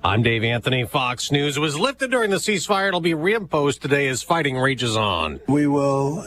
I'm Dave Anthony. Fox News was lifted during the ceasefire. It'll be reimposed today as fighting rages on. We will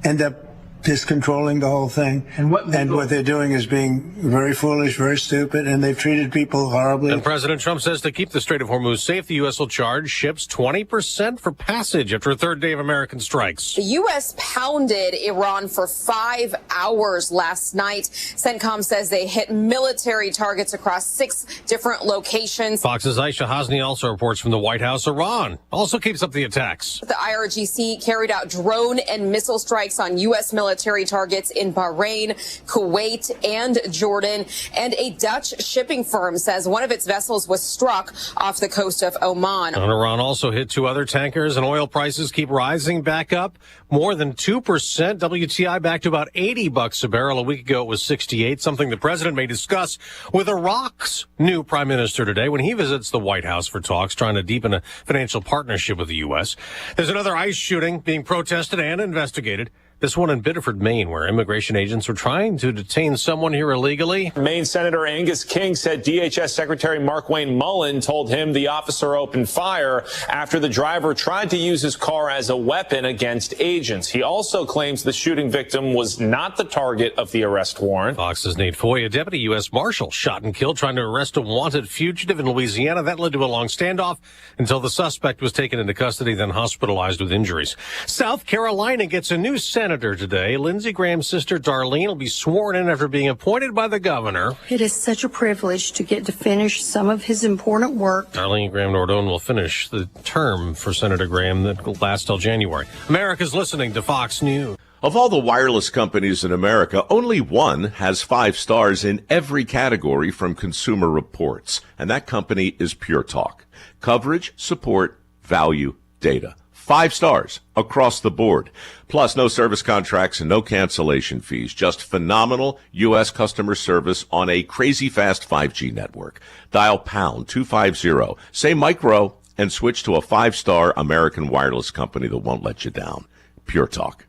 end up discontrolling the whole thing. And what they're doing is being very foolish, very stupid, and they've treated people horribly. And President Trump says to keep the Strait of Hormuz safe, the U.S. will charge ships 20% for passage after a third day of American strikes. The U.S. pounded Iran for 5 hours last night. CENTCOM says they hit military targets across 6 different locations. Fox's Aisha Hasni also reports from the White House. Iran also keeps up the attacks. The IRGC carried out drone and missile strikes on U.S. military targets in Bahrain, Kuwait, and Jordan. And a Dutch shipping firm says one of its vessels was struck off the coast of Oman. And Iran also hit 2 other tankers, and oil prices keep rising back up more than 2%. WTI back to about $80 a barrel. A week ago, it was 68, something the president may discuss with Iraq's new prime minister today when he visits the White House for talks trying to deepen a financial partnership with the U.S. There's another ICE shooting being protested and investigated. This one in Biddeford, Maine, where immigration agents were trying to detain someone here illegally. Maine Senator Angus King said DHS Secretary Mark Wayne Mullen told him the officer opened fire after the driver tried to use his car as a weapon against agents. He also claims the shooting victim was not the target of the arrest warrant. Fox's Nate Foy, a deputy U.S. Marshal, shot and killed trying to arrest a wanted fugitive in Louisiana. That led to a long standoff until the suspect was taken into custody, then hospitalized with injuries. South Carolina gets a new senator today. Lindsey Graham's sister Darlene will be sworn in after being appointed by the governor. It is such a privilege to get to finish some of his important work. Darlene Graham Nordone will finish the term for Senator Graham that will last till January. America's listening to Fox News. Of all the wireless companies in America, only one has 5 stars in every category from Consumer Reports, and that company is Pure Talk. Coverage, support, value, data. 5 stars across the board. Plus, no service contracts and no cancellation fees. Just phenomenal U.S. customer service on a crazy fast 5G network. Dial pound 250, say micro, and switch to a 5-star American wireless company that won't let you down. Pure Talk.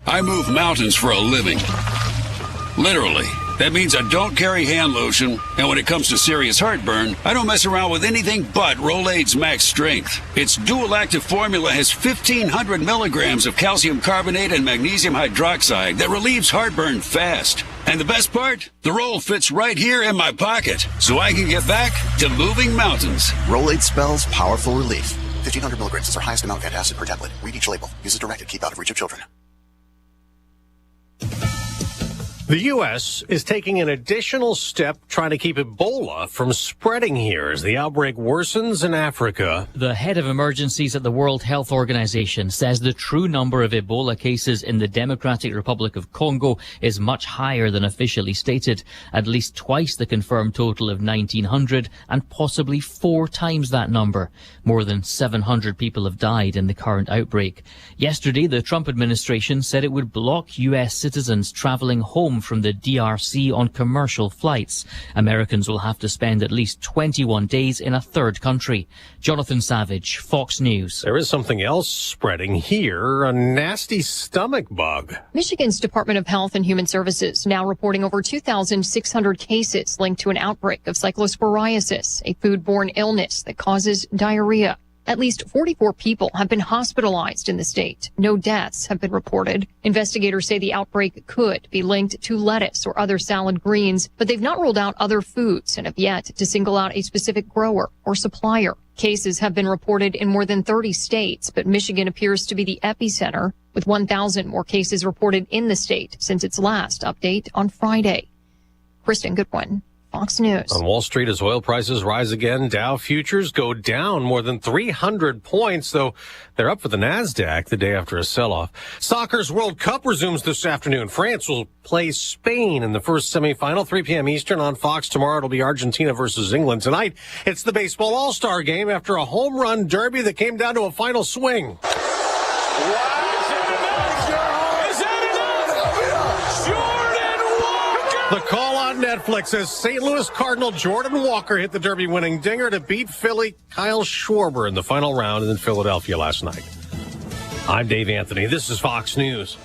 I move mountains for a living. Literally. That means I don't carry hand lotion, and when it comes to serious heartburn, I don't mess around with anything but Rolaids Max Strength. Its dual active formula has 1,500 milligrams of calcium carbonate and magnesium hydroxide that relieves heartburn fast. And the best part? The roll fits right here in my pocket, so I can get back to moving mountains. Rolaids spells powerful relief. 1,500 milligrams is our highest amount of antacid per tablet. Read each label. Use as directed. Keep out of reach of children. The U.S. is taking an additional step trying to keep Ebola from spreading here as the outbreak worsens in Africa. The head of emergencies at the World Health Organization says the true number of Ebola cases in the Democratic Republic of Congo is much higher than officially stated, at least twice the confirmed total of 1,900 and possibly 4 times that number. More than 700 people have died in the current outbreak. Yesterday, the Trump administration said it would block U.S. citizens traveling home from the DRC on commercial flights. Americans will have to spend at least 21 days in a third country. Jonathan Savage, Fox News. There is something else spreading here, a nasty stomach bug. Michigan's Department of Health and Human Services now reporting over 2,600 cases linked to an outbreak of cyclosporiasis, a foodborne illness that causes diarrhea. At least 44 people have been hospitalized in the state. No deaths have been reported. Investigators say the outbreak could be linked to lettuce or other salad greens, but they've not ruled out other foods and have yet to single out a specific grower or supplier. Cases have been reported in more than 30 states, but Michigan appears to be the epicenter, with 1,000 more cases reported in the state since its last update on Friday. Kristen Goodwin, Fox News. On Wall Street, as oil prices rise again, Dow futures go down more than 300 points, though they're up for the NASDAQ the day after a sell-off. Soccer's World Cup resumes this afternoon. France will play Spain in the first semifinal, 3 p.m. Eastern on Fox. Tomorrow it'll be Argentina versus England. Tonight, it's the baseball all-star game after a home run derby that came down to a final swing. The call on Netflix as St. Louis Cardinal Jordan Walker hit the Derby-winning dinger to beat Philly Kyle Schwarber in the final round in Philadelphia last night. I'm Dave Anthony. This is Fox News.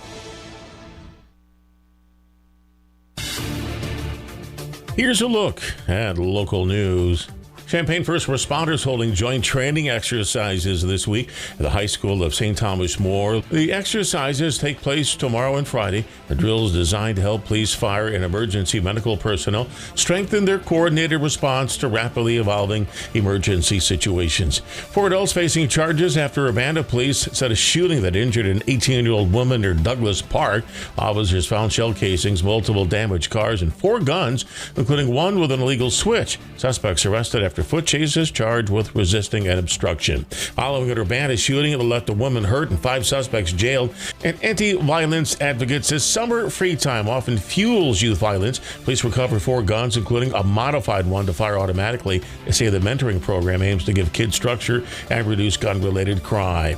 Here's a look at local news. Champaign first responders holding joint training exercises this week at the High School of St. Thomas More. The exercises take place tomorrow and Friday. The drill is designed to help police, fire, and emergency medical personnel strengthen their coordinated response to rapidly evolving emergency situations. 4 adults facing charges after a band of police said a shooting that injured an 18-year-old woman near Douglas Park. Officers found shell casings, multiple damaged cars, and 4 guns, including one with an illegal switch. Suspects arrested after foot chases, charged with resisting and obstruction. Following an Urbana shooting that left a woman hurt and 5 suspects jailed, an anti-violence advocate says summer free time often fuels youth violence. Police recovered 4 guns, including a modified one to fire automatically. They say the mentoring program aims to give kids structure and reduce gun-related crime.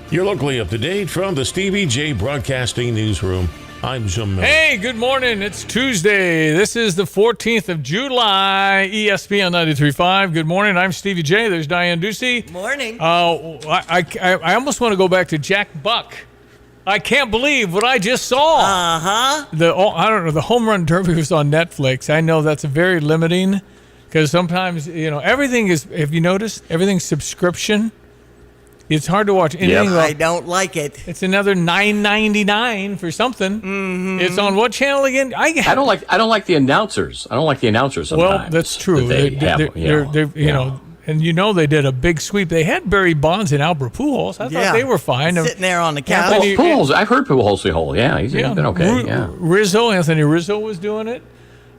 You're locally up to date from the Stevie J Broadcasting Newsroom. I'm Jim Miller. Hey, good morning. It's Tuesday. This is the 14th of July, ESPN 93.5. Good morning. I'm Stevie J. There's Diane Ducey. Morning. I almost want to go back to Jack Buck. I can't believe what I just saw. Uh-huh. I don't know, the home run derby was on Netflix. I know that's very limiting because sometimes, everything is, have you noticed? Everything's subscription. It's hard to watch anything. I don't like it. It's another $9.99 for something. Mm-hmm. It's on what channel again? I don't like the announcers. I don't like the announcers sometimes. Well, that's true. They they did a big sweep. They had Barry Bonds and Albert Pujols. I thought they were fine. Sitting there on the couch. Pujols, I've heard Pujols. He's been okay. Anthony Rizzo was doing it.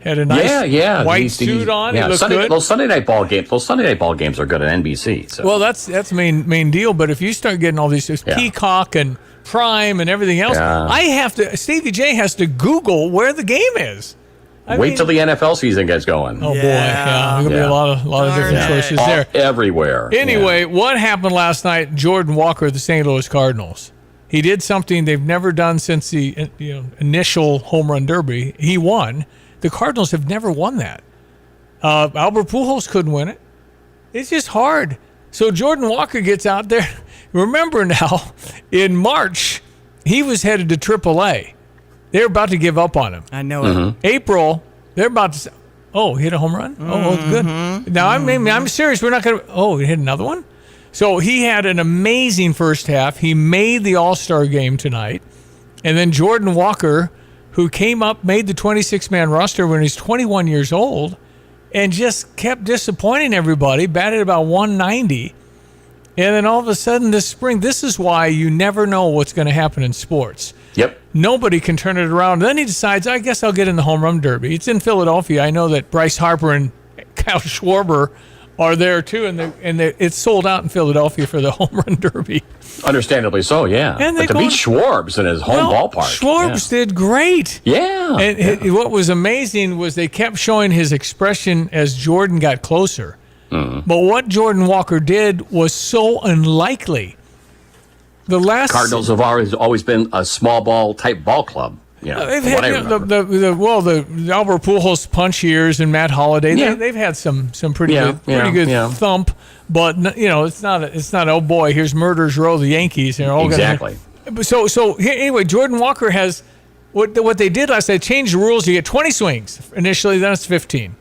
Had a nice white suit on. Yeah. He looked good. Those Sunday night ball games are good at NBC. So. Well, that's main deal. But if you start getting all these Peacock and Prime and everything else, Stevie J has to Google where the game is. Wait till the NFL season gets going. Oh boy, there's gonna be a lot of different choices there everywhere. Anyway, what happened last night? Jordan Walker, the St. Louis Cardinals. He did something they've never done since the initial home run derby. He won. The Cardinals have never won that. Albert Pujols couldn't win it. It's just hard. So Jordan Walker gets out there. Remember now, in March, he was headed to AAA. They're about to give up on him. I know it. April, they're about to say, hit a home run? Oh, good. Now, I'm serious. We're not going to, he hit another one? So he had an amazing first half. He made the All-Star game tonight. And then Jordan Walker, who came up, made the 26-man roster when he's 21 years old, and just kept disappointing everybody, batted about 190. And then all of a sudden this spring, this is why you never know what's going to happen in sports. Yep. Nobody can turn it around. Then he decides, I guess I'll get in the home run derby. It's in Philadelphia. I know that Bryce Harper and Kyle Schwarber are there too, and it's sold out in Philadelphia for the home run derby. Understandably so, yeah. And but to beat Schwarbs in his home ballpark. Schwarbs did great. Yeah. And what was amazing was they kept showing his expression as Jordan got closer. Mm. But what Jordan Walker did was so unlikely. The Cardinals have always been a small ball type ball club. They've had the Albert Pujols punch years and Matt Holliday. Yeah. They've had some pretty good thump, but it's not oh boy, here's Murderers Row, the Yankees. Exactly. So anyway, Jordan Walker has what they did last night. Changed the rules. You get 20 swings initially, then it's 15.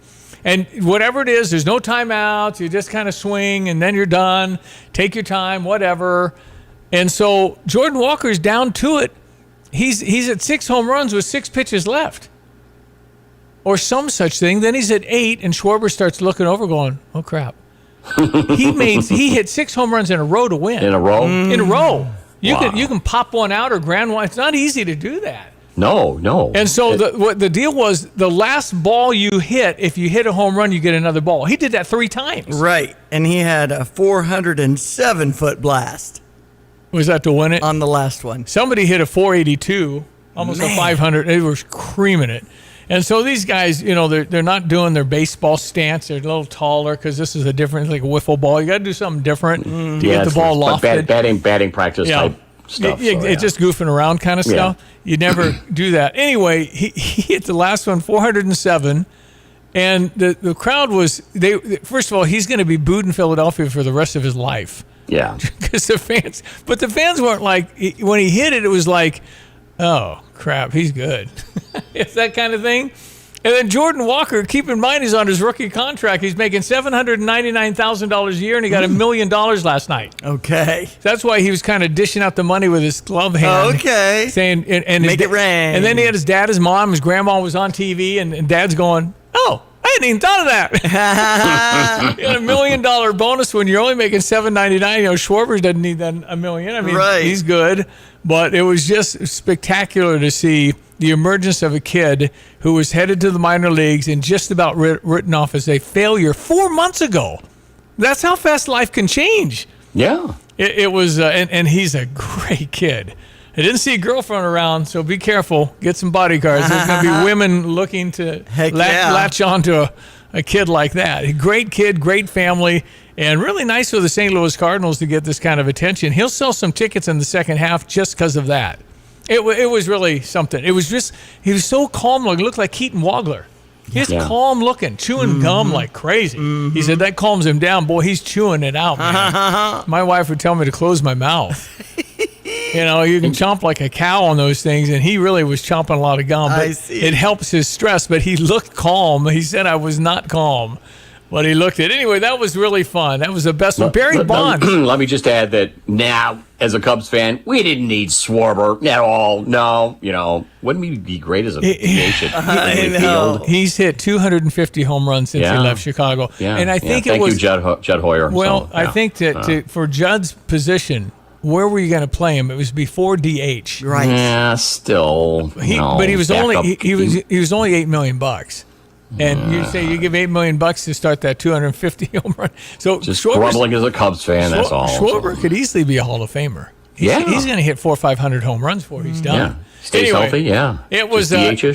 And whatever it is, there's no timeouts. You just kind of swing and then you're done. Take your time, whatever. And so Jordan Walker's down to it. He's at 6 home runs with 6 pitches left, or some such thing. Then he's at 8, and Schwarber starts looking over, going, "Oh crap!" He hit 6 home runs in a row to win. In a row. In a row. You can pop one out or grand one. It's not easy to do that. No. And so the deal was the last ball you hit. If you hit a home run, you get another ball. He did that 3 times. Right, and he had a 407-foot blast. Was that to win it? On the last one. Somebody hit a 482, almost a 500. They were creaming it. And so these guys, they're not doing their baseball stance. They're a little taller because this is a different, like a wiffle ball. You got to do something different to get the ball lofted. Batting practice type stuff. It's just goofing around kind of stuff. You never do that. Anyway, he hit the last one, 407. And the crowd was, first of all, he's going to be booed in Philadelphia for the rest of his life. Yeah. Because the fans weren't like, when he hit it, it was like, oh, crap, he's good. It's that kind of thing. And then Jordan Walker, keep in mind, he's on his rookie contract. He's making $799,000 a year, and he got $1 million last night. Okay. That's why he was kind of dishing out the money with his glove hand. Okay. Saying, and Make it rain. And then he had his dad, his mom, his grandma was on TV, and Dad's going, oh, I hadn't even thought of that. You had $1 million bonus when you're only making $799. Schwarber doesn't need that $1 million. I mean, he's good. But it was just spectacular to see the emergence of a kid who was headed to the minor leagues and just about written off as a failure 4 months ago. That's how fast life can change. Yeah. It was, and he's a great kid. I didn't see a girlfriend around, so be careful. Get some bodyguards. There's going to be women looking to latch on to a kid like that. A great kid, great family, and really nice for the St. Louis Cardinals to get this kind of attention. He'll sell some tickets in the second half just because of that. It was really something. It was just, he was so calm looking. Looked like Keaton Wagler. He's calm looking, chewing gum like crazy. He said that calms him down. Boy, he's chewing it out, man. My wife would tell me to close my mouth. You can chomp like a cow on those things, and he really was chomping a lot of gum. But it helps his stress, but he looked calm. He said I was not calm, but he looked it. Anyway, that was really fun. That was the best one. Barry Bonds. Let me just add that now, as a Cubs fan, we didn't need Schwarber at all. No, wouldn't he be great as a DH field? He's hit 250 home runs since he left Chicago. Yeah. And I think Thank you, Judd Hoyer. Well, I think that for Judd's position, where were you going to play him? It was before DH, right? Yeah, still. But he was only $8 million. And you say you give $8 million to start that 250 home run. So just grumbling as a Cubs fan. That's all. Schwarber could easily be a Hall of Famer. He's going to hit 400 or 500 home runs before he's done. Yeah. Stays healthy, It was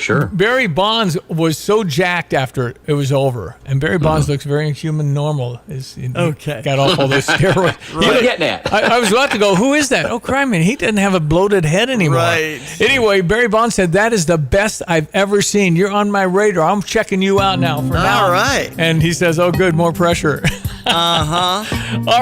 sure. Barry Bonds was so jacked after it was over, and Barry Bonds looks very human normal. Got off all those steroids. What are you getting at? I was about to go, who is that? Oh, crime, man, he doesn't have a bloated head anymore. Right. Anyway, Barry Bonds said, that is the best I've ever seen. You're on my radar. I'm checking you out now. All right. And he says, oh, good, more pressure. All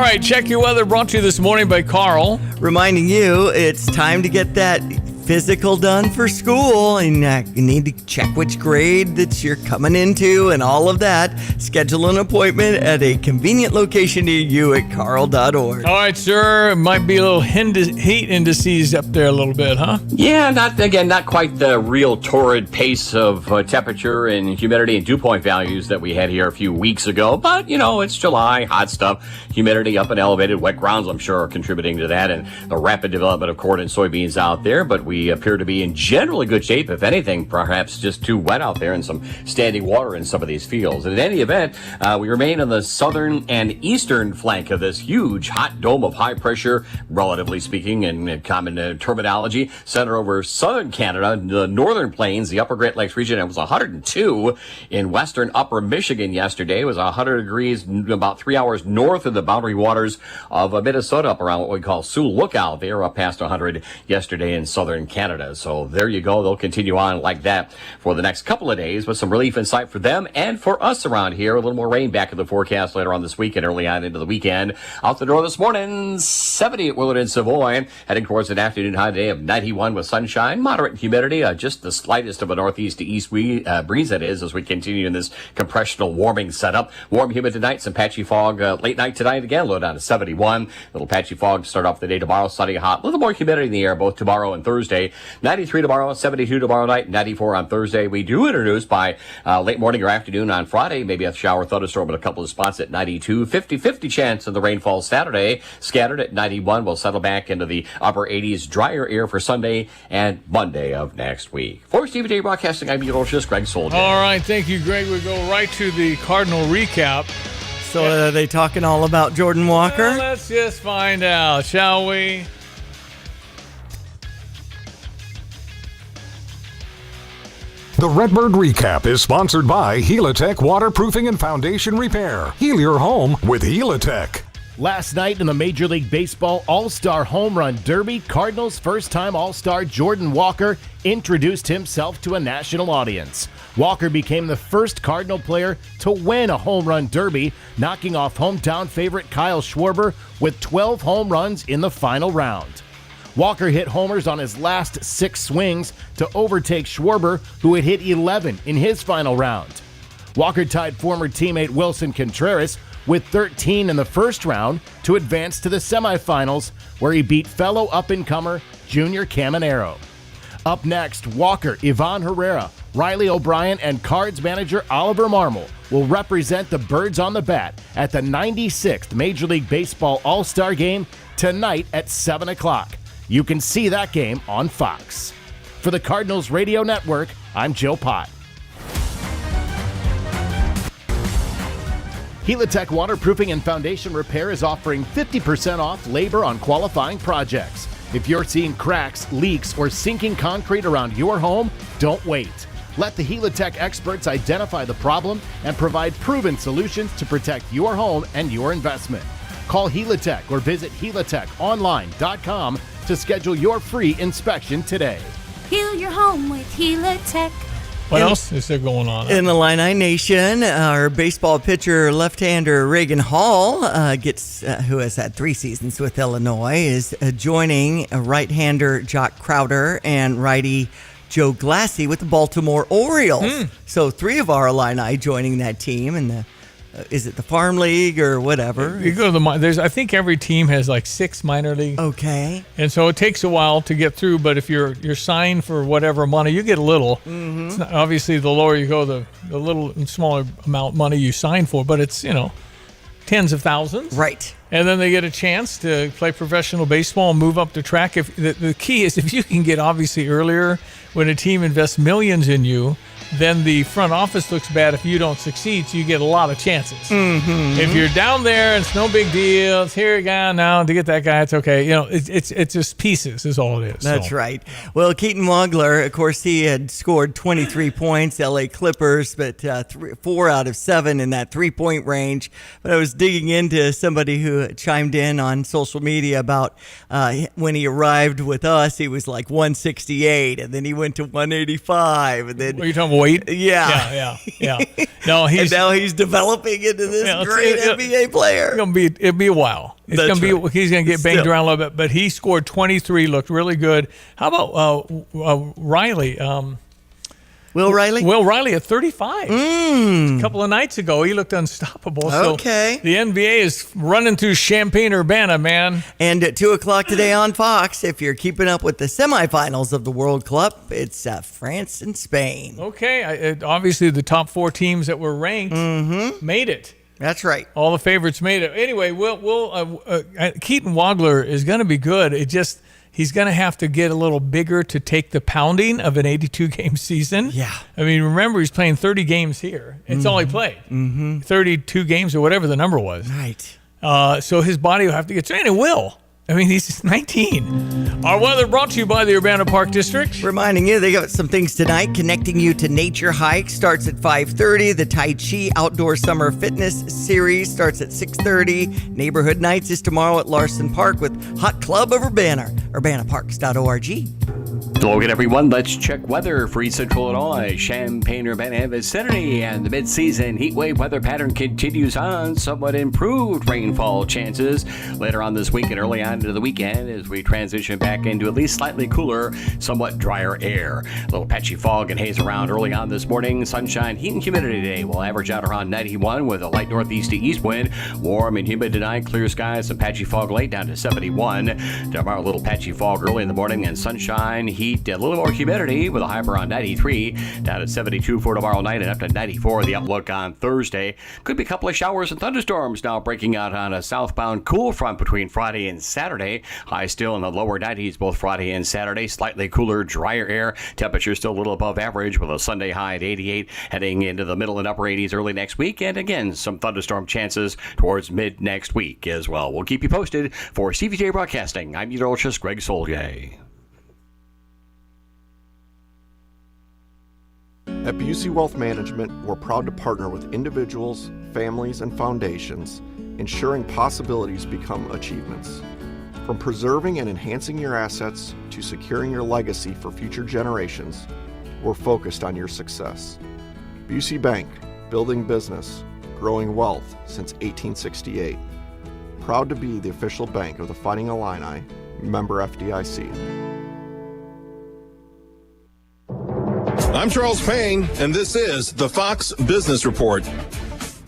right, check your weather brought to you this morning by Carl. Reminding you, it's time to get that physical done for school, and you need to check which grade that you're coming into and all of that. Schedule an appointment at a convenient location near you at carl.org. All right, sir. It might be a little heat indices up there a little bit, huh? Yeah, not quite the real torrid pace of temperature and humidity and dew point values that we had here a few weeks ago. But, it's July, hot stuff, humidity up and elevated, wet grounds, I'm sure, are contributing to that, and the rapid development of corn and soybeans out there. But we appear to be in generally good shape. If anything, perhaps just too wet out there and some standing water in some of these fields. And in any event, we remain on the southern and eastern flank of this huge hot dome of high pressure, relatively speaking, in common terminology, center over southern Canada, the northern plains, the upper Great Lakes region. It was 102 in western upper Michigan yesterday. It was 100 degrees about 3 hours north of the boundary waters of Minnesota, up around what we call Sioux Lookout. They were up past 100 yesterday in southern Canada. So there you go. They'll continue on like that for the next couple of days with some relief in sight for them and for us around here. A little more rain back in the forecast later on this week and early on into the weekend. Out the door this morning, 70 at Willard and Savoy. Heading towards an afternoon high today of 91 with sunshine, moderate humidity, just the slightest of a northeast to east breeze that is as we continue in this compressional warming setup. Warm, humid tonight, some patchy fog late night tonight again, low down to 71. Little patchy fog to start off the day tomorrow, sunny, hot. A little more humidity in the air both tomorrow and Thursday. 93 tomorrow, 72 tomorrow night, 94 on Thursday. We do introduce by late morning or afternoon on Friday, maybe a shower thunderstorm at a couple of spots at 92. 50-50 chance of the rainfall Saturday. Scattered at 91. We'll settle back into the upper 80s. Drier air for Sunday and Monday of next week. For Stevie Day Broadcasting, I'm meteorologist Greg Soldier. All right, thank you, Greg. We go right to the Cardinal recap. So are they talking all about Jordan Walker? Well, let's just find out, shall we? The Redbird Recap is sponsored by Helitech Waterproofing and Foundation Repair. Heal your home with Helitech. Last night in the Major League Baseball All-Star Home Run Derby, Cardinals' first-time All-Star Jordan Walker introduced himself to a national audience. Walker became the first Cardinal player to win a home run derby, knocking off hometown favorite Kyle Schwarber with 12 home runs in the final round. Walker hit homers on his last 6 swings to overtake Schwarber, who had hit 11 in his final round. Walker tied former teammate Wilson Contreras with 13 in the first round to advance to the semifinals, where he beat fellow up-and-comer Junior Caminero. Up next, Walker, Ivan Herrera, Riley O'Brien, and Cards manager Oliver Marmol will represent the Birds on the Bat at the 96th Major League Baseball All-Star Game tonight at 7 o'clock. You can see that game on Fox. For the Cardinals Radio Network, I'm Joe Pott. Helitech Waterproofing and Foundation Repair is offering 50% off labor on qualifying projects. If you're seeing cracks, leaks, or sinking concrete around your home, don't wait. Let the Helitech experts identify the problem and provide proven solutions to protect your home and your investment. Call Helitech or visit helitechonline.com to schedule your free inspection today. Heal your home with Helitech. What else is there going on? In the Illini Nation, our baseball pitcher, left-hander Reagan Hall, who has had 3 seasons with Illinois, is joining right-hander Jock Crowder and righty Joe Glassy with the Baltimore Orioles. So 3 of our Illini joining that team in the is it the farm league or whatever? You go to the I think every team has like 6 minor league. Okay. And so it takes a while to get through, but if you're signed for whatever money, you get a little. Mm-hmm. It's not, obviously, the lower you go, the little smaller amount of money you sign for, but it's, tens of thousands. Right. And then they get a chance to play professional baseball and move up the track. If the key is if you can get obviously earlier when a team invests millions in you, then the front office looks bad if you don't succeed, so you get a lot of chances. Mm-hmm. If you're down there, it's no big deal. It's here, guy, now to get that guy, it's okay. It's just pieces is all it is. That's right. Well, Keaton Wagler, of course, he had scored 23 points, LA Clippers, but 4 out of 7 in that 3-point range. But I was digging into somebody who chimed in on social media about when he arrived with us, he was like 168, and then he went to 185, and then. What are you talking about? Weight? Yeah. No, and now he's developing into this great NBA player. It'll be a while. He's gonna get banged around a little bit, but he scored 23, looked really good. How about Riley? Will Riley? Will Riley at 35. A couple of nights ago, he looked unstoppable. Okay. So the NBA is running through Champaign-Urbana, man. And at 2 o'clock today on Fox, if you're keeping up with the semifinals of the World Cup, it's France and Spain. Okay. Obviously, the top 4 teams that were ranked made it. That's right. All the favorites made it. Anyway, Keaton Wagler is going to be good. He's going to have to get a little bigger to take the pounding of an 82-game season. Yeah. I mean, remember, he's playing 30 games here. It's all he played. 32 games or whatever the number was. Right. So his body will have to get trained. It will. I mean, he's 19. Our weather brought to you by the Urbana Park District. Reminding you, they got some things tonight. Connecting you to Nature Hike starts at 5:30. The Tai Chi Outdoor Summer Fitness Series starts at 6:30. Neighborhood Nights is tomorrow at Larson Park with Hot Club of Urbana. UrbanaParks.org. Hello again, everyone. Let's check weather for East Central Illinois, Champaign-Urbana vicinity, and the mid-season heat wave weather pattern continues on. Somewhat improved rainfall chances later on this week and early on into the weekend as we transition back into at least slightly cooler, somewhat drier air. A little patchy fog and haze around early on this morning. Sunshine, heat and humidity today will average out around 91 with a light northeast to east wind. Warm and humid tonight. Clear skies, some patchy fog late down to 71. Tomorrow, a little patchy fog early in the morning and sunshine, heat, a little more humidity with a high around 93, down at 72 for tomorrow night and up to 94 the outlook on Thursday. Could be a couple of showers and thunderstorms now breaking out on a southbound cool front between Friday and Saturday. High still in the lower 90s both Friday and Saturday. Slightly cooler, drier air. Temperature still a little above average with a Sunday high at 88, heading into the middle and upper 80s early next week. And again, some thunderstorm chances towards mid next week as well. We'll keep you posted. For CVJ Broadcasting, I'm meteorologist Greg Solgay. At Busey Wealth Management, we're proud to partner with individuals, families, and foundations, ensuring possibilities become achievements. From preserving and enhancing your assets to securing your legacy for future generations, we're focused on your success. Busey Bank, building business, growing wealth since 1868. Proud to be the official bank of the Fighting Illini Member FDIC. I'm Charles Payne, and this is the Fox Business Report.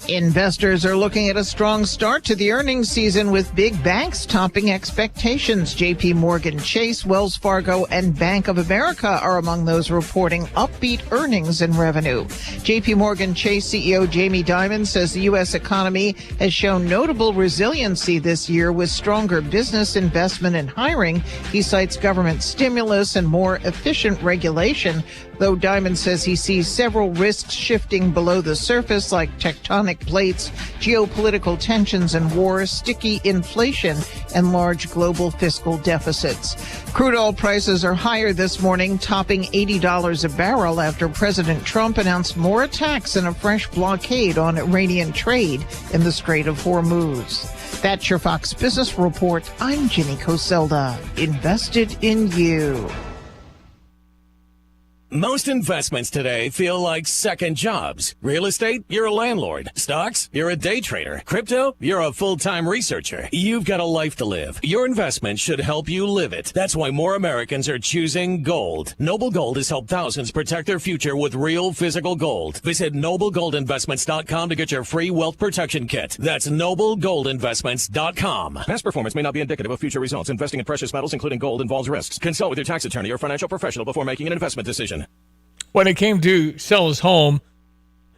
Investors are looking at a strong start to the earnings season with big banks topping expectations. JP Morgan Chase, Wells Fargo, and Bank of America are among those reporting upbeat earnings and revenue. JP Morgan Chase CEO Jamie Dimon says the U.S. economy has shown notable resiliency this year with stronger business investment and hiring. He cites government stimulus and more efficient regulation, though Dimon says he sees several risks shifting below the surface like tectonic plates, geopolitical tensions and war, sticky inflation, and large global fiscal deficits. Crude oil prices are higher this morning, topping $80 a barrel after President Trump announced more attacks and a fresh blockade on Iranian trade in the Strait of Hormuz. That's your Fox Business Report. I'm Ginny Coselda. Invested in you. Most investments today feel like second jobs. Real estate, you're a landlord. Stocks, you're a day trader. Crypto, you're a full-time researcher. You've got a life to live. Your investment should help you live it. That's why more Americans are choosing gold. Noble Gold has helped thousands protect their future with real physical gold. Visit noblegoldinvestments.com to get your free wealth protection kit. That's noblegoldinvestments.com. Past performance may not be indicative of future results. Investing in precious metals, including gold, involves risks. Consult with your tax attorney or financial professional before making an investment decision. When it came to sell his home,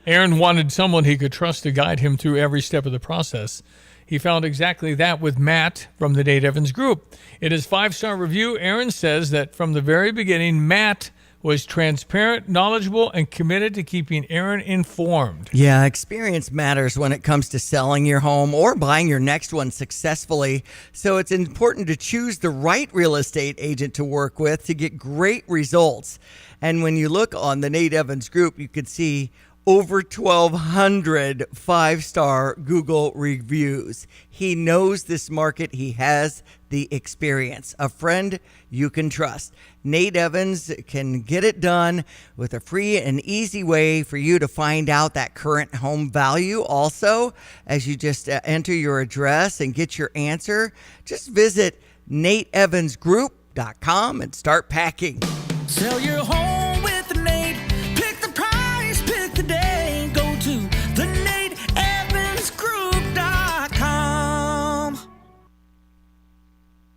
Aaron wanted someone he could trust to guide him through every step of the process. He found exactly that with Matt from the Nate Evans Group. In his 5-star review, Aaron says that from the very beginning, Matt was transparent, knowledgeable, and committed to keeping Aaron informed. Yeah, experience matters when it comes to selling your home or buying your next one successfully. So it's important to choose the right real estate agent to work with to get great results. And when you look on the Nate Evans Group, you can see over 1,200 5-star Google reviews. He knows this market. He has the experience. A friend you can trust. Nate Evans can get it done with a free and easy way for you to find out that current home value. Also, as you just enter your address and get your answer, just visit NateEvansGroup.com and start packing. Sell your home with Nate. Pick the price, pick the day. Go to the NateEvansGroup.com.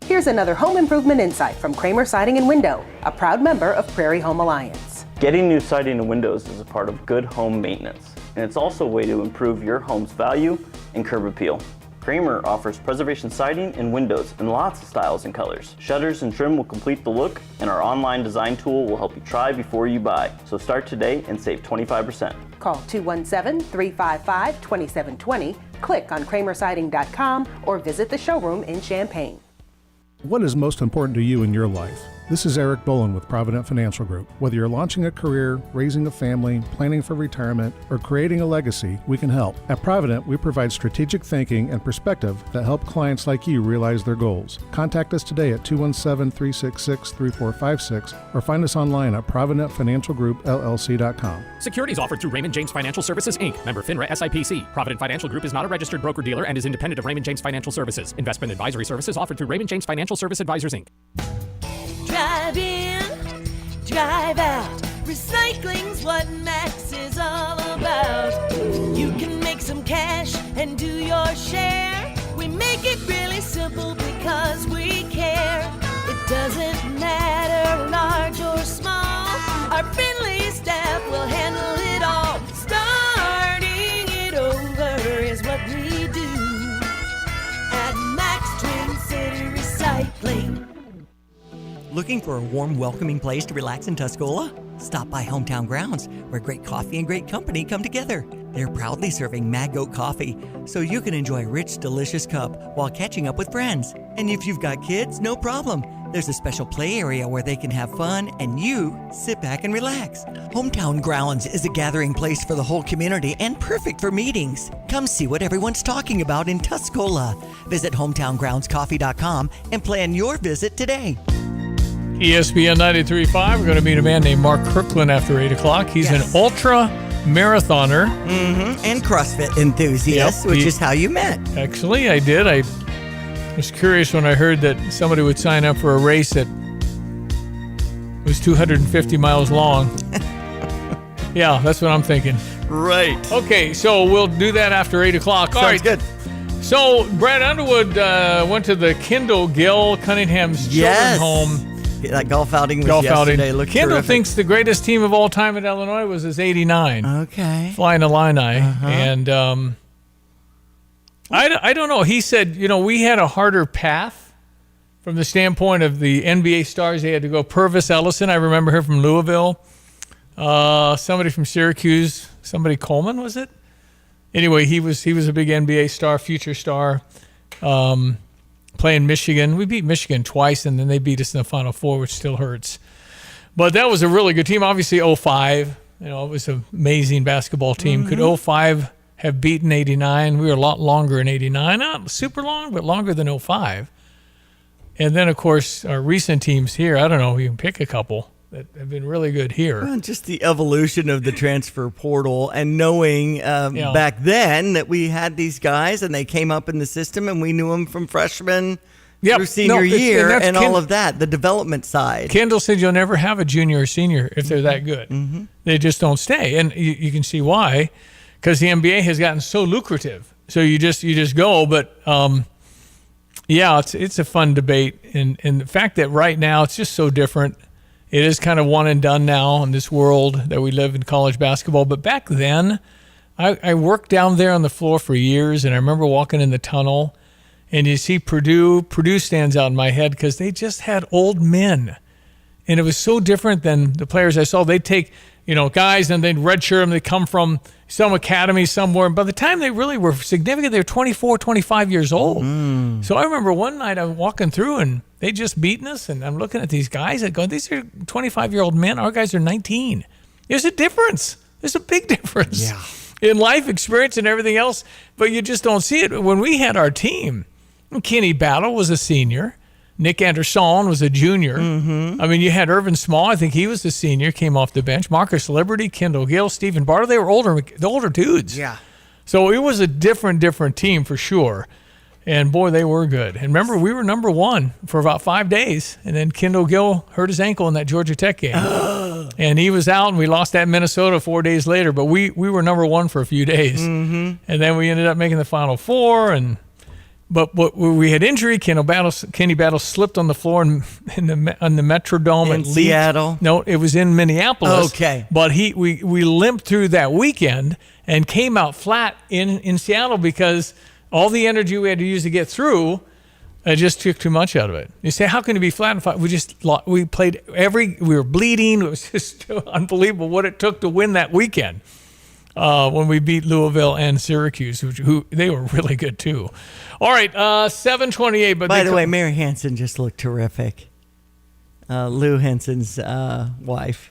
Here's another home improvement insight from Kramer Siding and Window, a proud member of Prairie Home Alliance. Getting new siding and windows is a part of good home maintenance, and it's also a way to improve your home's value and curb appeal. Kramer offers preservation siding and windows in lots of styles and colors. Shutters and trim will complete the look, and our online design tool will help you try before you buy. So start today and save 25%. Call 217-355-2720, click on kramersiding.com, or visit the showroom in Champaign. What is most important to you in your life? This is Eric Boland with Provident Financial Group. Whether you're launching a career, raising a family, planning for retirement, or creating a legacy, we can help. At Provident, we provide strategic thinking and perspective that help clients like you realize their goals. Contact us today at 217-366-3456 or find us online at ProvidentFinancialGroupLLC.com. Securities offered through Raymond James Financial Services, Inc., member FINRA SIPC. Provident Financial Group is not a registered broker-dealer and is independent of Raymond James Financial Services. Investment advisory services offered through Raymond James Financial Service Advisors, Inc. Drive in, drive out. Recycling's what Max is all about. You can make some cash and do your share. We make it really simple because we care. It doesn't matter large or small. Our friendly staff will handle it all. Starting it over is what we do at Max Twin City Recycling. Looking for a warm, welcoming place to relax in Tuscola? Stop by Hometown Grounds, where great coffee and great company come together. They're proudly serving Mad Goat coffee, so you can enjoy a rich, delicious cup while catching up with friends. And if you've got kids, no problem. There's a special play area where they can have fun and you sit back and relax. Hometown Grounds is a gathering place for the whole community and perfect for meetings. Come see what everyone's talking about in Tuscola. Visit hometowngroundscoffee.com and plan your visit today. ESPN 93.5, we're going to meet a man named Mark Kirkland after 8 o'clock. He's an ultra marathoner. And CrossFit enthusiast, which is how you met. Actually, I did. I I was curious when I heard that somebody would sign up for a race that was 250 miles long. Yeah, that's what I'm thinking. Right. Okay, so we'll do that after 8 o'clock. All Sounds right. good. So Brad Underwood went to the Kendall Gill Cunningham's Yes. Children's Home. That golf outing was yesterday. Looked Kendall terrific. thinks the greatest team of all time at Illinois was his 89. Okay. Flying Illini. And I don't know. He said, we had a harder path from the standpoint of the NBA stars. They had to go Purvis Ellison. I remember her from Louisville. Somebody from Syracuse. Somebody Coleman, was it? Anyway, he was a big NBA star, future star. Playing Michigan. We beat Michigan twice, and then they beat us in the Final Four, which still hurts. But that was a really good team. Obviously, 05. It was an amazing basketball team. Could 05 have beaten 89? We were a lot longer in 89. Not super long, but longer than 05. And then, of course, our recent teams here, I don't know, you can pick a couple that have been really good here. Well, just the evolution of the transfer portal and knowing back then that we had these guys and they came up in the system and we knew them from freshman through senior year and all of that, the development side. Kendall said you'll never have a junior or senior if they're that good. They just don't stay. And you can see why, because the NBA has gotten so lucrative. So you just go. But, it's a fun debate. And the fact that right now it's just so different. It is kind of one and done now in this world that we live in college basketball. But back then, I worked down there on the floor for years, and I remember walking in the tunnel, and you see Purdue. Purdue stands out in my head because they just had old men. And it was so different than the players I saw. They'd take, guys, and they'd redshirt them. They come from some academy somewhere. And by the time they really were significant, they were 24, 25 years old. So I remember one night I was walking through, and they just beaten us, and I'm looking at these guys and going, these are 25-year-old men. Our guys are 19. There's a difference. There's a big difference in life experience and everything else, but you just don't see it. When we had our team, Kenny Battle was a senior. Nick Anderson was a junior. I mean, you had Irvin Small. I think he was a senior, came off the bench. Marcus Liberty, Kendall Gill, Stephen Bartle. They were the older dudes. Yeah. So it was a different team for sure. And, boy, they were good. And remember, we were number one for about 5 days. And then Kendall Gill hurt his ankle in that Georgia Tech game. And he was out, and we lost at Minnesota 4 days later. But we were number one for a few days. And then we ended up making the Final Four. But we had injury. Kenny Battle slipped on the floor on the Metrodome in Seattle. No, it was in Minneapolis. Okay. But we limped through that weekend and came out flat in Seattle because – all the energy we had to use to get through, I just took too much out of it. You say, how can it be flat and flat? We played we were bleeding. It was just unbelievable what it took to win that weekend when we beat Louisville and Syracuse, who they were really good too. All right, 7:28. But by the way, Mary Hansen just looked terrific. Lou Henson's wife.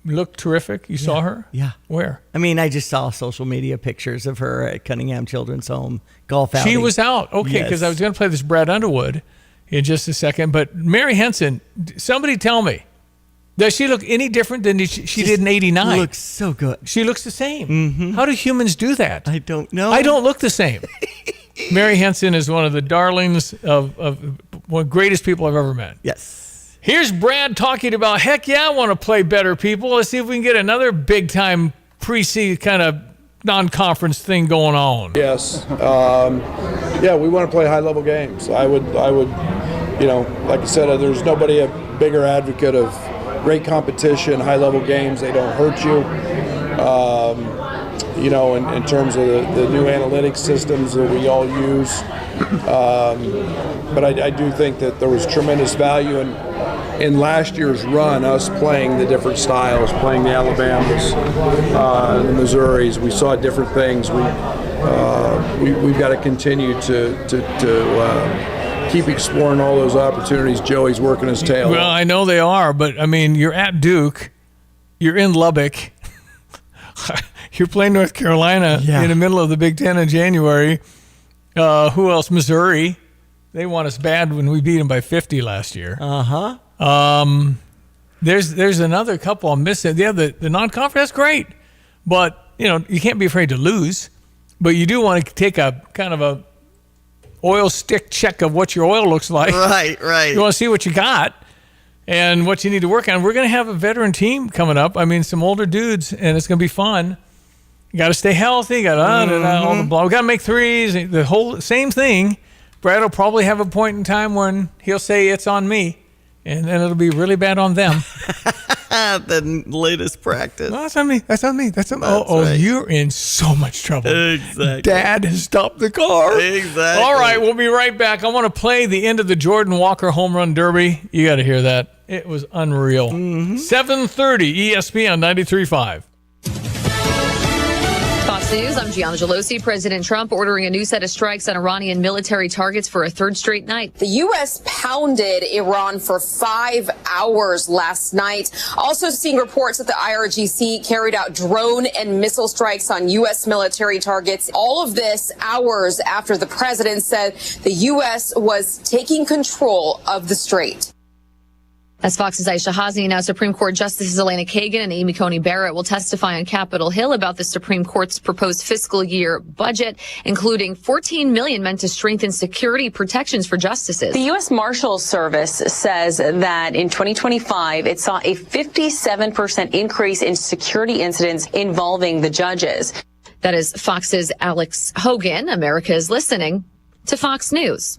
Looked terrific. You saw her? Yeah. Where? I mean, I just saw social media pictures of her at Cunningham Children's Home golf outing. She was out. Okay, because I was going to play this Brad Underwood in just a second. But Mary Henson, somebody tell me, does she look any different than she did in 89? Looks so good. She looks the same. How do humans do that? I don't know. I don't look the same. Mary Henson is one of the darlings of one of the greatest people I've ever met. Yes. Here's Brad talking about, heck yeah, I want to play better, people. Let's see if we can get another big-time pre-season kind of non-conference thing going on. Yes. We want to play high-level games. I would, like I said, there's nobody a bigger advocate of great competition, high-level games. They don't hurt you. In terms of the new analytics systems that we all use. But I do think that there was tremendous value in last year's run, us playing the different styles, playing the Alabamas, the Missouris. We saw different things. We've got to continue to keep exploring all those opportunities. Joey's working his tail off. Well, I know they are, but I mean, you're at Duke, you're in Lubbock, you're playing North Carolina in the middle of the Big Ten in January. Who else? Missouri. They want us bad when we beat them by 50 last year. There's another couple I'm missing. Yeah, the non-conference, that's great. But, you can't be afraid to lose. But you do want to take a kind of a oil stick check of what your oil looks like. Right. You want to see what you got and what you need to work on. We're going to have a veteran team coming up. I mean, some older dudes, and it's going to be fun. You got to stay healthy. You got all the blah. We got to make threes. The whole same thing. Brad will probably have a point in time when he'll say it's on me, and then it'll be really bad on them. The latest practice. No, that's on me. That's on me. That's on me. That's right. You're in so much trouble. Exactly. Dad has stopped the car. Exactly. All right, we'll be right back. I want to play the end of the Jordan Walker home run derby. You got to hear that. It was unreal. 7:30 ESPN 93.5. Fox News, I'm Gianna Gelosi. President Trump ordering a new set of strikes on Iranian military targets for a third straight night. The U.S. pounded Iran for 5 hours last night. Also seeing reports that the IRGC carried out drone and missile strikes on U.S. military targets. All of this hours after the president said the U.S. was taking control of the strait. As Fox's Aisha Hazni, now Supreme Court Justices Elena Kagan and Amy Coney Barrett will testify on Capitol Hill about the Supreme Court's proposed fiscal year budget, including $14 million meant to strengthen security protections for justices. The U.S. Marshals Service says that in 2025, it saw a 57% increase in security incidents involving the judges. That is Fox's Alex Hogan. America is listening to Fox News.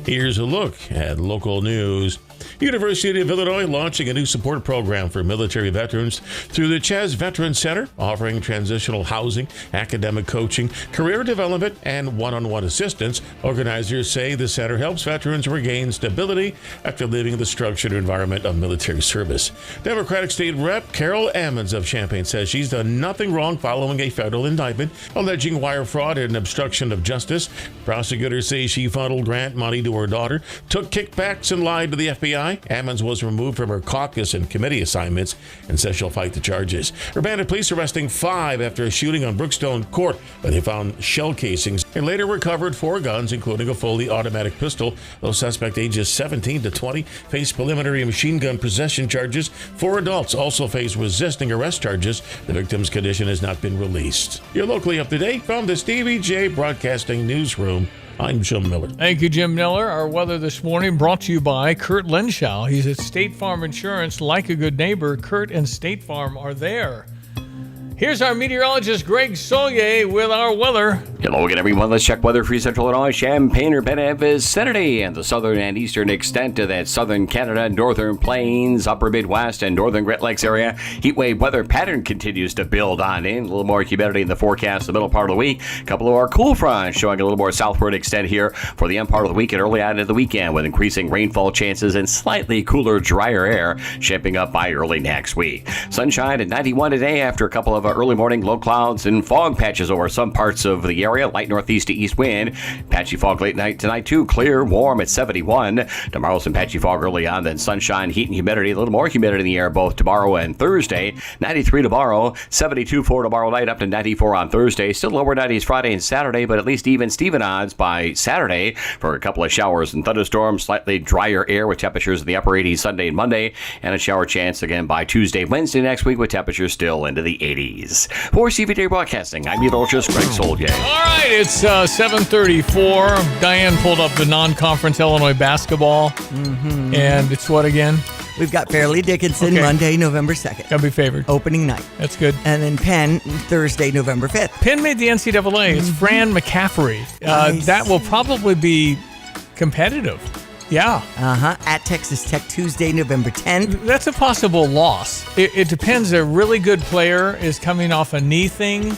Here's a look at local news. University of Illinois launching a new support program for military veterans through the Chaz Veteran Center, offering transitional housing, academic coaching, career development, and one-on-one assistance. Organizers say the center helps veterans regain stability after leaving the structured environment of military service. Democratic State Rep Carol Ammons of Champaign says she's done nothing wrong following a federal indictment alleging wire fraud and obstruction of justice. Prosecutors say she funneled grant money to her daughter, took kickbacks, and lied to the FBI. Ammons was removed from her caucus and committee assignments and says she'll fight the charges. Urbana police arresting 5 after a shooting on Brookstone Court, where they found shell casings and later recovered 4 guns, including a fully automatic pistol. Those suspect ages 17 to 20 face preliminary machine gun possession charges. 4 adults also face resisting arrest charges. The victim's condition has not been released. You're locally up to date from the Stevie J Broadcasting Newsroom. I'm Jim Miller. Thank you, Jim Miller. Our weather this morning brought to you by Kurt Lenschow. He's at State Farm Insurance. Like a good neighbor, Kurt and State Farm are there. Here's our meteorologist, Greg Solier, with our weather. Hello again, everyone. Let's check weather for Central Illinois, Champaign-Urbana vicinity, and the southern and eastern extent of that southern Canada, northern plains, upper Midwest, and northern Great Lakes area. Heat wave weather pattern continues to build on in. A little more humidity in the forecast the middle part of the week. A couple of our cool fronts showing a little more southward extent here for the end part of the week and early on into the weekend, with increasing rainfall chances and slightly cooler, drier air shaping up by early next week. Sunshine at 91 today after a couple of early morning low clouds and fog patches over some parts of the area. Light northeast to east wind. Patchy fog late night tonight too. Clear, warm at 71. Tomorrow some patchy fog early on, then sunshine, heat and humidity. A little more humidity in the air both tomorrow and Thursday. 93 tomorrow, 72 for tomorrow night, up to 94 on Thursday. Still lower 90s Friday and Saturday, but at least even Steven odds by Saturday for a couple of showers and thunderstorms. Slightly drier air with temperatures in the upper 80s Sunday and Monday, and a shower chance again by Tuesday, Wednesday next week with temperatures still into the 80s. For CVJ Broadcasting, I'm meteorologist Greg Soldier. All right, it's 7:34. Diane pulled up the non-conference Illinois basketball, and it's what again? We've got Fairleigh Dickinson Monday, November 2nd. Gotta be favored. Opening night. That's good. And then Penn Thursday, November 5th. Penn made the NCAA. It's Fran McCaffrey. Nice. That will probably be competitive. Yeah. At Texas Tech Tuesday, November 10th. That's a possible loss. It depends. A really good player is coming off a knee thing.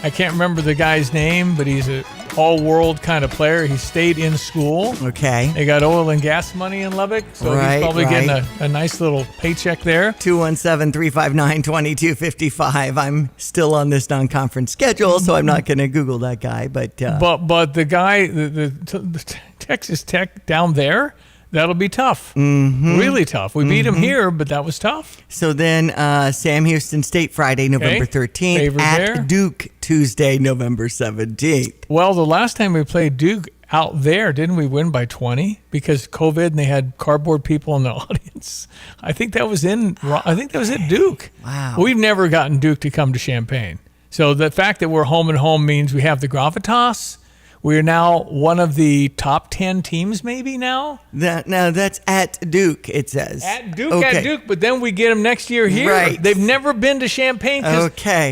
I can't remember the guy's name, but he's an all-world kind of player. He stayed in school. Okay. They got oil and gas money in Lubbock, so he's probably getting a nice little paycheck there. 217-359-2255. I'm still on this non-conference schedule, so I'm not going to Google that guy. But the guy, the Texas Tech down there, that'll be tough. Really tough. We beat him here, but that was tough. So then Sam Houston State Friday, November 13th. Favored at there. Duke Tuesday, November 17th. Well, the last time we played Duke out there, didn't we win by 20 because COVID and they had cardboard people in the audience? I think that was at Duke. Wow. We've never gotten Duke to come to Champaign. So the fact that we're home and home means we have the gravitas. We're now one of the top 10 teams maybe now. Now that's at Duke, it says. At Duke, but then we get them next year here. Right. They've never been to Champaign because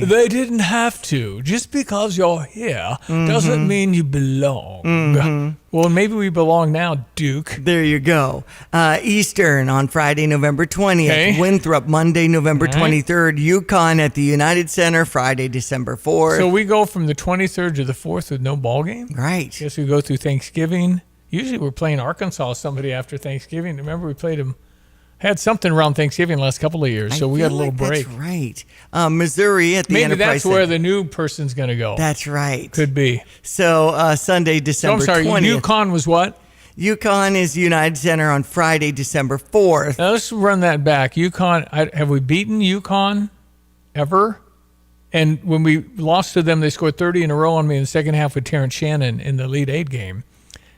they didn't have to. Just because you're here doesn't mean you belong. Well, maybe we belong now, Duke. There you go. Eastern on Friday, November 20th. Okay. Winthrop, Monday, November 23rd. UConn at the United Center, Friday, December 4th. So we go from the 23rd to the 4th with no ball game? Right. Guess we go through Thanksgiving. Usually we're playing Arkansas somebody after Thanksgiving. Remember we played them, had something around Thanksgiving the last couple of years, so we got a little break. That's right. Missouri at the Maybe Enterprise that's where Center. the new person's going to go. That's right. Could be. So Sunday, December 20th. So I'm sorry, UConn was what? UConn is United Center on Friday, December 4th. Now let's run that back. UConn, have we beaten UConn ever? And when we lost to them, they scored 30 in a row on me in the second half with Terrence Shannon in the Elite 8 game.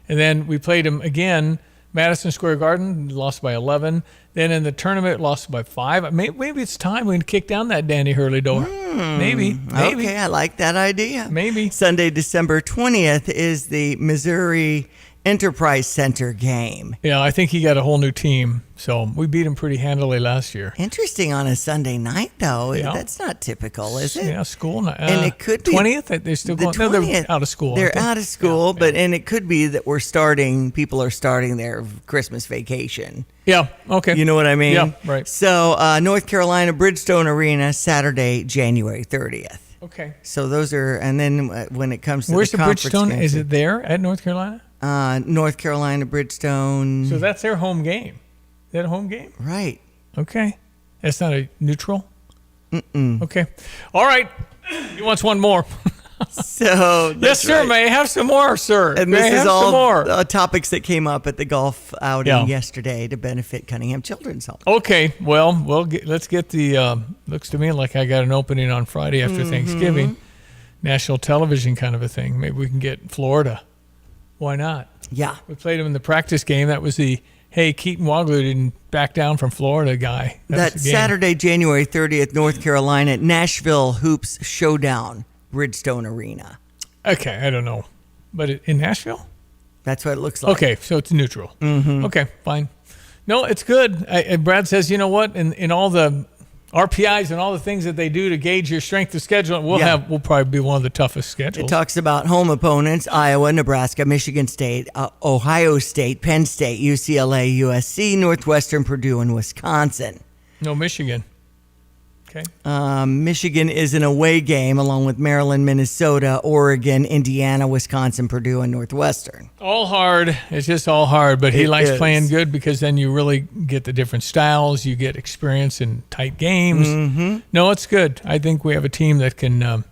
And then we played them again, Madison Square Garden, lost by 11. Then in the tournament, lost by 5. Maybe it's time we can kick down that Danny Hurley door. Maybe. Okay, I like that idea. Maybe. Sunday, December 20th is the Missouri Enterprise Center game. Yeah, I think he got a whole new team. So we beat him pretty handily last year. Interesting on a Sunday night, though. Yeah. That's not typical, is it? Yeah, school night. And it could be 20th. They're still going. No, they're out of school. They're out of school, and it could be that people are starting their Christmas vacation. Yeah. Okay. You know what I mean? Yeah. Right. So North Carolina Bridgestone Arena, Saturday, January 30th. Okay. So those are, and then when it comes to where's the the conference Bridgestone? games, Is it there at North Carolina? North Carolina Bridgestone. So that's their home game. Is that a home game? Right. Okay. That's not a neutral? Okay. All right. He wants one more. So yes, sir. right. May I have some more, sir? And May I this is have all some more? topics that came up at the golf outing yesterday to benefit Cunningham Children's Home. Okay. Well, let's get the. Looks to me like I got an opening on Friday after Thanksgiving. National television kind of a thing. Maybe we can get Florida. Why not? Yeah. We played them in the practice game. That was the, hey, Keaton Wagler didn't back down from Florida guy. That Saturday, January 30th, North Carolina, Nashville Hoops Showdown, Bridgestone Arena. Okay, I don't know. But in Nashville? That's what it looks like. Okay, so it's neutral. Okay, fine. No, it's good. Brad says, you know what? In all the RPIs and all the things that they do to gauge your strength of schedule, we'll probably be one of the toughest schedules. It talks about home opponents: Iowa, Nebraska, Michigan State, Ohio State, Penn State, UCLA, USC, Northwestern, Purdue, and Wisconsin. No Michigan. Okay. Michigan is an away game along with Maryland, Minnesota, Oregon, Indiana, Wisconsin, Purdue, and Northwestern. All hard. It's just all hard. But he likes is. playing good because then you really get the different styles. You get experience in tight games. No, it's good. I think we have a team that can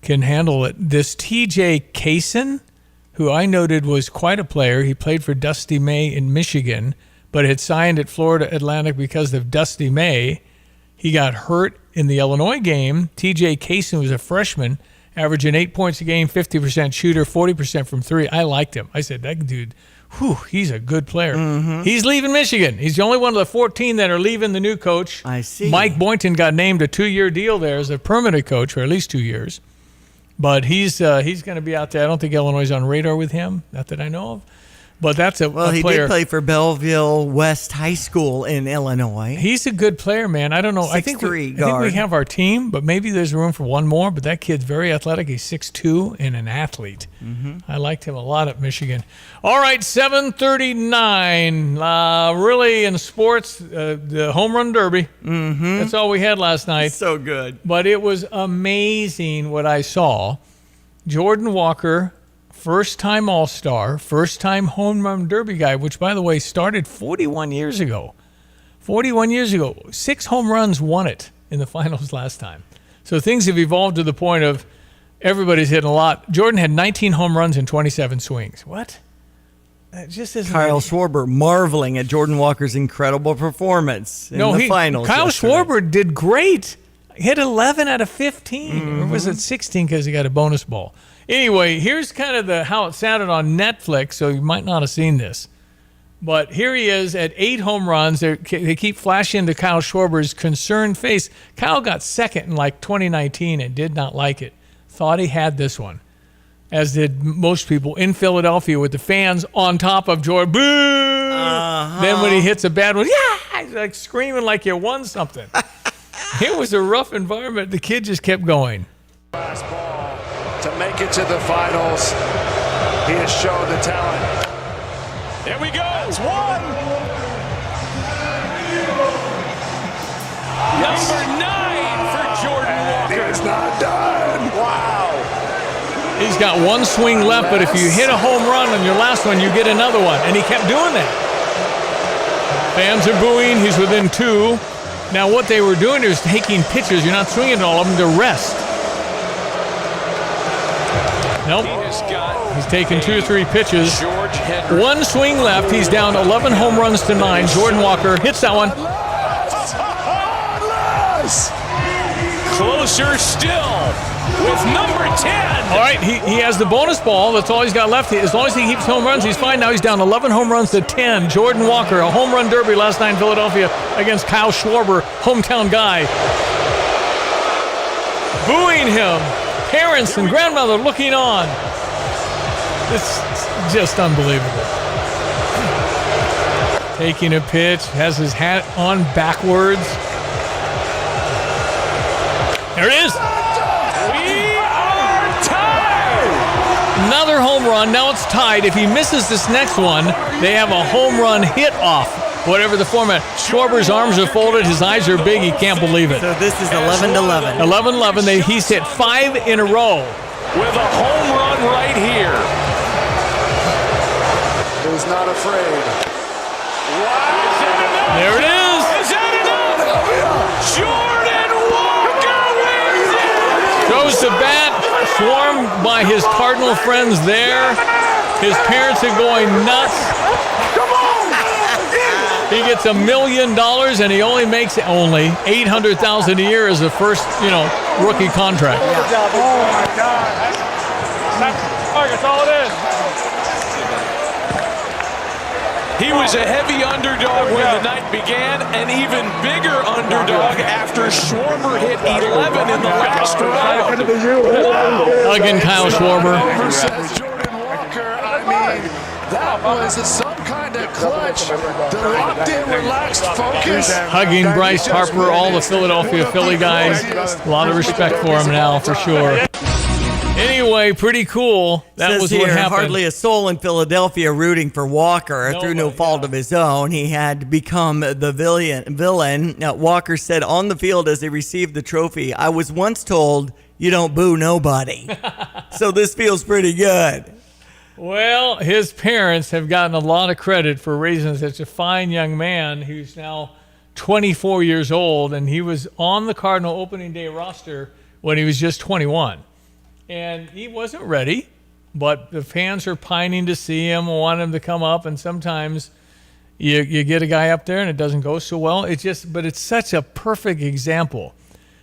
handle it. This TJ Kaysen, who I noted was quite a player. He played for Dusty May in Michigan, but had signed at Florida Atlantic because of Dusty May. He got hurt in the Illinois game. TJ Kaysen was a freshman, averaging 8 points a game, 50% shooter, 40% from three. I liked him. I said, that dude, he's a good player. He's leaving Michigan. He's the only one of the 14 that are leaving the new coach. I see. Mike Boynton got named a 2-year deal there as a permanent coach for at least 2 years. But he's going to be out there. I don't think Illinois is on radar with him, not that I know of. But that's a he player. did play for Belleville West High School in Illinois. He's a good player, man. I don't know. I think we have our team, but maybe there's room for one more. But that kid's very athletic. He's 6'2" and an athlete. I liked him a lot at Michigan. All right, 7:39. Really in sports, the home run derby. That's all we had last night. So good. But it was amazing what I saw. Jordan Walker, first-time All-Star, first-time home run derby guy, which, by the way, started 41 years ago. 41 years ago. 6 home runs won it in the finals last time. So things have evolved to the point of everybody's hitting a lot. Jordan had 19 home runs and 27 swings. What? That just isn't. Kyle Schwarber marveling at Jordan Walker's incredible performance in the finals. Kyle yesterday. Schwarber did great. hit 11 out of 15. Or was it 16 because he got a bonus ball? Anyway, here's kind of how it sounded on Netflix, so you might not have seen this. But here he is at 8 home runs. They keep flashing to Kyle Schwarber's concerned face. Kyle got second in like 2019 and did not like it. Thought he had this one, as did most people in Philadelphia with the fans on top of Jordan. Boo! Then when he hits a bad one, yeah, he's like screaming like you won something. It was a rough environment. The kid just kept going. Last ball to make it to the finals. He has shown the talent. There we go. It's one. Number 9 for Jordan Walker. He's not done. Wow. He's got one swing left, but if you hit a home run on your last one, you get another one. And he kept doing that. Fans are booing. He's within 2. Now, what they were doing is taking pitches. You're not swinging all of them to rest. Nope. He's taken 2 or 3 pitches. One swing left. He's down 11 home runs to 9. Jordan Walker hits that one. Closer still with number 10. All right, he has the bonus ball. That's all he's got left. As long as he keeps home runs, he's fine. Now he's down 11 home runs to 10. Jordan Walker, a home run derby last night in Philadelphia against Kyle Schwarber, hometown guy. Booing him. Parents and grandmother looking on. It's just unbelievable. Taking a pitch, has his hat on backwards. There it is. We are tied. Another home run. Now it's tied. If he misses this next one, they have a home run hit off. Whatever the format. Schwarber's arms are folded. His eyes are big. He can't believe it. So this is 11-11. 11-11. He's hit 5 in a row. With a home run right here. He's not afraid. Wow. There it is. Is that enough? Jordan Walker wins it. Throws the bat. Swarmed by his Cardinal friends there. His parents are going nuts. He gets $1 million, and he only makes $800,000 a year as the first, rookie contract. Oh my God! That's all it is. He was a heavy underdog when the night began, an even bigger underdog after Schwarber hit 11 in the last round. Again, Kyle Schwarber. Jordan Walker, I mean, that was some kind of clutch. The locked-in, relaxed focus. Hugging Bryce Harper, all the Philadelphia Philly guys. A lot of respect for him now, for sure. Anyway, pretty cool. That was what happened. Hardly a soul in Philadelphia rooting for Walker through no fault of his own. He had become the villain. Now, Walker said on the field as he received the trophy, "I was once told you don't boo nobody." So this feels pretty good. Well, his parents have gotten a lot of credit for raising such a fine young man who's now 24 years old, and he was on the Cardinal opening day roster when he was just 21. And he wasn't ready, but the fans are pining to see him, want him to come up, and sometimes you get a guy up there and it doesn't go so well. But it's such a perfect example.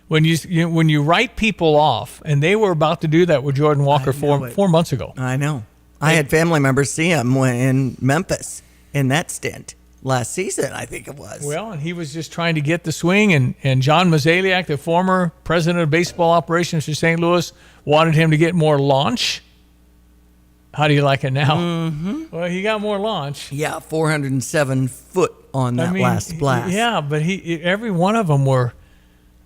When you write people off, and they were about to do that with Jordan Walker 4 months ago. I know. I had family members see him in Memphis in that stint last season, I think it was. Well, and he was just trying to get the swing, and John Mozeliak, the former president of baseball operations for St. Louis, wanted him to get more launch. How do you like it now? Mm-hmm. Well, he got more launch. Yeah, 407 foot on that last blast. Yeah, but every one of them were.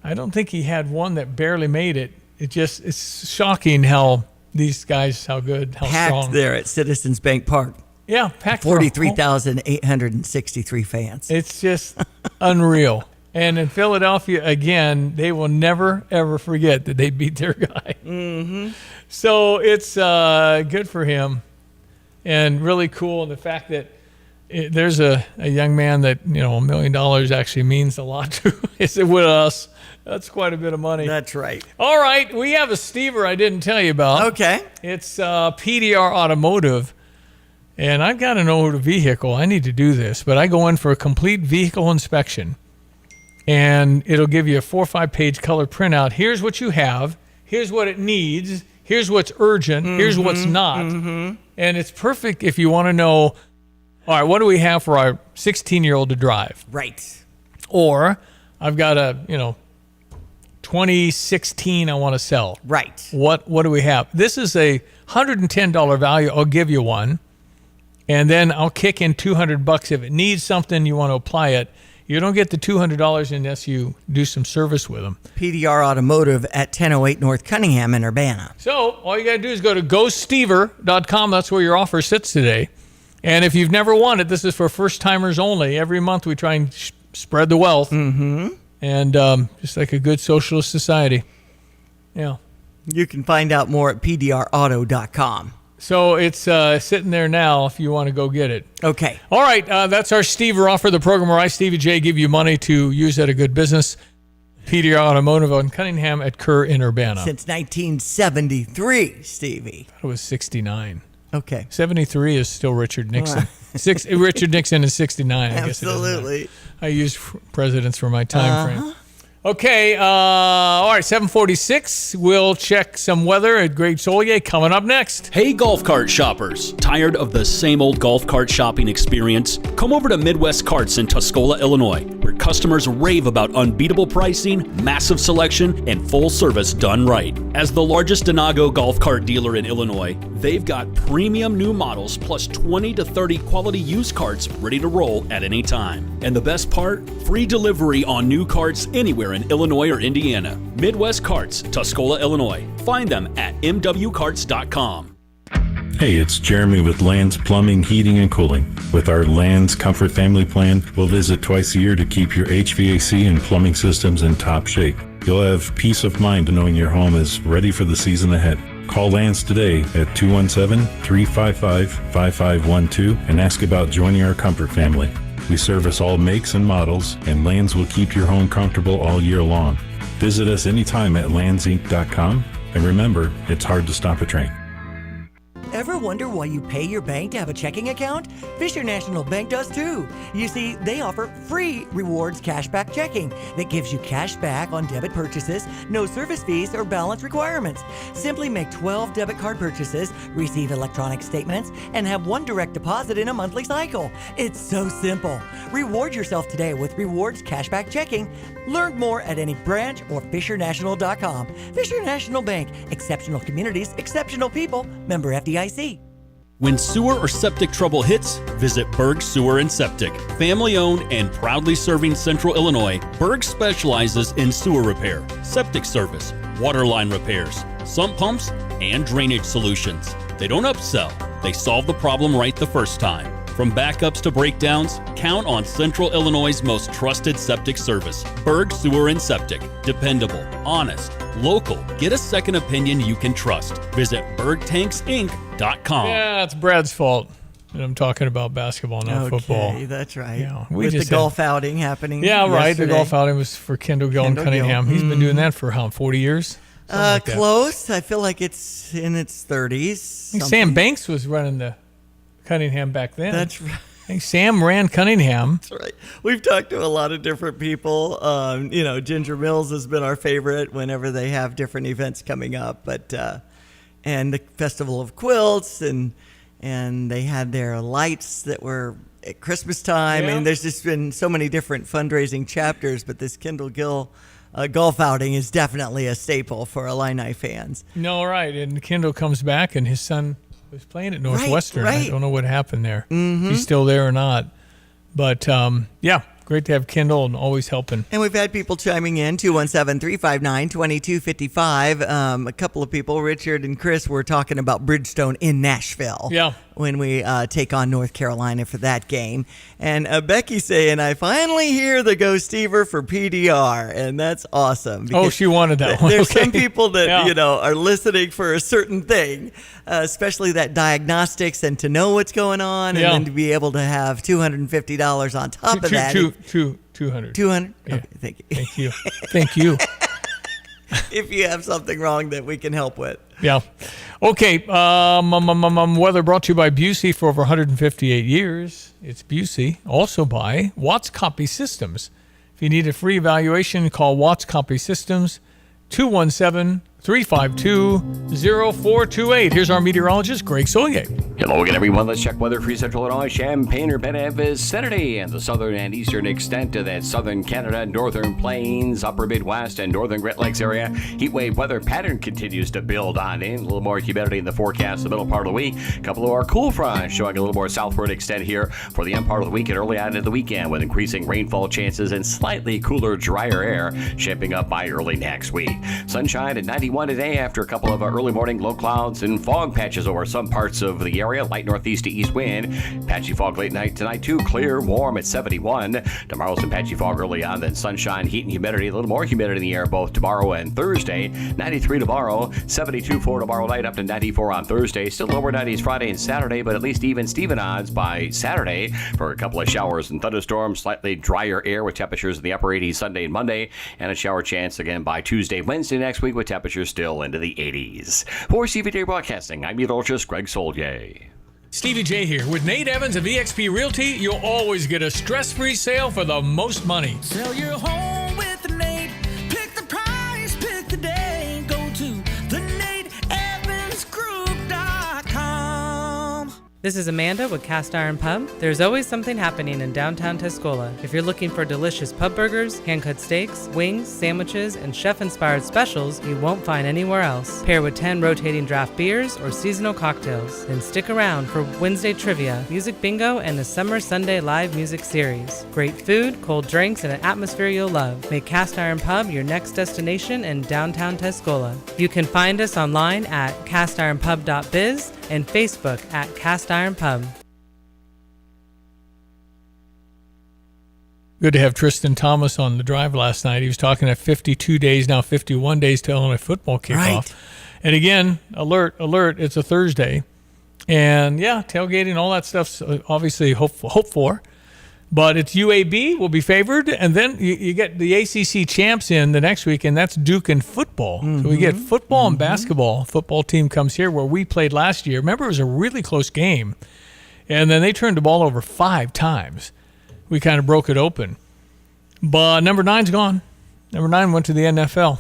I don't think he had one that barely made it. It's shocking how these guys, how good, how packed strong. There at Citizens Bank Park. Yeah, packed. 43,863 fans. It's just unreal. And in Philadelphia, again, they will never, ever forget that they beat their guy. Mm-hmm. So it's good for him, and really cool. And the fact that there's a young man that, $1 million actually means a lot to. Is it with us? That's quite a bit of money. That's right. All right, we have a Stever I didn't tell you about. Okay. It's PDR Automotive. And I've got an older vehicle. I need to do this, but I go in for a complete vehicle inspection. and it'll give you a 4 or 5 page color printout. Here's what you have. Here's what it needs. Here's what's urgent. Here's what's not. And it's perfect if you want to know, all right, what do we have for our 16-year-old to drive? Right. Or I've got a, 2016 I want to sell. Right. What do we have? This is a $110 value. I'll give you one. And then I'll kick in $200 if it needs something, you want to apply it. You don't get the $200 unless you do some service with them. PDR Automotive at 1008 North Cunningham in Urbana. So all you got to do is go to GoStever.com. That's where your offer sits today. And if you've never won it, this is for first-timers only. Every month we try and spread the wealth. And just like a good socialist society. Yeah. You can find out more at PDRauto.com. So it's sitting there now if you want to go get it. Okay. All right. That's our Stever offer, the program where I, Stevie J, give you money to use at a good business. PDR Automotive on Cunningham at Kerr in Urbana. Since 1973, Stevie. I thought it was 69. Okay. 73 is still Richard Nixon. Richard Nixon is 69. I guess Absolutely. I used presidents for my time frame. Okay, all right, 7:46. We'll check some weather at Great Solier coming up next. Hey, golf cart shoppers. Tired of the same old golf cart shopping experience? Come over to Midwest Carts in Tuscola, Illinois, where customers rave about unbeatable pricing, massive selection, and full service done right. As the largest Denago golf cart dealer in Illinois, they've got premium new models plus 20 to 30 quality used carts ready to roll at any time. And the best part? Free delivery on new carts anywhere in Illinois or Indiana. Midwest Carts, Tuscola, Illinois. Find them at mwcarts.com. Hey, it's Jeremy with Land's Plumbing, Heating, and Cooling. With our Land's Comfort Family Plan, we'll visit twice a year to keep your HVAC and plumbing systems in top shape. You'll have peace of mind knowing your home is ready for the season ahead. Call Lance today at 217-355-5512 and ask about joining our comfort family. We service all makes and models, and Lands will keep your home comfortable all year long. Visit us anytime at landsinc.com, and remember, it's hard to stop a train. Ever wonder why you pay your bank to have a checking account? Fisher National Bank does too. You see, they offer free rewards cashback checking that gives you cash back on debit purchases, no service fees or balance requirements. Simply make 12 debit card purchases, receive electronic statements, and have one direct deposit in a monthly cycle. It's so simple. Reward yourself today with rewards cashback checking. Learn more at any branch or FisherNational.com. Fisher National Bank. Exceptional communities, exceptional people. Member FDIC. When sewer or septic trouble hits, visit Berg Sewer and Septic. Family owned and proudly serving Central Illinois, Berg specializes in sewer repair, septic service, water line repairs, sump pumps, and drainage solutions. They don't upsell, they solve the problem right the first time. From backups to breakdowns, count on Central Illinois' most trusted septic service. Berg Sewer and Septic. Dependable, honest, local. Get a second opinion you can trust. Visit bergtanksinc.com. Yeah, it's Brad's fault that I'm talking about basketball, not football. Okay, that's right. Yeah, with the golf outing happening. Yeah, right. yesterday. The golf outing was for Kendall Gill and Cunningham. He's been doing that for how, 40 years? Like Close. I feel like it's in its 30s. I think Sam Banks was running the Cunningham back then. That's right. I think Sam ran Cunningham. That's right. We've talked to a lot of different people. Ginger Mills has been our favorite whenever they have different events coming up. But and the Festival of Quilts, and they had their lights that were at Christmas time. Yeah. And there's just been so many different fundraising chapters. But this Kendall Gill golf outing is definitely a staple for Illini fans. No, right. And Kendall comes back, and his son was playing at Northwestern. Right. I don't know what happened there. He's still there or not. But, yeah, great to have Kendall and always helping. And we've had people chiming in, 217-359-2255. A couple of people, Richard and Chris, were talking about Bridgestone in Nashville. Yeah. When we take on North Carolina for that game. And Becky saying, I finally hear the Go Stever for PDR. And that's awesome. Oh, she wanted that one. There's Okay. some people that, Yeah. are listening for a certain thing, especially that diagnostics and to know what's going on. And Yeah. then to be able to have $250 on top of that. 200. 200? Yeah. Okay, thank you. Thank you. Thank you. If you have something wrong that we can help with. Yeah. Okay. Weather brought to you by Busey for over 158 years. It's Busey. Also by Watts Copy Systems. If you need a free evaluation, call Watts Copy Systems, 217-352-0428. Here's our meteorologist, Greg Solier. Hello again, everyone. Let's check weather for Central Illinois, Champaign, or Benham vicinity, and the southern and eastern extent of that southern Canada, northern plains, upper Midwest, and northern Great Lakes area. Heat wave weather pattern continues to build on in. A little more humidity in the forecast the middle part of the week. A couple of our cool fronts showing a little more southward extent here for the end part of the week and early on into the weekend, with increasing rainfall chances and slightly cooler, drier air shaping up by early next week. Sunshine at 91 today after a couple of early morning low clouds and fog patches over some parts of the area. Light northeast to east wind. Patchy fog late night tonight too. Clear, warm at 71. Tomorrow some patchy fog early on, then sunshine, heat and humidity. A little more humidity in the air both tomorrow and Thursday. 93 tomorrow, 72 for tomorrow night, up to 94 on Thursday. Still lower 90s Friday and Saturday, but at least even Steven odds by Saturday for a couple of showers and thunderstorms. Slightly drier air with temperatures in the upper 80s Sunday and Monday, and a shower chance again by Tuesday, Wednesday next week with temperatures still into the 80s. For CVJ Broadcasting, I'm meteorologist Greg Solier. Stevie J here. With Nate Evans of eXp Realty, you'll always get a stress-free sale for the most money. Sell your home with Nate. Pick the price, pick the day. Go to thenateevansgroup.com. This is Amanda with Cast Iron Pub. There's always something happening in downtown Tuscola. If you're looking for delicious pub burgers, hand-cut steaks, wings, sandwiches, and chef-inspired specials you won't find anywhere else. Pair with 10 rotating draft beers or seasonal cocktails. Then stick around for Wednesday trivia, music bingo, and the Summer Sunday live music series. Great food, cold drinks, and an atmosphere you'll love. Make Cast Iron Pub your next destination in downtown Tuscola. You can find us online at castironpub.biz and Facebook at Cast Iron Pub. Good to have Tristan Thomas on the drive last night. He was talking at 52 days, now 51 days to Illinois football kickoff. Right. And again, alert, it's a Thursday. And yeah, tailgating, all that stuff's obviously hope for. But it's UAB will be favored, and then you get the ACC champs in the next week, and that's Duke and football. Mm-hmm. So we get football and basketball. Football team comes here where we played last year. Remember, it was a really close game, and then they turned the ball over 5 times. We kind of broke it open. But number 9's gone. Number 9 went to the NFL.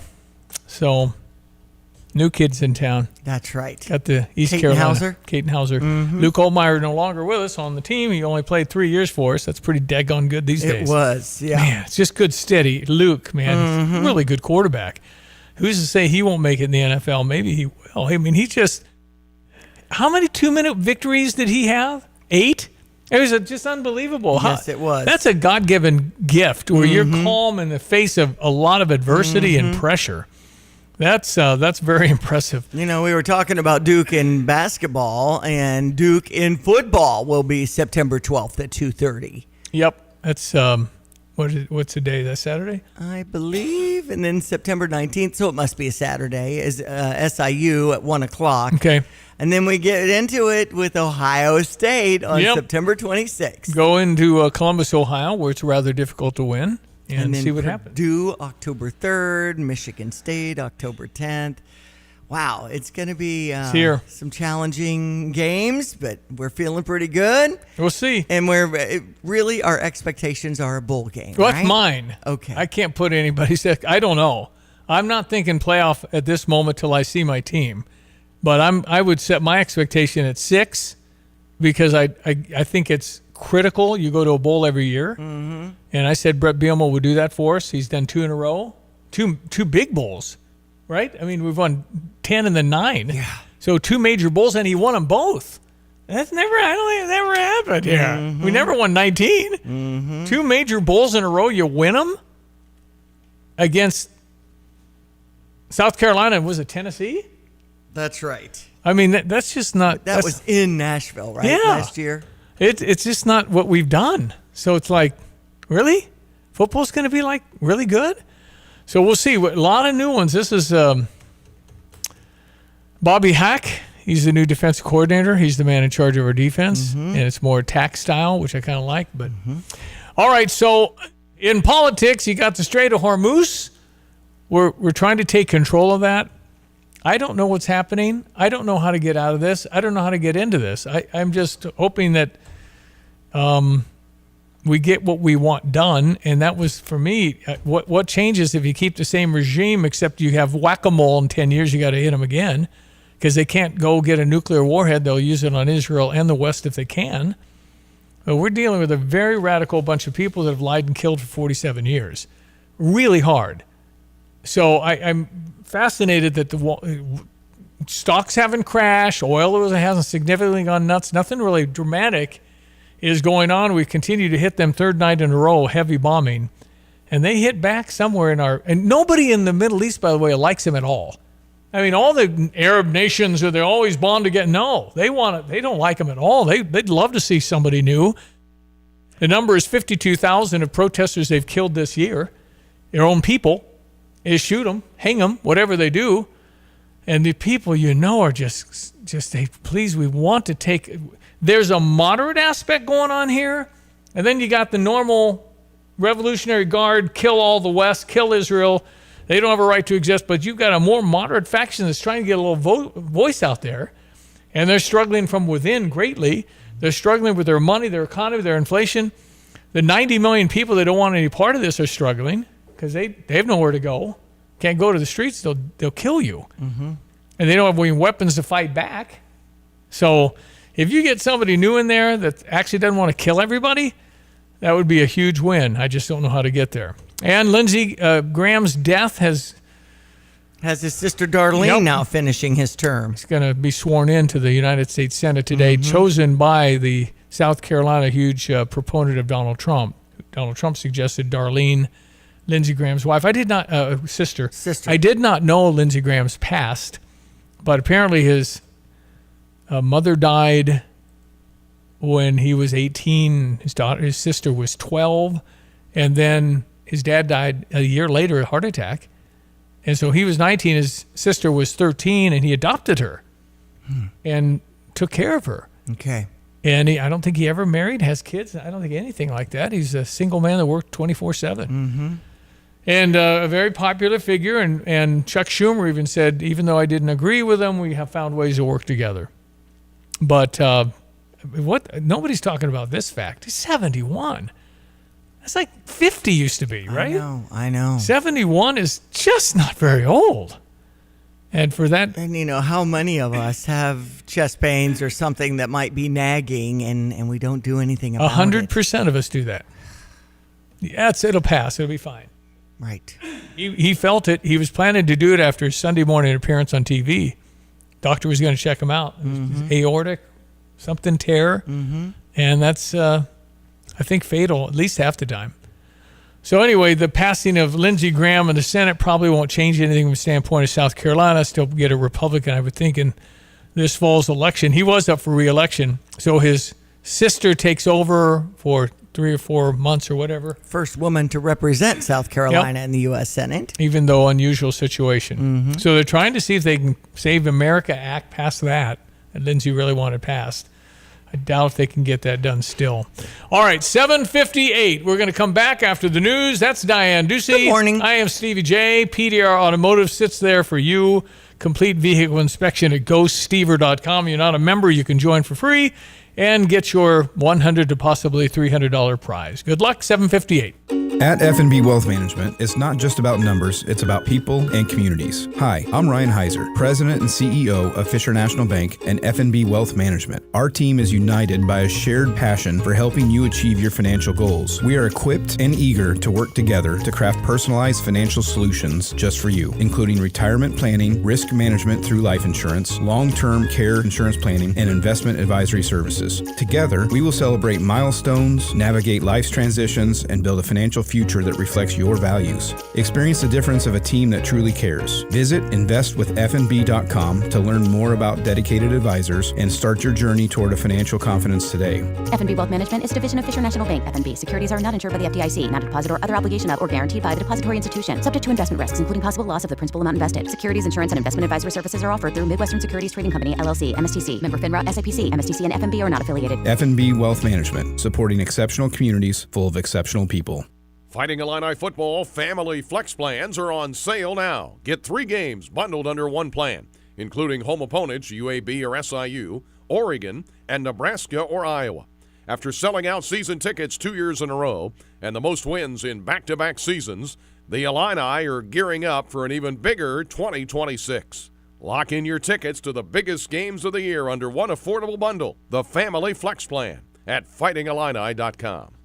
So new kids in town. That's right. Got the East Carolina. Caden Hauser. Mm-hmm. Luke Oldmeyer no longer with us on the team. He only played 3 years for us. That's pretty daggone good these days. It was, yeah. Man, it's just good, steady. Luke, man, really good quarterback. Who's to say he won't make it in the NFL? Maybe he will. I mean, he just – how many 2-minute victories did he have? 8? It was just unbelievable. Yes, it was. That's a God-given gift where you're calm in the face of a lot of adversity and pressure. That's very impressive. You know, we were talking about Duke in basketball, and Duke in football will be September 12th at 2:30. Yep. That's what's the day? Is that Saturday? I believe. And then September 19th, so it must be a Saturday, is SIU at 1 o'clock. Okay. And then we get into it with Ohio State on September 26th. Go into Columbus, Ohio, where it's rather difficult to win. And see what happens. Purdue, October 3rd, Michigan State, October 10th. Wow, it's going to be some challenging games, but we're feeling pretty good. We'll see. And really our expectations are a bowl game, well, right? That's mine. Okay. I can't put anybody's. I don't know. I'm not thinking playoff at this moment till I see my team. But I would set my expectation at 6 because I think it's critical. You go to a bowl every year. Mm-hmm. And I said Brett Bielema would do that for us. He's done 2 in a row. Two big bowls, right? I mean, we've won 10 and then 9. Yeah. So 2 major bowls, and he won them both. I don't think it never happened here. Mm-hmm. We never won 19. Mm-hmm. 2 major bowls in a row, you win them against South Carolina. Was it Tennessee? That's right. I mean, that's just not. That was in Nashville, right? Yeah. Last year. It's just not what we've done. So it's like, really? Football's going to be like really good? So we'll see. A lot of new ones. This is Bobby Hack. He's the new defensive coordinator. He's the man in charge of our defense. Mm-hmm. And it's more attack style, which I kind of like. But all right, so in politics, you got the Strait of Hormuz. We're trying to take control of that. I don't know what's happening. I don't know how to get out of this. I don't know how to get into this. I'm just hoping that we get what we want done. And that was, for me, what changes if you keep the same regime, except you have whack-a-mole in 10 years, you got to hit them again, because they can't go get a nuclear warhead. They'll use it on Israel and the West if they can. But we're dealing with a very radical bunch of people that have lied and killed for 47 years. Really hard. So I'm fascinated that the stocks haven't crashed. Oil hasn't significantly gone nuts. Nothing really dramatic is going on. We continue to hit them third night in a row, heavy bombing. And they hit back somewhere and nobody in the Middle East, by the way, likes them at all. I mean, all the Arab nations, they're always bombed again. No, they don't like them at all. They'd love to see somebody new. The number is 52,000 of protesters they've killed this year. Their own people. They shoot them, hang them, whatever they do. And the people are just please, we want to take. There's a moderate aspect going on here. And then you got the normal Revolutionary Guard, kill all the West, kill Israel. They don't have a right to exist. But you've got a more moderate faction that's trying to get a little voice out there. And they're struggling from within greatly. They're struggling with their money, their economy, their inflation. The 90 million people that don't want any part of this are struggling because they have nowhere to go. Can't go to the streets. They'll kill you. Mm-hmm. And they don't have any weapons to fight back. So if you get somebody new in there that actually doesn't want to kill everybody, that would be a huge win. I just don't know how to get there. And Lindsey Graham's death has his sister Darlene now finishing his term. He's going to be sworn into the United States Senate today, chosen by the South Carolina huge proponent of Donald Trump. Donald Trump suggested Darlene, Lindsey Graham's wife. I did not, sister. I did not know Lindsey Graham's past, but apparently his mother died when he was 18. His sister was 12, and then his dad died a year later, a heart attack. And so he was 19, his sister was 13, and he adopted her and took care of her. Okay. And I don't think he ever married, has kids. I don't think anything like that. He's a single man that worked 24/7. Mm-hmm. And a very popular figure. And Chuck Schumer even said, even though I didn't agree with him, we have found ways to work together. But nobody's talking about this fact. He's 71. That's like 50 used to be, right? I know. 71 is just not very old. And for that... And how many of us have chest pains or something that might be nagging and we don't do anything about 100% of us do that. Yeah, it'll pass. It'll be fine. Right. He felt it. He was planning to do it after his Sunday morning appearance on TV. Doctor was going to check him out. It was aortic, something tear. Mm-hmm. And that's... I think fatal at least half the time. So anyway, the passing of Lindsey Graham in the Senate probably won't change anything from the standpoint of South Carolina. Still get a Republican, I would think, in this fall's election. He was up for re-election. So his sister takes over for 3 or 4 months or whatever. First woman to represent South Carolina in the U.S. Senate. Even though unusual situation. Mm-hmm. So they're trying to see if they can Save America Act past that Lindsey really wanted passed. I doubt they can get that done still. All right, 7:58. We're going to come back after the news. That's Diane Ducey. Good morning. I am Stevie J. PDR Automotive sits there for you. Complete vehicle inspection at GoStever.com. You're not a member, you can join for free and get your $100 to possibly $300 prize. Good luck, 7:58. At F&B Wealth Management, it's not just about numbers, it's about people and communities. Hi, I'm Ryan Heiser, President and CEO of Fisher National Bank and F&B Wealth Management. Our team is united by a shared passion for helping you achieve your financial goals. We are equipped and eager to work together to craft personalized financial solutions just for you, including retirement planning, risk management through life insurance, long-term care insurance planning, and investment advisory services. Together, we will celebrate milestones, navigate life's transitions, and build a financial future that reflects your values. Experience the difference of a team that truly cares. Visit investwithfnb.com to learn more about dedicated advisors and start your journey toward a financial confidence today. F&B Wealth Management is a division of Fisher National Bank. F&B securities are not insured by the FDIC, not a deposit or other obligation of or guaranteed by the depository institution, subject to investment risks, including possible loss of the principal amount invested. Securities, insurance, and investment advisory services are offered through Midwestern Securities Trading Company, LLC, MSTC, member FINRA, SIPC, MSTC, and F&B are not affiliated. F&B Wealth Management, supporting exceptional communities full of exceptional people. Fighting Illini football family flex plans are on sale now. Get 3 games bundled under one plan, including home opponents UAB or SIU, Oregon, and Nebraska or Iowa. After selling out season tickets 2 years in a row and the most wins in back-to-back seasons, the Illini are gearing up for an even bigger 2026. Lock in your tickets to the biggest games of the year under one affordable bundle, the Family Flex Plan, at fightingillini.com.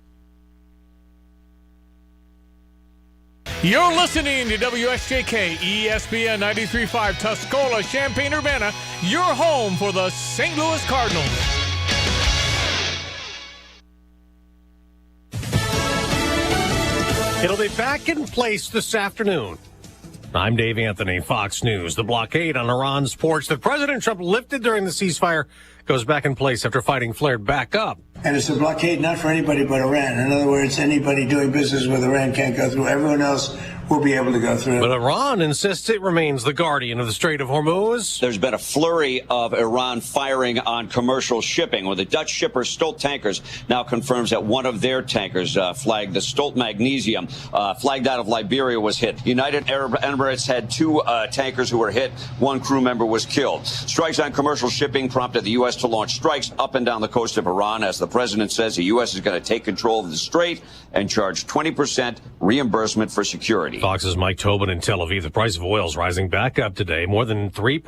You're listening to WSJK ESPN 93.5 Tuscola, Champaign-Urbana, your home for the St. Louis Cardinals. It'll be back in place this afternoon. I'm Dave Anthony, Fox News. The blockade on Iran's ports that President Trump lifted during the ceasefire goes back in place after fighting flared back up. And it's a blockade not for anybody but Iran. In other words, anybody doing business with Iran can't go through. Everyone else will be able to go through. But Iran insists it remains the guardian of the Strait of Hormuz. There's been a flurry of Iran firing on commercial shipping, where the Dutch shipper Stolt Tankers now confirms that one of their tankers, flagged the Stolt Magnesium, flagged out of Liberia, was hit. United Arab Emirates had two tankers who were hit. One crew member was killed. Strikes on commercial shipping prompted the U.S. to launch strikes up and down the coast of Iran, as the president says the U.S. is going to take control of the strait and charge 20% reimbursement for security. Fox's Mike Tobin in Tel Aviv. The price of oil is rising back up today, more than 3%.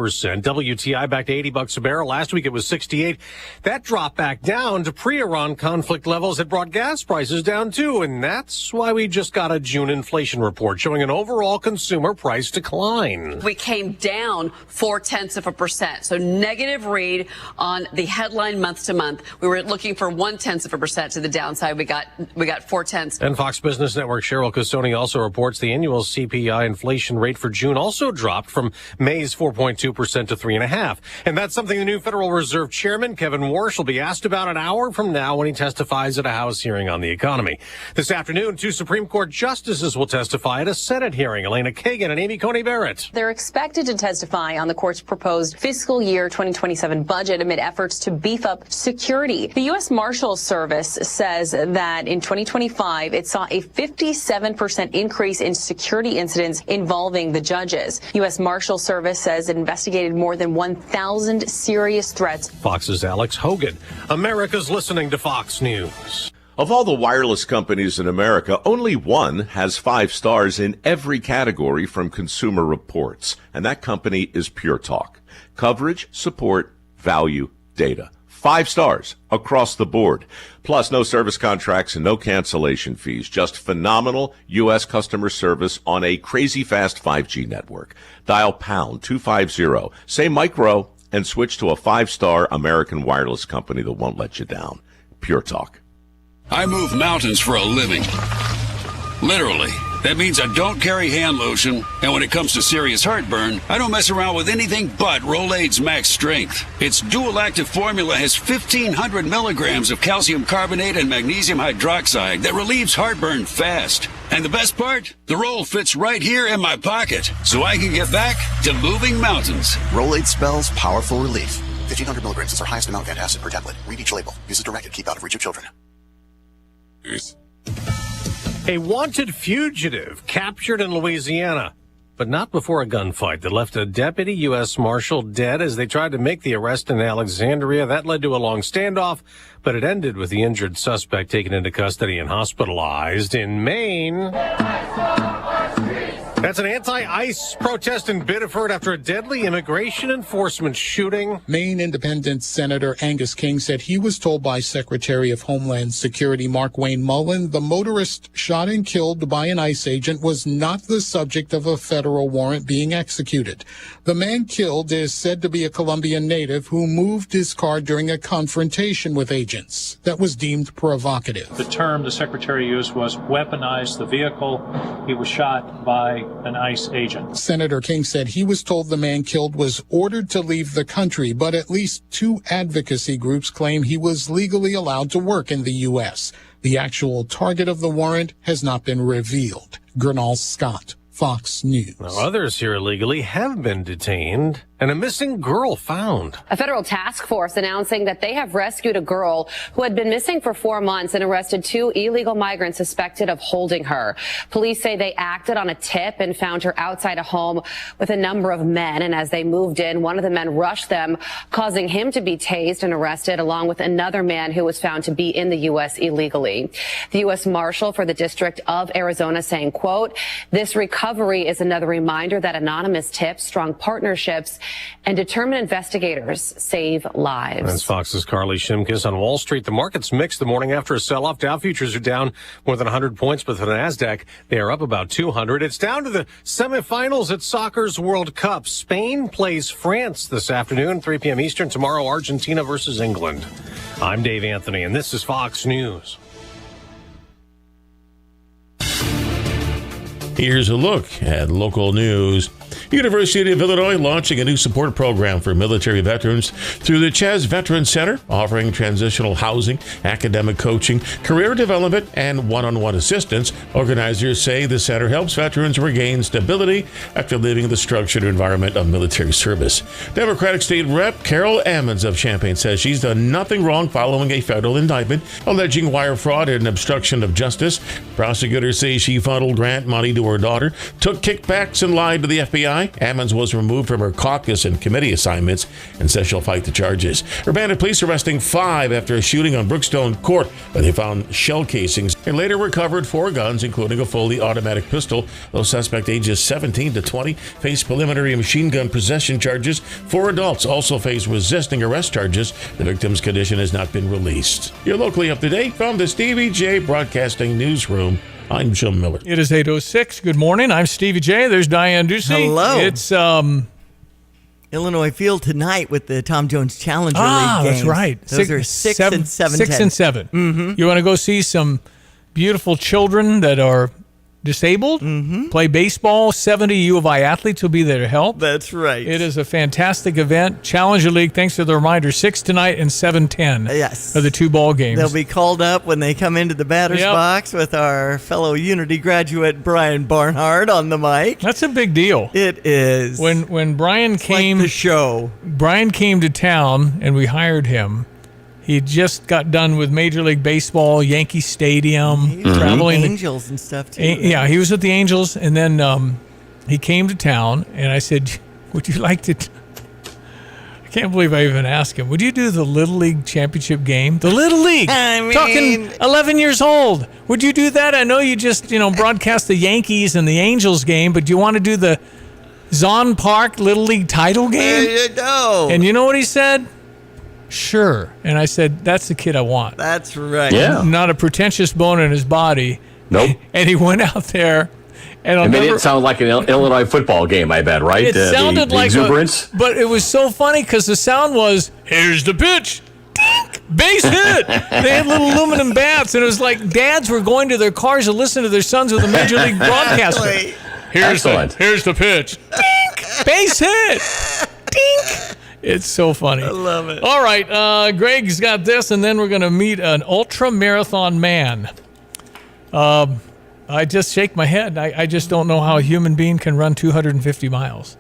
WTI back to $80 a barrel. Last week it was 68. That dropped back down to pre-Iran conflict levels. It brought gas prices down too, and that's why we just got a June inflation report showing an overall consumer price decline. We came down 0.4%, so negative read on the headline month to month. We were looking for 0.1% to the downside. We got 0.4. And Fox Business Network Cheryl Casoni also reports the annual CPI inflation rate for June also dropped from May's 4.2% to 3.5%. And that's something the new Federal Reserve Chairman Kevin Warsh will be asked about an hour from now when he testifies at a House hearing on the economy. This afternoon, 2 Supreme Court justices will testify at a Senate hearing. Elena Kagan and Amy Coney Barrett. They're expected to testify on the court's proposed fiscal year 2027 budget amid efforts to beef up security. The U.S. Marshals Service says that in 2025, it saw a 57% increase in security incidents involving the judges. U.S. Marshal Service says it investigated more than 1,000 serious threats. Fox's Alex Hogan. America's listening to Fox News. Of all the wireless companies in America, only one has 5 stars in every category from Consumer Reports, and that company is Pure Talk. Coverage, support, value, data. 5 stars across the board. Plus, no service contracts and no cancellation fees. Just phenomenal U.S. customer service on a crazy fast 5G network. Dial pound 250, say micro, and switch to a 5-star American wireless company that won't let you down. Pure Talk. I move mountains for a living. Literally. That means I don't carry hand lotion, and when it comes to serious heartburn, I don't mess around with anything but Rolaids Max Strength. Its dual active formula has 1,500 milligrams of calcium carbonate and magnesium hydroxide that relieves heartburn fast. And the best part? The roll fits right here in my pocket, so I can get back to moving mountains. Rolaids spells powerful relief. 1,500 milligrams is our highest amount of antacid per tablet. Read each label. Use as directed. Keep out of reach of children. A wanted fugitive captured in Louisiana, but not before a gunfight that left a deputy U.S. Marshal dead as they tried to make the arrest in Alexandria. That led to a long standoff, but it ended with the injured suspect taken into custody and hospitalized in Maine. That's an anti-ICE protest in Biddeford after a deadly immigration enforcement shooting. Maine Independent Senator Angus King said he was told by Secretary of Homeland Security Mark Wayne Mullen the motorist shot and killed by an ICE agent was not the subject of a federal warrant being executed. The man killed is said to be a Colombian native who moved his car during a confrontation with agents that was deemed provocative. The term the Secretary used was weaponize the vehicle. He was shot by an ICE agent. Senator King said he was told the man killed was ordered to leave the country, but at least 2 advocacy groups claim he was legally allowed to work in the U.S. The actual target of the warrant has not been revealed. Gernal Scott, Fox News. Now, others here illegally have been detained and a missing girl found. A federal task force announcing that they have rescued a girl who had been missing for 4 months and arrested 2 illegal migrants suspected of holding her. Police say they acted on a tip and found her outside a home with a number of men. And as they moved in, one of the men rushed them, causing him to be tased and arrested, along with another man who was found to be in the U.S. illegally. The U.S. Marshal for the District of Arizona saying, quote, "This recovery is another reminder that anonymous tips, strong partnerships, and determined investigators save lives." That's Fox's Carly Shimkus on Wall Street. The market's mixed the morning after a sell-off. Dow futures are down more than 100 points, but for the NASDAQ, they are up about 200. It's down to the semifinals at soccer's World Cup. Spain plays France this afternoon, 3 p.m. Eastern. Tomorrow, Argentina versus England. I'm Dave Anthony, and this is Fox News. Here's a look at local news. University of Illinois launching a new support program for military veterans through the Chaz Veteran Center, offering transitional housing, academic coaching, career development, and one-on-one assistance. Organizers say the center helps veterans regain stability after leaving the structured environment of military service. Democratic State Rep Carol Ammons of Champaign says she's done nothing wrong following a federal indictment alleging wire fraud and obstruction of justice. Prosecutors say she funneled grant money to her daughter, took kickbacks, and lied to the FBI. Ammons was removed from her caucus and committee assignments and says she'll fight the charges. Urbana police arresting 5 after a shooting on Brookstone Court, where they found shell casings and later recovered 4 guns, including a fully automatic pistol. Those suspect ages 17 to 20 face preliminary machine gun possession charges. 4 adults also face resisting arrest charges. The victim's condition has not been released. You're locally up to date from the Stevie J Broadcasting Newsroom. I'm Jim Miller. It is 8:06. Good morning. I'm Stevie J. There's Diane Ducey. Hello. It's Illinois Field tonight with the Tom Jones Challenger League games. That's right. Those are 6 and 7. 6 and 7. Mm-hmm. You want to go see some beautiful children that are disabled, play baseball. 70 U of I athletes will be there to help. That's right. It is a fantastic event. Challenger League, thanks for the reminder, 6 tonight and 7:10. Yes. Are the 2 ball games. They'll be called up when they come into the batter's box with our fellow Unity graduate Brian Barnhart on the mic. That's a big deal. It is. When Brian came, like the show. Brian came to town and we hired him. He just got done with Major League Baseball, Yankee Stadium, He was traveling. with the Angels and stuff too. Yeah, he was with the Angels, and then he came to town, and I said, "Would you like to?" I can't believe I even asked him. Would you do the Little League championship game? The Little League, I mean, talking 11 years old. Would you do that? I know you just broadcast the Yankees and the Angels game, but do you want to do the Zon Park Little League title game? There you go. And you know what he said? Sure. And I said, that's the kid I want. That's right. Yeah. Not a pretentious bone in his body. Nope. And he went out there. And It made it sound like an Illinois football game, I bet, right? It sounded the like exuberance. but it was so funny because the sound was, here's the pitch. Dink! Base hit. They had little aluminum bats, and it was like dads were going to their cars to listen to their sons with a Major League broadcaster. Here's the pitch. Dink! Base hit. Dink! It's so funny. I love it. All right, Greg's got this, and then we're going to meet an ultra-marathon man. I just shake my head. I just don't know how a human being can run 250 miles.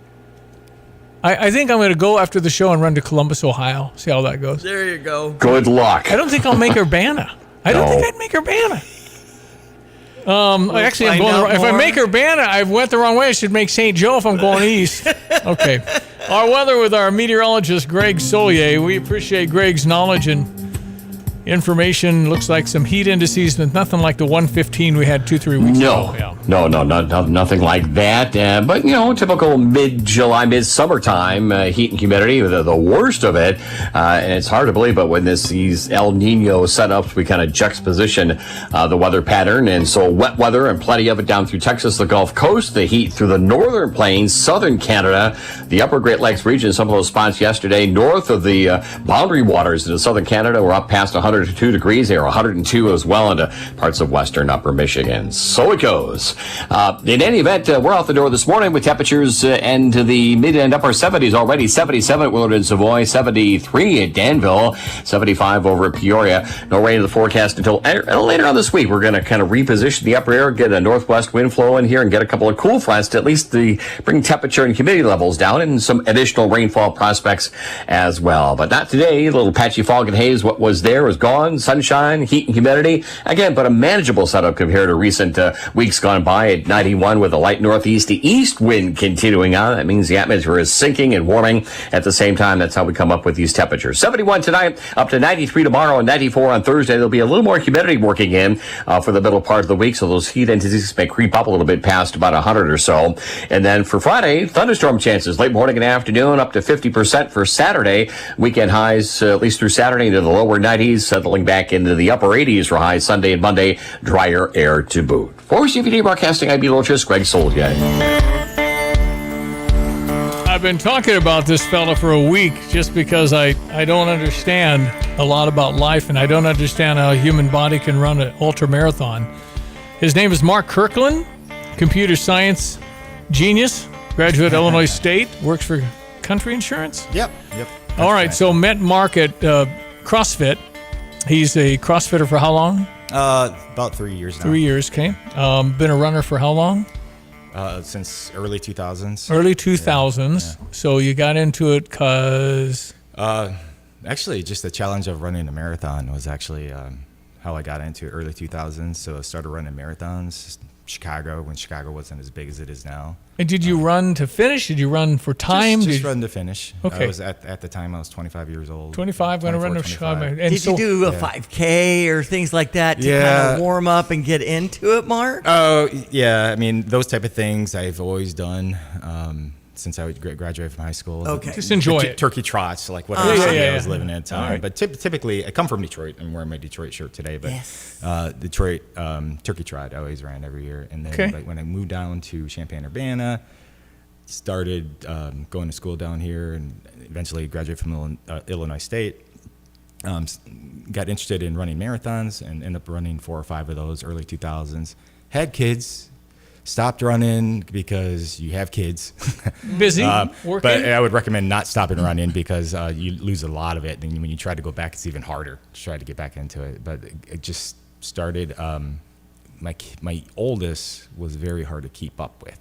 I think I'm going to go after the show and run to Columbus, Ohio, see how that goes. There you go. Good luck. I don't think I'll make Urbana. I don't think I'd make Urbana. Actually, I'm going. If I make Urbana, I went the wrong way. I should make St. Joe if I'm going east. Okay. Our weather with our meteorologist, Greg Solier. We appreciate Greg's knowledge and information. Looks like some heat indices, but nothing like the 115 we had 2-3 weeks ago. Yeah. No, nothing like that. But, typical mid-July, mid-summertime heat and humidity, the worst of it. And it's hard to believe, but when these El Nino setups, we kind of juxtaposition the weather pattern. And so wet weather and plenty of it down through Texas, the Gulf Coast, the heat through the northern plains, southern Canada, the upper Great Lakes region, some of those spots yesterday, north of the boundary waters into southern Canada, we're up past 102 degrees. They are 102 as well into parts of western upper Michigan. So it goes. In any event, we're out the door this morning with temperatures into the mid and upper 70s already. 77 at Willard and Savoy, 73 at Danville, 75 over at Peoria. No rain in the forecast until later on this week. We're going to kind of reposition the upper air, get a northwest wind flow in here, and get a couple of cool fronts to at least bring temperature and humidity levels down, and some additional rainfall prospects as well. But not today. A little patchy fog and haze. What was there is gone. Sunshine, heat, and humidity. Again, but a manageable setup compared to recent weeks gone by at 91 with a light northeast to east wind continuing on. That means the atmosphere is sinking and warming at the same time. That's how we come up with these temperatures. 71 tonight, up to 93 tomorrow, and 94 on Thursday. There'll be a little more humidity working in for the middle part of the week, so those heat intensities may creep up a little bit past about 100 or so. And then for Friday, thunderstorm chances late morning and afternoon, up to 50% for Saturday. Weekend highs, at least through Saturday, into the lower 90s, settling back into the upper 80s for highs Sunday and Monday. Drier air to boot. For CVD Broadcasting, I'm Beatrice, Greg Soldier. I've been talking about this fella for a week just because I don't understand a lot about life, and I don't understand how a human body can run an ultra marathon. His name is Mark Kirkland, computer science genius, graduate of Illinois State, works for Country Insurance. Yep. All right, so met Mark at CrossFit. He's a CrossFitter for how long? About 3 years now. 3 years, okay. Been a runner for how long? Since early 2000s. Early 2000s. Yeah. So you got into it because? Actually, just the challenge of running a marathon was actually how I got into it, early 2000s. So I started running marathons, Chicago, when Chicago wasn't as big as it is now. And did you run to finish? Did you run for time? Just run to finish. Okay. I was at the time I was 25 years old. 25, going to run to Chicago. And did you do a 5K or things like that to kind of warm up and get into it, Mark? Oh, yeah. I mean, those type of things I've always done since I graduated from high school. Okay. Just enjoy it. Turkey trots, like whatever city I was living at the time. Right. But typically, I come from Detroit. I'm wearing my Detroit shirt today. But Detroit turkey trot I always ran every year. And then when I moved down to Champaign-Urbana, started going to school down here, and eventually graduated from Illinois State. Got interested in running marathons and ended up running 4 or 5 of those early 2000s. Had kids. Stopped running because you have kids. Busy, working. But I would recommend not stopping running because you lose a lot of it. And when you try to go back, it's even harder to try to get back into it. But it just started, my oldest was very hard to keep up with.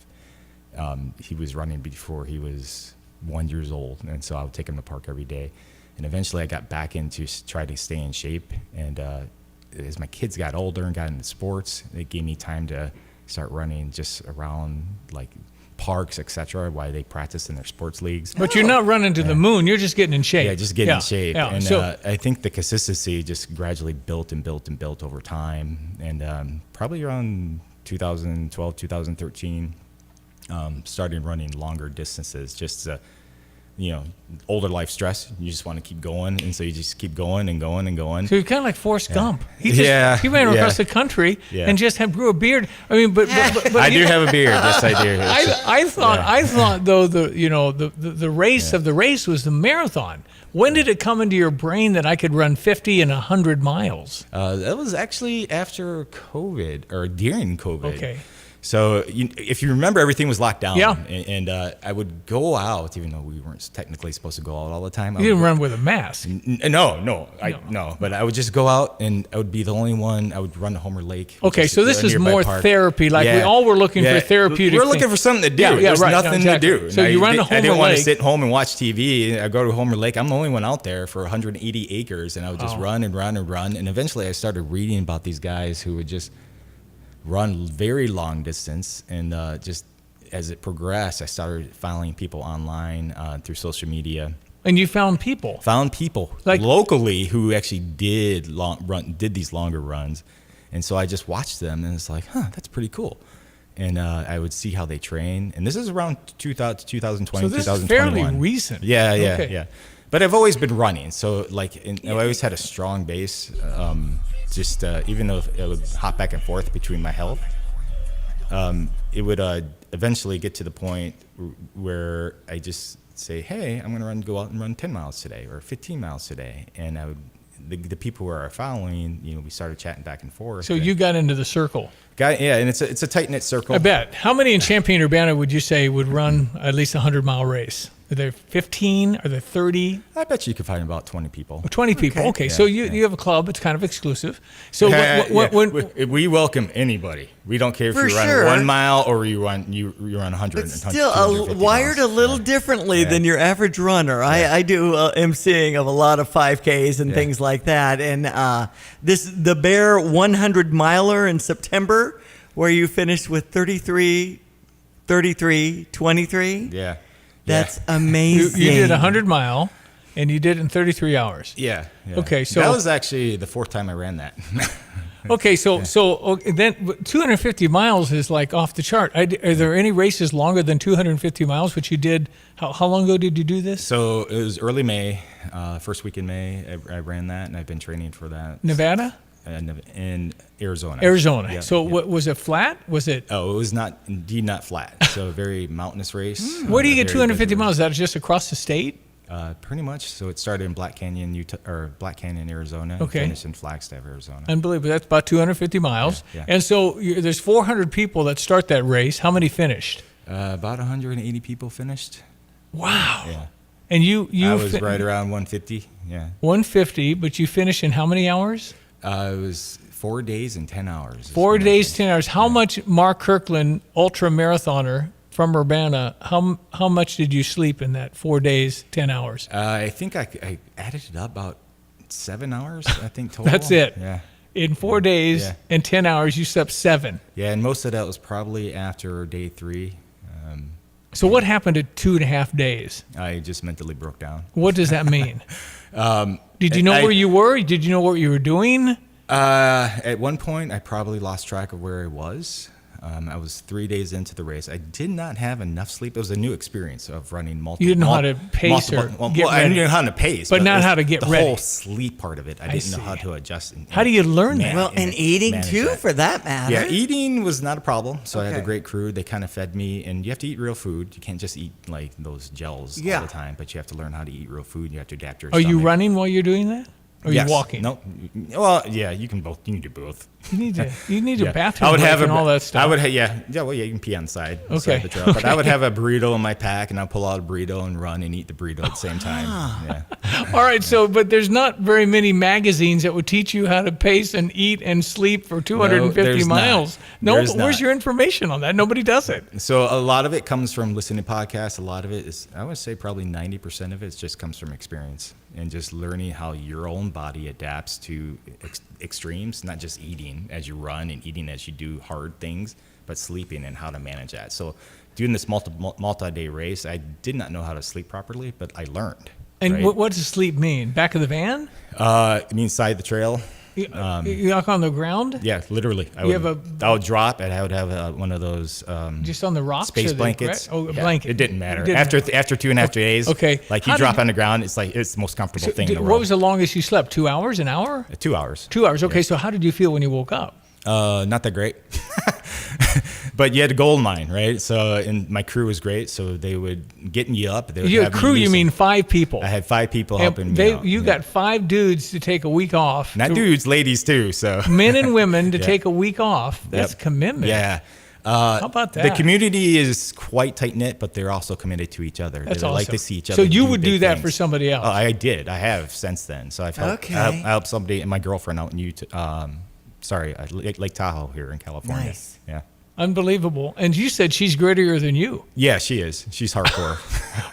He was running before he was 1 year old. And so I would take him to the park every day. And eventually I got back into try to stay in shape. And as my kids got older and got into sports, it gave me time to start running just around like parks, etc., while they practice in their sports leagues. But you're not running to the moon. You're just getting in shape. Yeah, just getting in shape. Yeah. And I think the consistency just gradually built over time. And probably around 2012, 2013, started running longer distances just older life stress. You just want to keep going, and so you just keep going and going and going. So you're kind of like Forrest Gump. He ran across the country and just grew a beard. I mean, but I do have a beard. Yes, I do. I thought though the race of the race was the marathon. When did it come into your brain that I could run 50 and 100 miles? That was actually after COVID or during COVID. Okay. So if you remember, everything was locked down. Yeah. And I would go out, even though we weren't technically supposed to go out all the time. You didn't run with a mask. No. But I would just go out, and I would be the only one. I would run to Homer Lake. Okay, so this is more therapy. Like we all were looking for therapeutic. We're looking for something to do. There's nothing to do. So you run to Homer Lake. I didn't want to sit home and watch TV. I go to Homer Lake. I'm the only one out there for 180 acres, and I would just run and run and run. And eventually I started reading about these guys who would just run very long distance, and just as it progressed, I started following people online through social media. And you found people? Found people like locally who actually did these longer runs, and so I just watched them, and it's like, that's pretty cool. And I would see how they train, and this is around 2020, so this 2021. Is fairly recent. Yeah. But I've always been running, so I always had a strong base. Even though it would hop back and forth between my health, it would eventually get to the point where I just say, hey, I'm going to go out and run 10 miles today or 15 miles today. And the people who are following, we started chatting back and forth. So you got into the circle. And it's a tight knit circle. I bet. How many in Champaign-Urbana would you say would run at least a 100-mile race? Are there 15? Are there 30? I bet you could find about 20 people. 20 people. Okay. So you have a club. It's kind of exclusive. So when we welcome anybody. We don't care if For you run sure. 1 mile or you run 100. But still wired a little differently than your average runner. I do emceeing of a lot of 5Ks and things like that. And the Bear 100 miler in September, where you finished with 33, 23. Yeah. That's amazing. You did a 100-mile, and you did it in 33 hours. Yeah. Okay, so that was actually the 4th time I ran that. Okay, so then 250 miles is like off the chart. Are there any races longer than 250 miles, which you did? How long ago did you do this? So it was early May, first week in May. I ran that, and I've been training for that. Nevada? In Arizona. Arizona. So what was it, flat? Was it? Oh, it was indeed not flat. So a very mountainous race. Where do you get 250 miles? Is that just across the state? Pretty much. So it started in Black Canyon, Arizona. Okay. And finished in Flagstaff, Arizona. Unbelievable. That's about 250 miles. Yeah. And so there's 400 people that start that race. How many finished? About 180 people finished. Wow. Yeah. And you I was right around 150. Yeah. 150, but you finished in how many hours? It was 4 days and 10 hours. 4 days, 10 hours. How much, Mark Kirkland, ultra marathoner from Urbana, how much did you sleep in that 4 days, 10 hours? I think I added it up about 7 hours, I think, total. That's it. Yeah. In 4 days and 10 hours, you slept 7. Yeah, and most of that was probably after day 3. So what happened at 2.5 days? I just mentally broke down. What does that mean? Did you know where you were? Did you know what you were doing? At one point, I probably lost track of where I was. I was 3 days into the race. I did not have enough sleep. It was a new experience of running multiple. You didn't know how to pace or get ready. I knew how to pace, but not how to get the ready. The whole sleep part of it, I didn't know how to adjust. How do you learn that? Well, and eating too, for that matter. Yeah, eating was not a problem. So I had a great crew. They kind of fed me, and you have to eat real food. You can't just eat like those gels all the time, but you have to learn how to eat real food. You have to adapt your Are stomach. you running while you're doing that? Or are you walking? No. Well, yeah, you can both. You can do both. You need a bathroom break and all that stuff. I would you can pee on the side of the trail. But I would have a burrito in my pack, and I'd pull out a burrito and run and eat the burrito at the same time. Yeah. All right, but there's not very many magazines that would teach you how to pace and eat and sleep for 250 miles. Where's your information on that? Nobody does it. So a lot of it comes from listening to podcasts. A lot of it is, I would say probably 90% of it just comes from experience and just learning how your own body adapts to extremes, not just eating as you run and eating as you do hard things, but sleeping and how to manage that. So doing this multi-day race, I did not know how to sleep properly, but I learned. And what does sleep mean? Back of the van? It means side the trail. You walk on the ground? Yeah, literally. I would drop, and I would have one of those just on the rocks, space blankets. Oh, a blanket. It didn't matter. After 2.5 days, like you drop on the ground, it's like it's the most comfortable thing in the world. What was the longest you slept? 2 hours? An hour? 2 hours. 2 hours. Okay, so how did you feel when you woke up? Not that great. But you had a gold mine, right? So, and my crew was great. So they would get you up. You had crew, you mean 5 people? I had 5 people helping me out. You got 5 dudes to take a week off. Not dudes, ladies too. So men and women to take a week off. That's commitment. Yeah. How about that? The community is quite tight knit, but they're also committed to each other. That's they awesome. like to see each other. So you would do that things for somebody else? Oh, I did. I have since then. So I've helped. I helped somebody and my girlfriend out in Lake Tahoe here in California. Nice. Yeah. Unbelievable. And you said she's grittier than you. Yeah, she is. She's hardcore.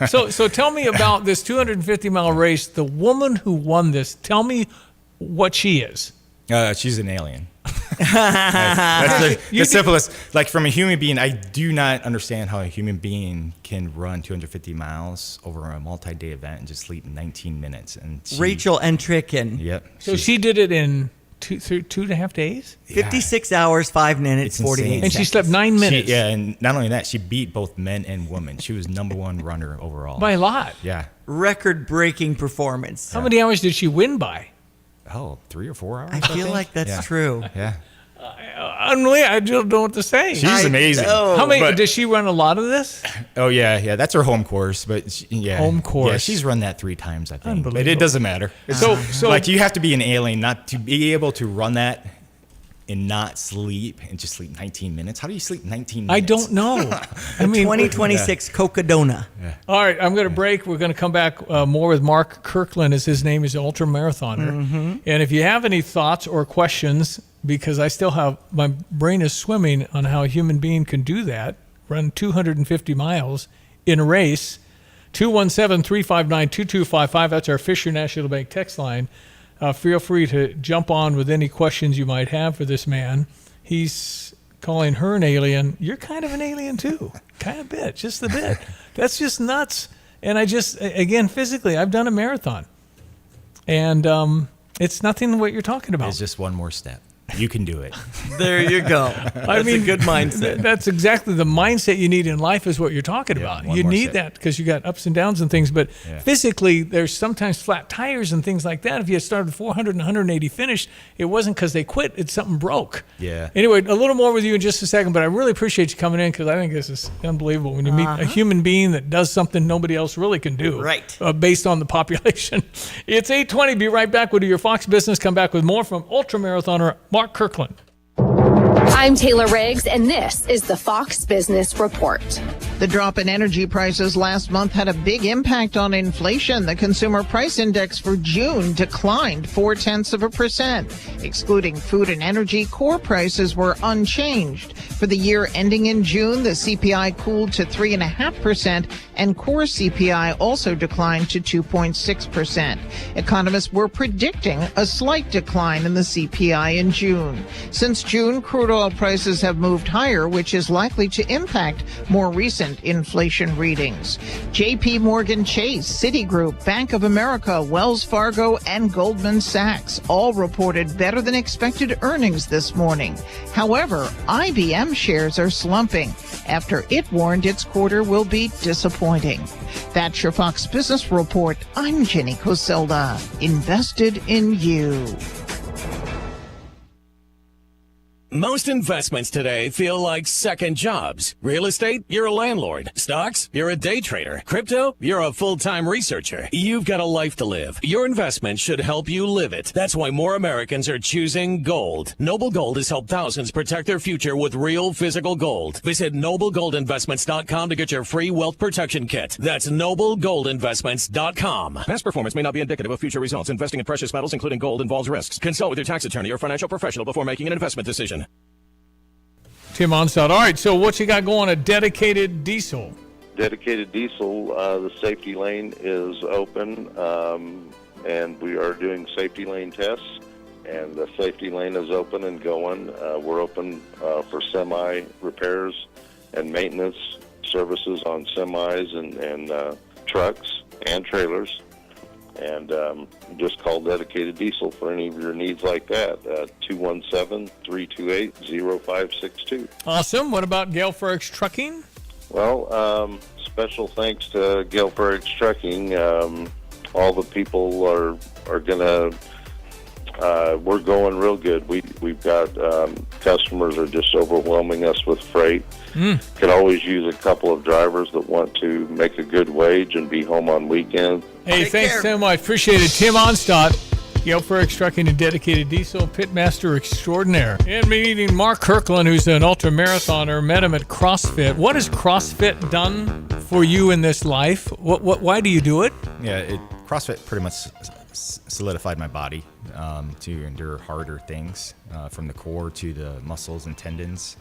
So tell me about this 250-mile race. The woman who won this, tell me what she is. She's an alien. That's the simplest. Like from a human being, I do not understand how a human being can run 250 miles over a multi-day event and just sleep 19 minutes. And Rachel Entricken. Yep. So she did it in 2.5 days? 56 hours, 5 minutes, 48 seconds. And she slept 9 minutes. And not only that, she beat both men and women. She was #1 runner overall. By a lot. Yeah. Record-breaking performance. How many hours did she win by? 3 or 4 hours. I feel like that's true. Yeah. I don't know what to say. She's amazing. How many? But- Does she run a lot of this? Oh yeah, that's her home course. But Home course. Yeah, she's run that 3 times, I think. But Unbelievable. it doesn't matter. So like you have to be an alien not to be able to run that and not sleep and just sleep 19 minutes. How do you sleep 19 minutes? I don't know. I mean, 2026 Cocodona. All right, I'm going to break. We're going to come back more with Mark Kirkland, as his name is, ultra marathoner. Mm-hmm. And if you have any thoughts or questions, because I still have my brain is swimming on how a human being can do that, run 250 miles in a race. 217-359-2255. That's our Fisher National Bank text line. Feel free to jump on with any questions you might have for this man. He's calling her an alien. You're kind of an alien too, kind of bit, just a bit. That's just nuts. And again, physically, I've done a marathon, and it's nothing what you're talking about. It's just one more step. You can do it. There you go. That's a good mindset. That's exactly the mindset you need in life is what you're talking about. You need that because you got ups and downs and things. But physically, there's sometimes flat tires and things like that. If you had started 400 and 180 finished, it wasn't because they quit. It's something broke. Yeah. Anyway, a little more with you in just a second, but I really appreciate you coming in because I think this is unbelievable when you meet a human being that does something nobody else really can do. Right. Based on the population. It's 8:20. Be right back with your Fox Business. Come back with more from ultramarathoner Mark Kirkland. I'm Taylor Riggs, and this is the Fox Business Report. The drop in energy prices last month had a big impact on inflation. The consumer price index for June declined 0.4%. Excluding food and energy, core prices were unchanged. For the year ending in June, the CPI cooled to 3.5%, and core CPI also declined to 2.6%. Economists were predicting a slight decline in the CPI in June. Since June, crude oil prices have moved higher, which is likely to impact more recent inflation readings. J.P. Morgan Chase, Citigroup, Bank of America, Wells Fargo, and Goldman Sachs all reported better than expected earnings this morning. However, IBM shares are slumping after it warned its quarter will be disappointing. That's your Fox Business Report. I'm Jenny Coselda. Invested in you. Most investments today feel like second jobs. Real estate, you're a landlord. Stocks, you're a day trader. Crypto, you're a full-time researcher. You've got a life to live. Your investment should help you live it. That's why more Americans are choosing gold. Noble Gold has helped thousands protect their future with real physical gold. Visit noblegoldinvestments.com to get your free wealth protection kit. That's noblegoldinvestments.com. Past performance may not be indicative of future results. Investing in precious metals, including gold, involves risks. Consult with your tax attorney or financial professional before making an investment decision. Tim Onstad. All right, so what you got going? A dedicated diesel. Dedicated diesel, the safety lane is open, and we are doing safety lane tests, and the safety lane is open and going. We're open for semi repairs and maintenance services on semis and trucks and trailers. And just call Dedicated Diesel for any of your needs like that. 217-328-0562. Awesome. What about Gale Ferrex Trucking? Well, special thanks to Gale Ferrex Trucking. All the people are going to, we're going real good. We've got customers are just overwhelming us with freight. Could always use a couple of drivers that want to make a good wage and be home on weekends. Hey, thanks so much. Appreciate it. Tim Onstad, Gale Ferrex Trucking and Dedicated Diesel, pitmaster extraordinaire. And meeting Mark Kirkland, who's an ultra-marathoner, met him at CrossFit. What has CrossFit done for you in this life? Why do you do it? Yeah, CrossFit pretty much solidified my body to endure harder things, from the core to the muscles and tendons.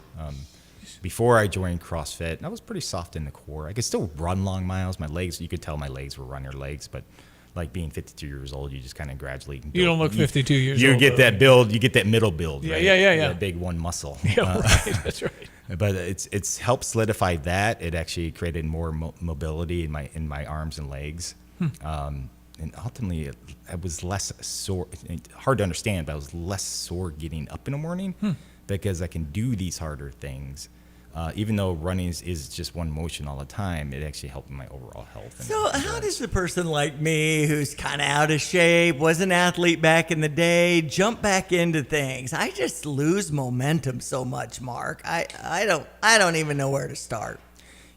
Before I joined CrossFit, I was pretty soft in the core. I could still run long miles. My legs, you could tell my legs were runner legs, but like being 52 years old, you just kind of gradually build. You don't look 52 years old. You get that build, you get that middle build, right? Yeah. That big one muscle. Yeah, right. That's right. But it's helped solidify that. It actually created more mobility in my arms and legs. And ultimately, it was less sore. Hard to understand, but I was less sore getting up in the morning because I can do these harder things even though running is just one motion all the time, it actually helped my overall health. And So how does a person like me, who's kind of out of shape, was an athlete back in the day, jump back into things? I just lose momentum so much, Mark. I don't even know where to start.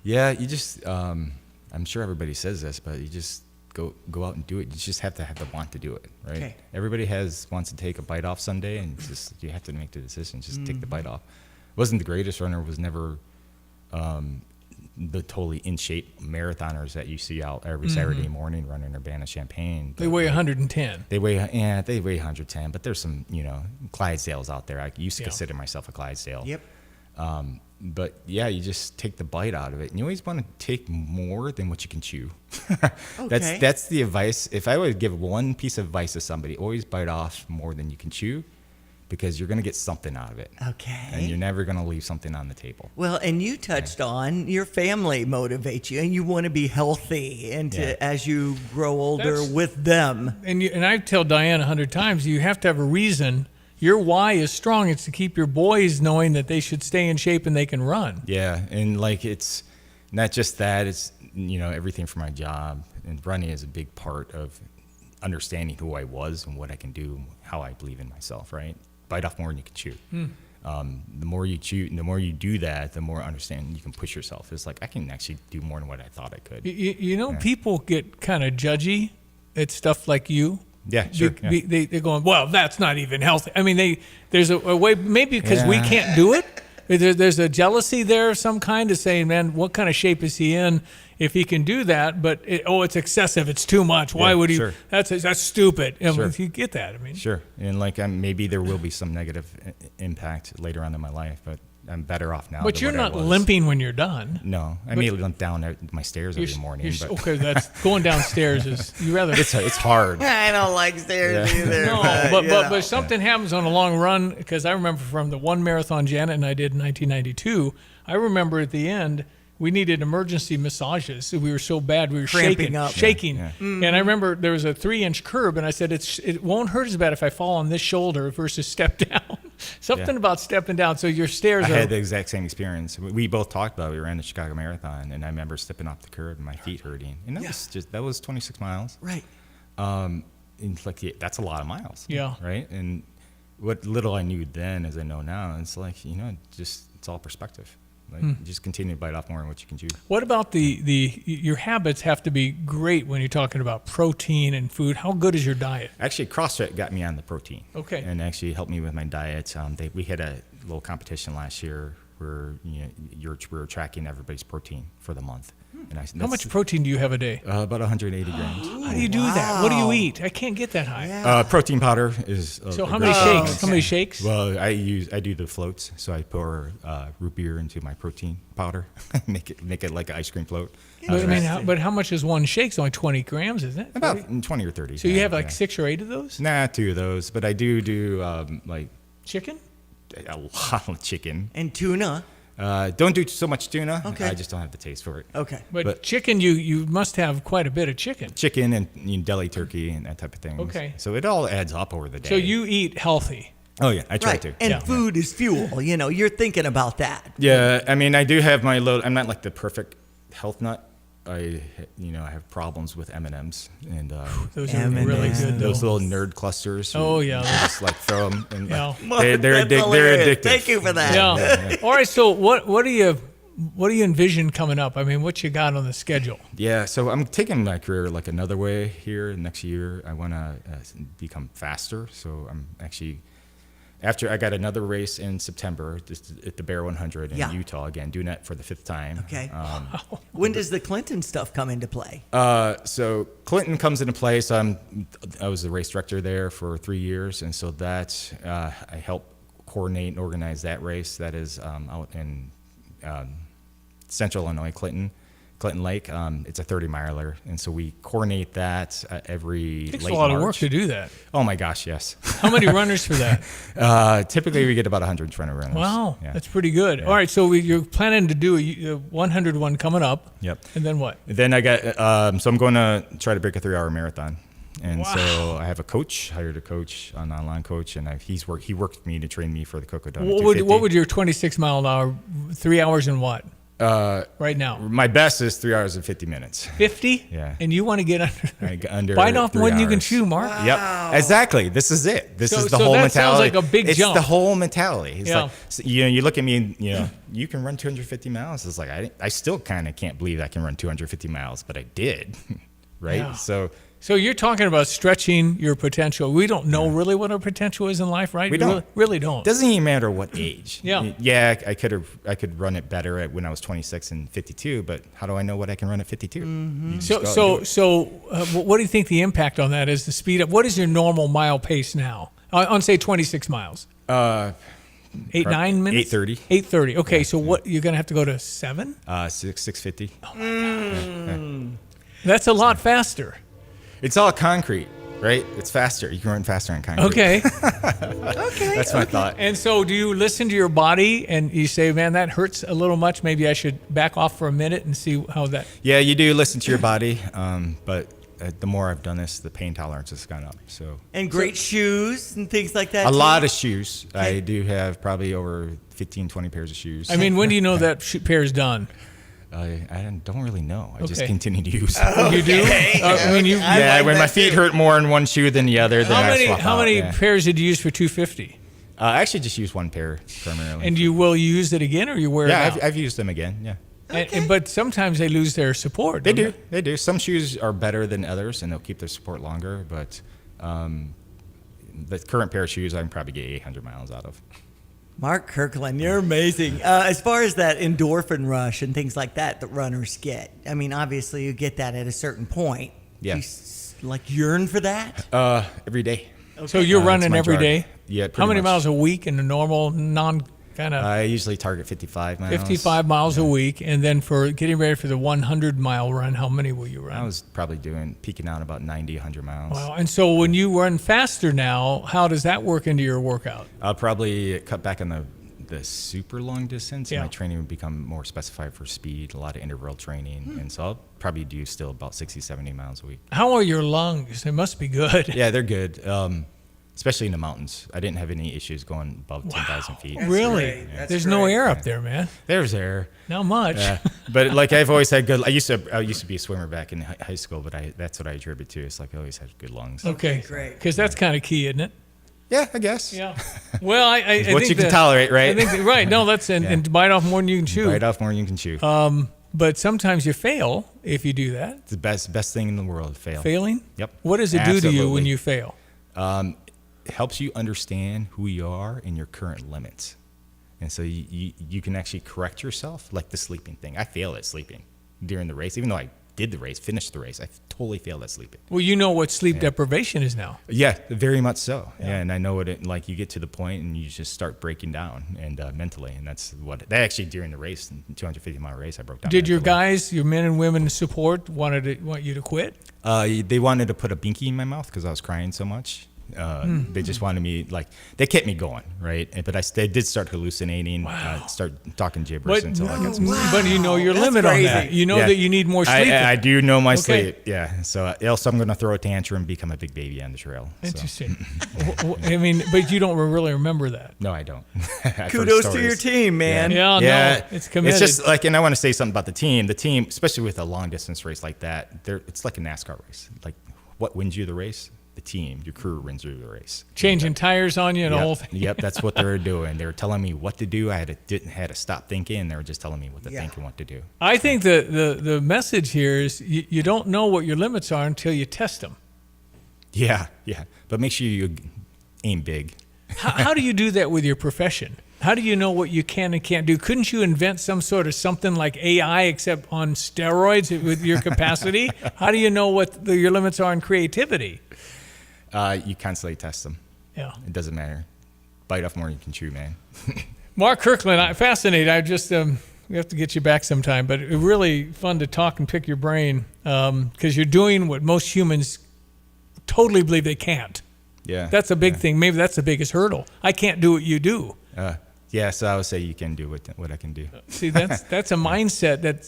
Yeah, you just I'm sure everybody says this, but you just go out and do it. You just have to have the want to do it, right? Okay. Everybody wants to take a bite off Sunday, and you have to make the decision. Just take the bite off. Wasn't the greatest runner. Was never the totally in shape marathoners that you see out every Saturday morning running Urbana Champaign. They weigh 110. They weigh 110, but there's some Clydesdales out there. I used to consider myself a Clydesdale. Yep. But yeah, you just take the bite out of it, and you always want to take more than what you can chew. Okay. That's the advice. If I would give one piece of advice to somebody, always bite off more than you can chew, because you're going to get something out of it. Okay. And you're never going to leave something on the table. Well, and you touched on your family motivates you, and you want to be healthy and as you grow older with them. And I tell Diane 100 times, you have to have a reason. Your why is strong. It's to keep your boys knowing that they should stay in shape and they can run. Yeah, and it's not just that. It's everything from my job, and running is a big part of understanding who I was and what I can do, how I believe in myself. Right, bite off more than you can chew. The more you chew, the more you do that, the more understanding you can push yourself. It's like I can actually do more than what I thought I could. People get kind of judgy at stuff like you. Yeah, sure. They're going, well, that's not even healthy. I mean, there's a way, maybe because we can't do it. There's a jealousy there of some kind of saying, man, what kind of shape is he in if he can do that? But it's excessive. It's too much. Why would he? Sure. That's stupid. Sure. If you get that, sure. And maybe there will be some negative impact later on in my life, but I'm better off now. But you're not limping when you're done. No, I may limp down my stairs every morning. But okay, that's going downstairs is you rather. It's hard. I don't like stairs either. No, but something happens on a long run, because I remember from the one marathon Janet and I did in 1992. I remember at the end we needed emergency massages. We were so bad we were shaking. And I remember there was a 3-inch curb, and I said it won't hurt as bad if I fall on this shoulder versus step down. Something about stepping down. So your stairs. I had the exact same experience. We both talked about it. We ran the Chicago Marathon, and I remember stepping off the curb and my feet hurting. And that was 26 miles. Right. And that's a lot of miles. Yeah. Right. And what little I knew then, as I know now, it's like it's all perspective. Just continue to bite off more than what you can chew. What about your habits have to be great when you're talking about protein and food. How good is your diet? Actually, CrossFit got me on the protein. Okay. And actually helped me with my diet. We had a little competition last year where we were tracking everybody's protein for the month. And how much protein do you have a day? About 180 grams. How do you do that? What do you eat? I can't get that high. Protein powder is. So how many shakes? Okay. How many shakes? Well, I do the floats. So I pour root beer into my protein powder, make it like an ice cream float. But how much is one shake? It's only 20 grams, isn't it? About 20 or 30. So you have 6 or 8 of those? Nah, 2 of those. But I do chicken. A lot of chicken and tuna. Don't do so much tuna. Okay. I just don't have the taste for it. Okay. But chicken, you must have quite a bit of chicken. Chicken and deli turkey and that type of thing. Okay. So it all adds up over the day. So you eat healthy. Oh, yeah. I try to. And food is fuel. You're thinking about that. Yeah. I mean, I do have my I'm not like the perfect health nut. I have problems with M&Ms and those are really good. Those little nerd clusters. Oh yeah, just throw them. And they're addictive. Thank you for that. Yeah. All right. So what do you envision coming up? I mean, what you got on the schedule? Yeah. So I'm taking my career another way here. Next year, I want to become faster. So I'm actually. After I got another race in September, just at the Bear 100 in Utah again, doing that for the 5th time. Okay. When does the Clinton stuff come into play? So Clinton comes into play. So I was the race director there for 3 years, and so that I helped coordinate and organize that race. That is out in Central Illinois, Clinton Lake. It's a 30-miler, and so we coordinate that every. It takes late a lot March. of work to do that. Oh my gosh, yes. How many runners for that? Typically, we get about 120 runners. Wow, yeah. That's pretty good. Yeah. All right, so you're planning to do a 100 one coming up. Yep. And then what? Then I got. So I'm going to try to break a 3-hour marathon And so I have a coach, hired a coach, an online coach, and he worked with me to train me for the Coco Donut. What would your 26 mile an hour, 3 hours and what? Right now, my best is 3 hours and 50 minutes. 50? Yeah. And you want to get under bite off 3 more than you can hours. chew, Mark? Yep, exactly. This is it. This is the so whole that mentality. sounds like a big jump. It's the whole mentality. It's Yeah. like, so, you look at me and, you can run 250 miles. It's like, I still kind of can't believe I can run 250 miles, but I did, right? Yeah. So you're talking about stretching your potential. We don't know really what our potential is in life, right? We don't. Really don't. Doesn't even matter what age. Yeah. Yeah, I could run it better when I was 26 and 52, but how do I know what I can run at 52? You just go out and do it. What do you think the impact on that is? The speed up. What is your normal mile pace now? On say 26 miles. 8-9 minutes. 8:30. 8:30. Okay, so what you're gonna have to go to 7? 6:50. That's a lot faster. It's all concrete, right? It's faster. You can run faster on concrete. Okay. That's my thought. And so do you listen to your body and you say, man, that hurts a little much. Maybe I should back off for a minute and see how that. Yeah, you do listen to your body, but the more I've done this, the pain tolerance has gone up. So And great shoes and things like that. a too? lot of shoes. I do have probably over 15, 20 pairs of shoes. I mean, when do you know that pair is done? I don't really know. I just Okay. continue to use. You do? When my feet hurt more in one shoe than the other, then I swap How out, many yeah. pairs did you use for 250? I actually just use one pair primarily. And you will use it again, or you wear it out? I've used them again. Yeah. But sometimes they lose their support. They don't do. They do. Some shoes are better than others, and they'll keep their support longer. But the current pair of shoes, I can probably get 800 miles out of. Mark Kirkland, you're amazing. As far as that endorphin rush and things like that runners get, I mean, obviously you get that at a certain point. Yeah. Do you yearn for that? Every day. So you're It's running my every drug. day? Yeah. How many much. miles a week in a normal, kind of? I usually target 55 miles. 55 miles a week. And then for getting ready for the 100-mile run, how many will you run? I was probably peaking out about 90, 100 miles. Wow. And so when you run faster now, how does that work into your workout? I'll probably cut back on the super long distance. Yeah. My training would become more specified for speed, a lot of interval training. And so I'll probably do still about 60, 70 miles a week. How are your lungs? They must be good. Yeah, they're good. Especially in the mountains. I didn't have any issues going above 10,000 feet. Really? There's no air up there, man. There's air. Not much. Yeah. But like I've always had good. I used to be a swimmer back in high school, but that's what I attribute to. It's like I always had good lungs. Okay, great. Because that's kind of key, isn't it? Yeah, I guess. Yeah. Well, I what think you can tolerate, right? I think right. No, that's and bite off more than you can chew. Bite off more than you can chew. But sometimes you fail if you do that. It's the best thing in the world. Fail. Failing? Yep. What does it do to you when you fail? It helps you understand who you are and your current limits. And so you can actually correct yourself, like the sleeping thing. I failed at sleeping during the race, even though I finished the race. I totally failed at sleeping. Well, you know what sleep deprivation is now. Yeah, very much so. Yeah, and I know like you get to the point and you just start breaking down and mentally, and that's what actually during the race, 250-mile race, I broke down. Did your guys, your men and women support, want you to quit? They wanted to put a binky in my mouth because I was crying so much. They just wanted me, they kept me going, right? But I did start hallucinating, start talking gibberish until I got some sleep. But you know your limit on that. You know that you need more sleep. I do know my sleep, yeah. So else I'm going to throw a tantrum, become a big baby on the trail. So. Interesting. I mean, but you don't really remember that. No, I don't. Kudos to your team, man. Yeah, no, it's committed. It's just and I want to say something about the team. The team, especially with a long distance race like that, it's like a NASCAR race. Like, what wins you the race? The team, your crew wins you the race. Changing tires on you and the whole thing. Yep, that's what they were doing. They were telling me what to do. I had to stop thinking, and they were just telling me what to think and what to do. I think the message here is you don't know what your limits are until you test them. Yeah. But make sure you aim big. How do you do that with your profession? How do you know what you can and can't do? Couldn't you invent some sort of something like AI except on steroids with your capacity? How do you know what your limits are in creativity? You constantly test them. Yeah. It doesn't matter. Bite off more than you can chew, man. Mark Kirkland, I'm fascinated. I just we have to get you back sometime, but it's really fun to talk and pick your brain because you're doing what most humans totally believe they can't. Yeah. That's a big thing. Maybe that's the biggest hurdle. I can't do what you do. Yeah, so I would say you can do what I can do. See, that's a mindset that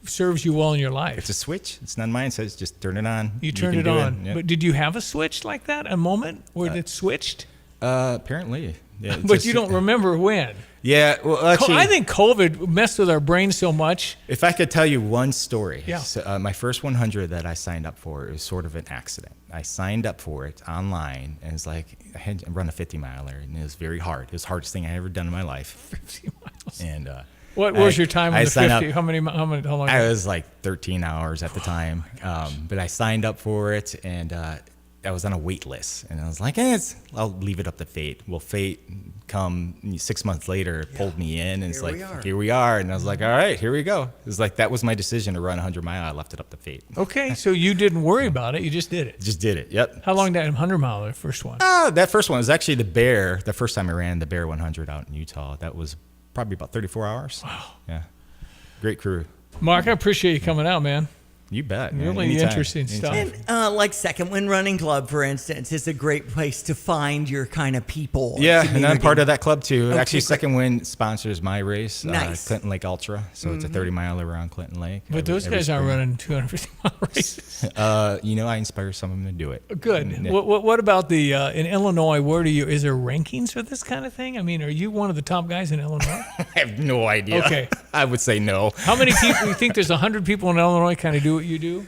serves you well in your life. It's a switch. It's not a mindset. It's just turn it on. You turn can it do on. Yep. But did you have a switch like that? A moment where it switched? Apparently. Yeah, But you don't remember when. Yeah, well, actually, I think COVID messed with our brains so much. if I could tell you one story, Yeah. so, my first 100 that I signed up for was sort of an accident. I signed up for it online, and it's like I had to run a 50-miler, and it was very hard. It was the hardest thing I ever done in my life. 50 miles. And What was your time in the signed 50? How long? I was like 13 hours at the time. But I signed up for it, and I was on a wait list, and I was like, I'll leave it up to fate. Well, fate come 6 months later, pulled me in, and it's like, here we are. And I was like, all right, here we go. It was like, that was my decision to run 100 mile. I left it up to fate. Okay, so you didn't worry about it. You just did it. Just did it, yep. How long did that 100 mile, the first one? That first one was actually the first time I ran the Bear 100 out in Utah. That was probably about 34 hours. Wow. Yeah. Great crew. Mark, I appreciate you coming out, man. You bet, man. Really Anytime. interesting stuff. And like Second Wind Running Club, for instance, is a great place to find your kind of people. Yeah, and I'm part of that club too. Okay, Actually, great. Second Wind sponsors my race, Nice. Clinton Lake Ultra. So it's a 30-miler around Clinton Lake. But those guys aren't running 250-mile races. I inspire some of them to do it. Good. Yeah. What about the in Illinois? Is there rankings for this kind of thing? I mean, are you one of the top guys in Illinois? I have no idea. Okay. I would say no. How many people? You think there's 100 people in Illinois kind of do what you do?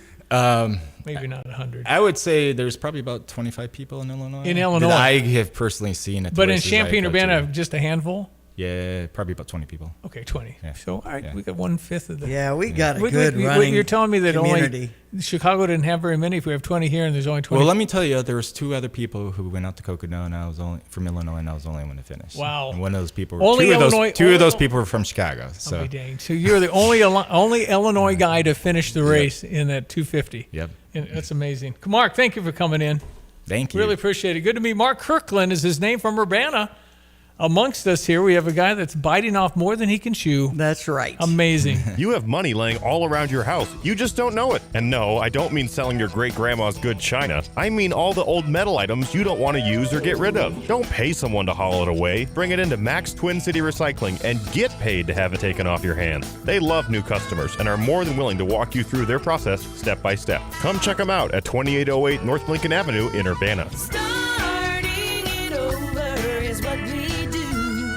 Maybe not 100. I would say there's probably about 25 people in Illinois. In Illinois. that I have personally seen at the But in races I Champaign go Urbana, to. just a handful? Yeah, probably about 20 people. Okay, 20. Yeah. So, all right, Yeah. we got 1/5 of the. Yeah, we got a good running You're telling me that community. only Chicago didn't have very many. If we have 20 here and there's only 20. Well, let me tell you, there was 2 other people who went out to Coconut, and I was only from Illinois, and I was the only one to finish. Wow. And one of those people, Only two of Illinois- those, two of those only- people were from Chicago. So I'll be dang. So you're the only Illinois guy to finish the race in that 250. Yep. And that's amazing. Mark, thank you for coming in. Thank you. Really appreciate it. Good to meet Mark Kirkland is his name, from Urbana. Amongst us here, we have a guy that's biting off more than he can chew. That's right. Amazing. You have money laying all around your house. You just don't know it. And no, I don't mean selling your great-grandma's good china. I mean all the old metal items you don't want to use or get rid of. Don't pay someone to haul it away. Bring it into Max Twin City Recycling and get paid to have it taken off your hands. They love new customers and are more than willing to walk you through their process step by step. Come check them out at 2808 North Lincoln Avenue in Urbana. Starting it over is what we do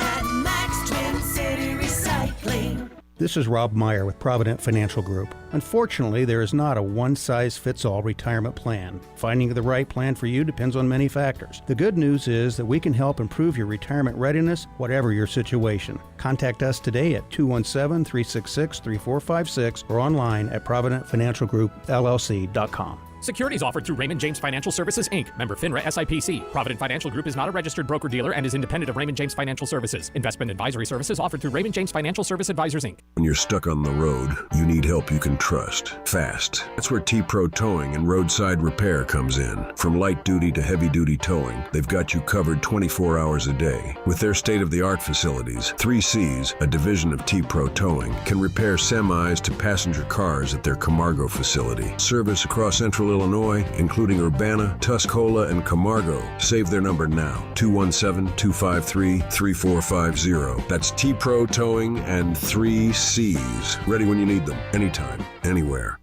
at Max Twin City Recycling. This is Rob Meyer with Provident Financial Group. Unfortunately, there is not a one-size-fits-all retirement plan. Finding the right plan for you depends on many factors. The good news is that we can help improve your retirement readiness, whatever your situation. Contact us today at 217-366-3456 or online at providentfinancialgroupllc.com. Securities offered through Raymond James Financial Services, Inc., member FINRA SIPC. Provident Financial Group is not a registered broker-dealer and is independent of Raymond James Financial Services. Investment advisory services offered through Raymond James Financial Service Advisors, Inc. When you're stuck on the road, you need help you can trust, fast. That's where T-Pro Towing and Roadside Repair comes in. From light-duty to heavy-duty towing, they've got you covered 24 hours a day. With their state-of-the-art facilities, 3Cs, a division of T-Pro Towing, can repair semis to passenger cars at their Camargo facility. Service across Central Illinois, including Urbana, Tuscola, and Camargo. Save their number now, 217-253-3450. That's T-Pro Towing and 3Cs. Ready when you need them, anytime, anywhere.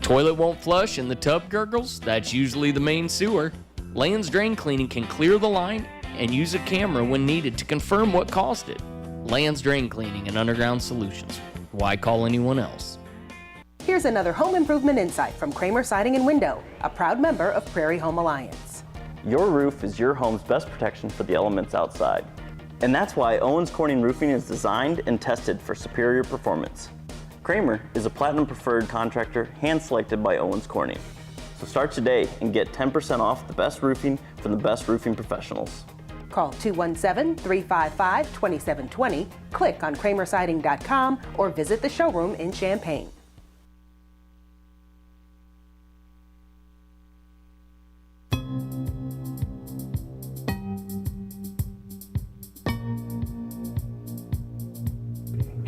Toilet won't flush and the tub gurgles? That's usually the main sewer. Land's Drain Cleaning can clear the line and use a camera when needed to confirm what caused it. Land's Drain Cleaning and Underground Solutions. Why call anyone else? Here's another home improvement insight from Kramer Siding and Window, a proud member of Prairie Home Alliance. Your roof is your home's best protection for the elements outside. And that's why Owens Corning Roofing is designed and tested for superior performance. Kramer is a platinum preferred contractor hand-selected by Owens Corning. So start today and get 10% off the best roofing from the best roofing professionals. Call 217-355-2720, click on kramersiding.com, or visit the showroom in Champaign.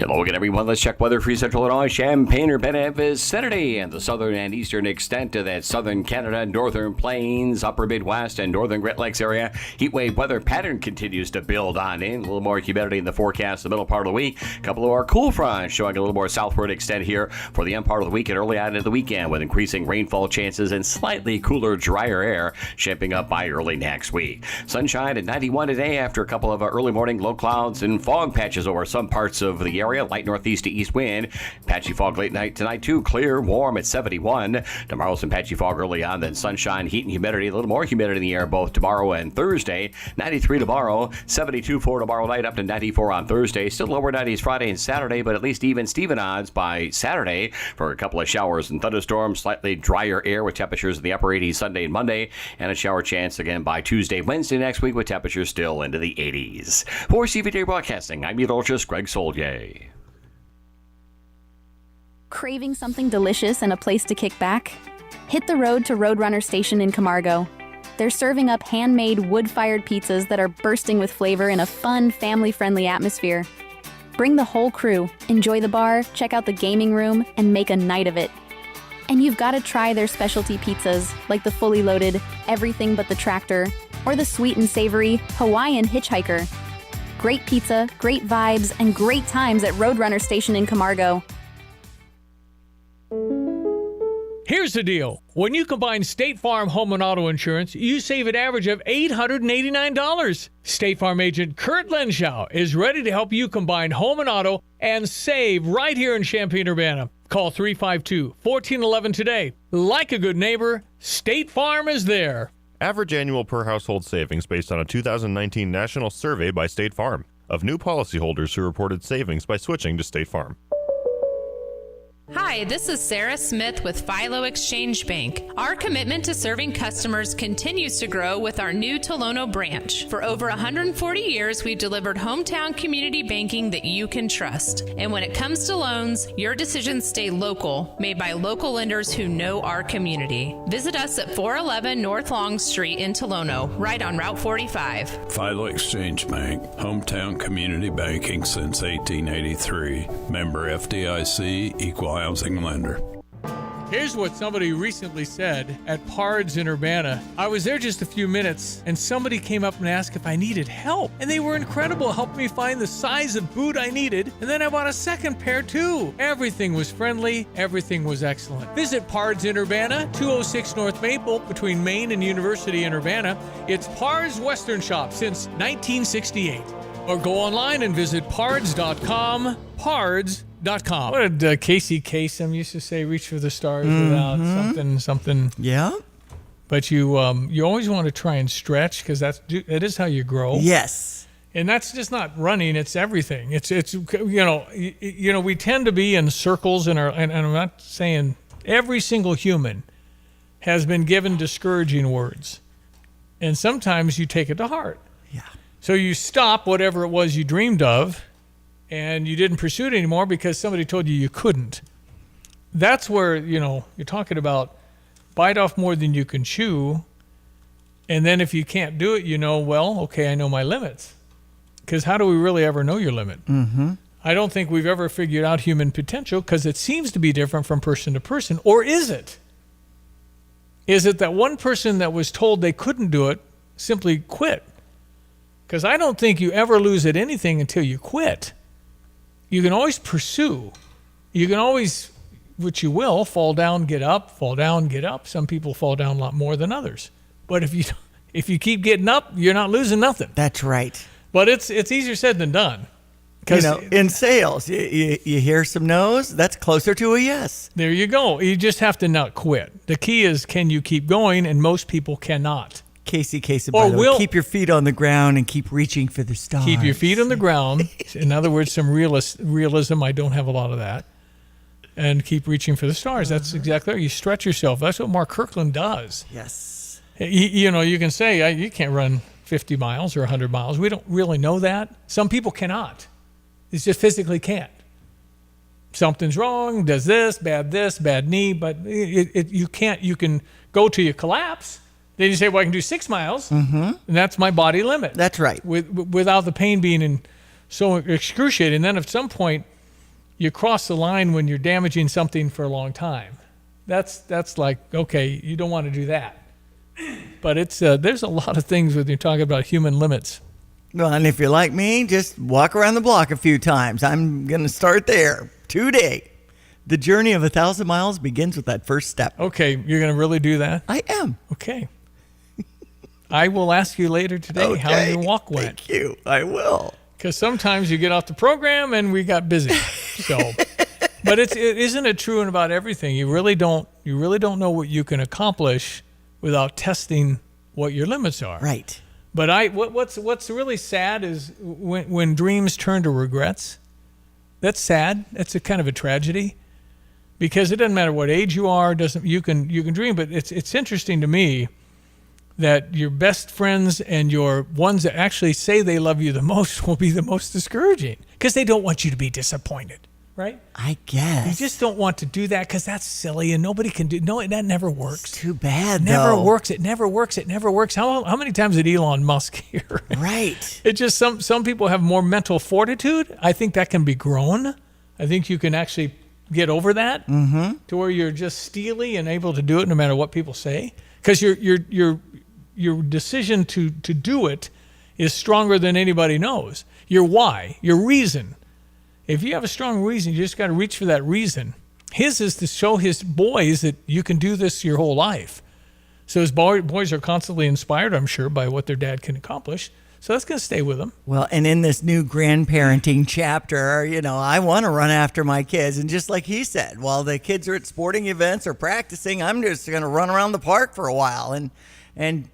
Hello again, everyone. Let's check weather for Central Illinois. Champaign-Urbana vicinity and the southern and eastern extent of that southern Canada, northern plains, upper Midwest, and northern Great Lakes area. Heat wave weather pattern continues to build on in. A little more humidity in the forecast the middle part of the week. A couple of our cool fronts showing a little more southward extent here for the end part of the week and early on into the weekend with increasing rainfall chances and slightly cooler, drier air shaping up by early next week. Sunshine at 91 today after a couple of early morning low clouds and fog patches over some parts of the area. Light northeast to east wind. Patchy fog late night tonight too. Clear, warm at 71. Tomorrow some patchy fog early on, then sunshine, heat and humidity. A little more humidity in the air both tomorrow and Thursday. 93 tomorrow, 72 for tomorrow night, up to 94 on Thursday. Still lower 90s Friday and Saturday, but at least even Steven odds by Saturday for a couple of showers and thunderstorms. Slightly drier air with temperatures in the upper 80s Sunday and Monday, and a shower chance again by Tuesday, Wednesday next week with temperatures still into the 80s. For CVJ Broadcasting, I'm meteorologist Greg Solje. Craving something delicious and a place to kick back? Hit the road to Roadrunner Station in Camargo. They're serving up handmade wood-fired pizzas that are bursting with flavor in a fun, family-friendly atmosphere. Bring the whole crew, enjoy the bar, check out the gaming room, and make a night of it. And you've got to try their specialty pizzas, like the fully loaded Everything But the Tractor, or the sweet and savory Hawaiian Hitchhiker. Great pizza, great vibes, and great times at Roadrunner Station in Camargo. Here's the deal. When you combine State Farm home and auto insurance, you save an average of $889. State Farm agent Kurt Lenschow is ready to help you combine home and auto and save right here in Champaign-Urbana. Call 352-1411 today. Like a good neighbor, State Farm is there. Average annual per household savings based on a 2019 national survey by State Farm of new policyholders who reported savings by switching to State Farm. Hi, this is Sarah Smith with Philo Exchange Bank. Our commitment to serving customers continues to grow with our new Tolono branch. For over 140 years, we've delivered hometown community banking that you can trust. And when it comes to loans, your decisions stay local, made by local lenders who know our community. Visit us at 411 North Long Street in Tolono, right on Route 45. Philo Exchange Bank, hometown community banking since 1883. Member FDIC, equal housing lender. Here's what somebody recently said at Pards in Urbana. I was there just a few minutes, and somebody came up and asked if I needed help. And they were incredible, helped me find the size of boot I needed, and then I bought a second pair too. Everything was friendly, everything was excellent. Visit Pards in Urbana, 206 North Maple, between Main and University in Urbana. It's Pards Western Shop since 1968. Or go online and visit pards.com, pards.com. What did Casey Kasem used to say? Reach for the stars without something. Yeah. But you always want to try and stretch because it is how you grow. Yes. And that's just not running; it's everything. It's we tend to be in circles and I'm not saying every single human has been given discouraging words, and sometimes you take it to heart. Yeah. So you stop whatever it was you dreamed of. And you didn't pursue it anymore because somebody told you couldn't. That's where, you're talking about bite off more than you can chew. And then if you can't do it, I know my limits. Because how do we really ever know your limit? Mm-hmm. I don't think we've ever figured out human potential because it seems to be different from person to person. Or is it? Is it that one person that was told they couldn't do it simply quit? Because I don't think you ever lose at anything until you quit. You can always pursue. You can always, which you will, fall down, get up, fall down, get up. Some people fall down a lot more than others. But if you keep getting up, you're not losing nothing. That's right. But it's easier said than done. In sales, you hear some no's, that's closer to a yes. There you go. You just have to not quit. The key is, can you keep going? And most people cannot. Casey, by the way, keep your feet on the ground and keep reaching for the stars. Keep your feet on the ground. In other words, some realism. I don't have a lot of that. And keep reaching for the stars. That's exactly right. You stretch yourself. That's what Mark Kirkland does. Yes. You can say you can't run 50 miles or 100 miles. We don't really know that. Some people cannot. They just physically can't. Something's wrong, does this, bad knee, but you can't. You can go till you collapse. Then you say, I can do 6 miles, and that's my body limit. That's right. Without the pain being so excruciating. Then at some point, you cross the line when you're damaging something for a long time. That's like, okay, you don't want to do that. But it's there's a lot of things when you're talking about human limits. Well, and if you're like me, just walk around the block a few times. I'm going to start there today. The journey of 1,000 miles begins with that first step. Okay, you're going to really do that? I am. Okay. I will ask you later today how your walk went. Thank you. I will. Because sometimes you get off the program and we got busy. So, but isn't it true about everything? You really don't know what you can accomplish without testing what your limits are. Right. But what's really sad is when dreams turn to regrets. That's sad. That's a kind of a tragedy, because it doesn't matter what age you are. You can dream, but it's interesting to me that your best friends and your ones that actually say they love you the most will be the most discouraging, because they don't want you to be disappointed, right? I guess. You just don't want to do that because that's silly and nobody can do. No, that never works. It's too bad. Never though. works. It never works. It never works. How many times did Elon Musk hear? Right. It just some people have more mental fortitude. I think that can be grown. I think you can actually get over that to where you're just steely and able to do it no matter what people say, because your decision to do it is stronger than anybody knows. Your why, your reason. If you have a strong reason, you just got to reach for that reason. His is to show his boys that you can do this your whole life. So his boys are constantly inspired, I'm sure, by what their dad can accomplish. So that's going to stay with them. Well, and in this new grandparenting chapter, I want to run after my kids. And just like he said, while the kids are at sporting events or practicing, I'm just going to run around the park for a while and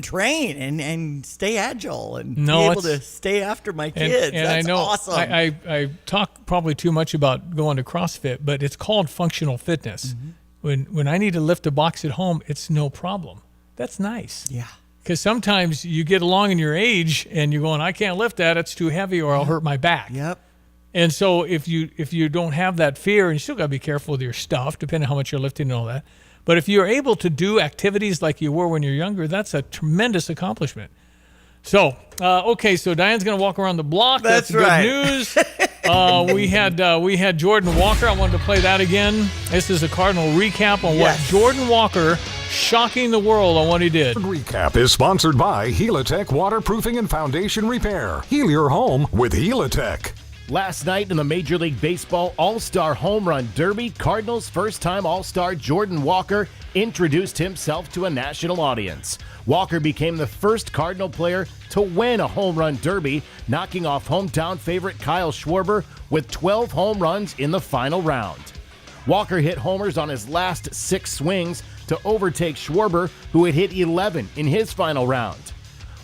train and stay agile and be able to stay after my kids. And that's I know awesome. I talk probably too much about going to CrossFit, but it's called functional fitness. When I need to lift a box at home, it's no problem. That's nice. Yeah. Because sometimes you get along in your age and you're going, I can't lift that, it's too heavy, or I'll hurt my back. Yep. And so if you don't have that fear, and you still got to be careful with your stuff, depending on how much you're lifting and all that. But if you're able to do activities like you were when you're younger, that's a tremendous accomplishment. So, so Diane's going to walk around the block. That's right. Good news. We had Jordan Walker. I wanted to play that again. This is a Cardinal recap on what Jordan Walker, shocking the world on what he did. Recap is sponsored by Helitech Waterproofing and Foundation Repair. Heal your home with Helitech. Last night in the Major League Baseball All-Star Home Run Derby, Cardinals' first-time All-Star Jordan Walker introduced himself to a national audience. Walker became the first Cardinal player to win a home run derby, knocking off hometown favorite Kyle Schwarber with 12 home runs in the final round. Walker hit homers on his last 6 swings to overtake Schwarber, who had hit 11 in his final round.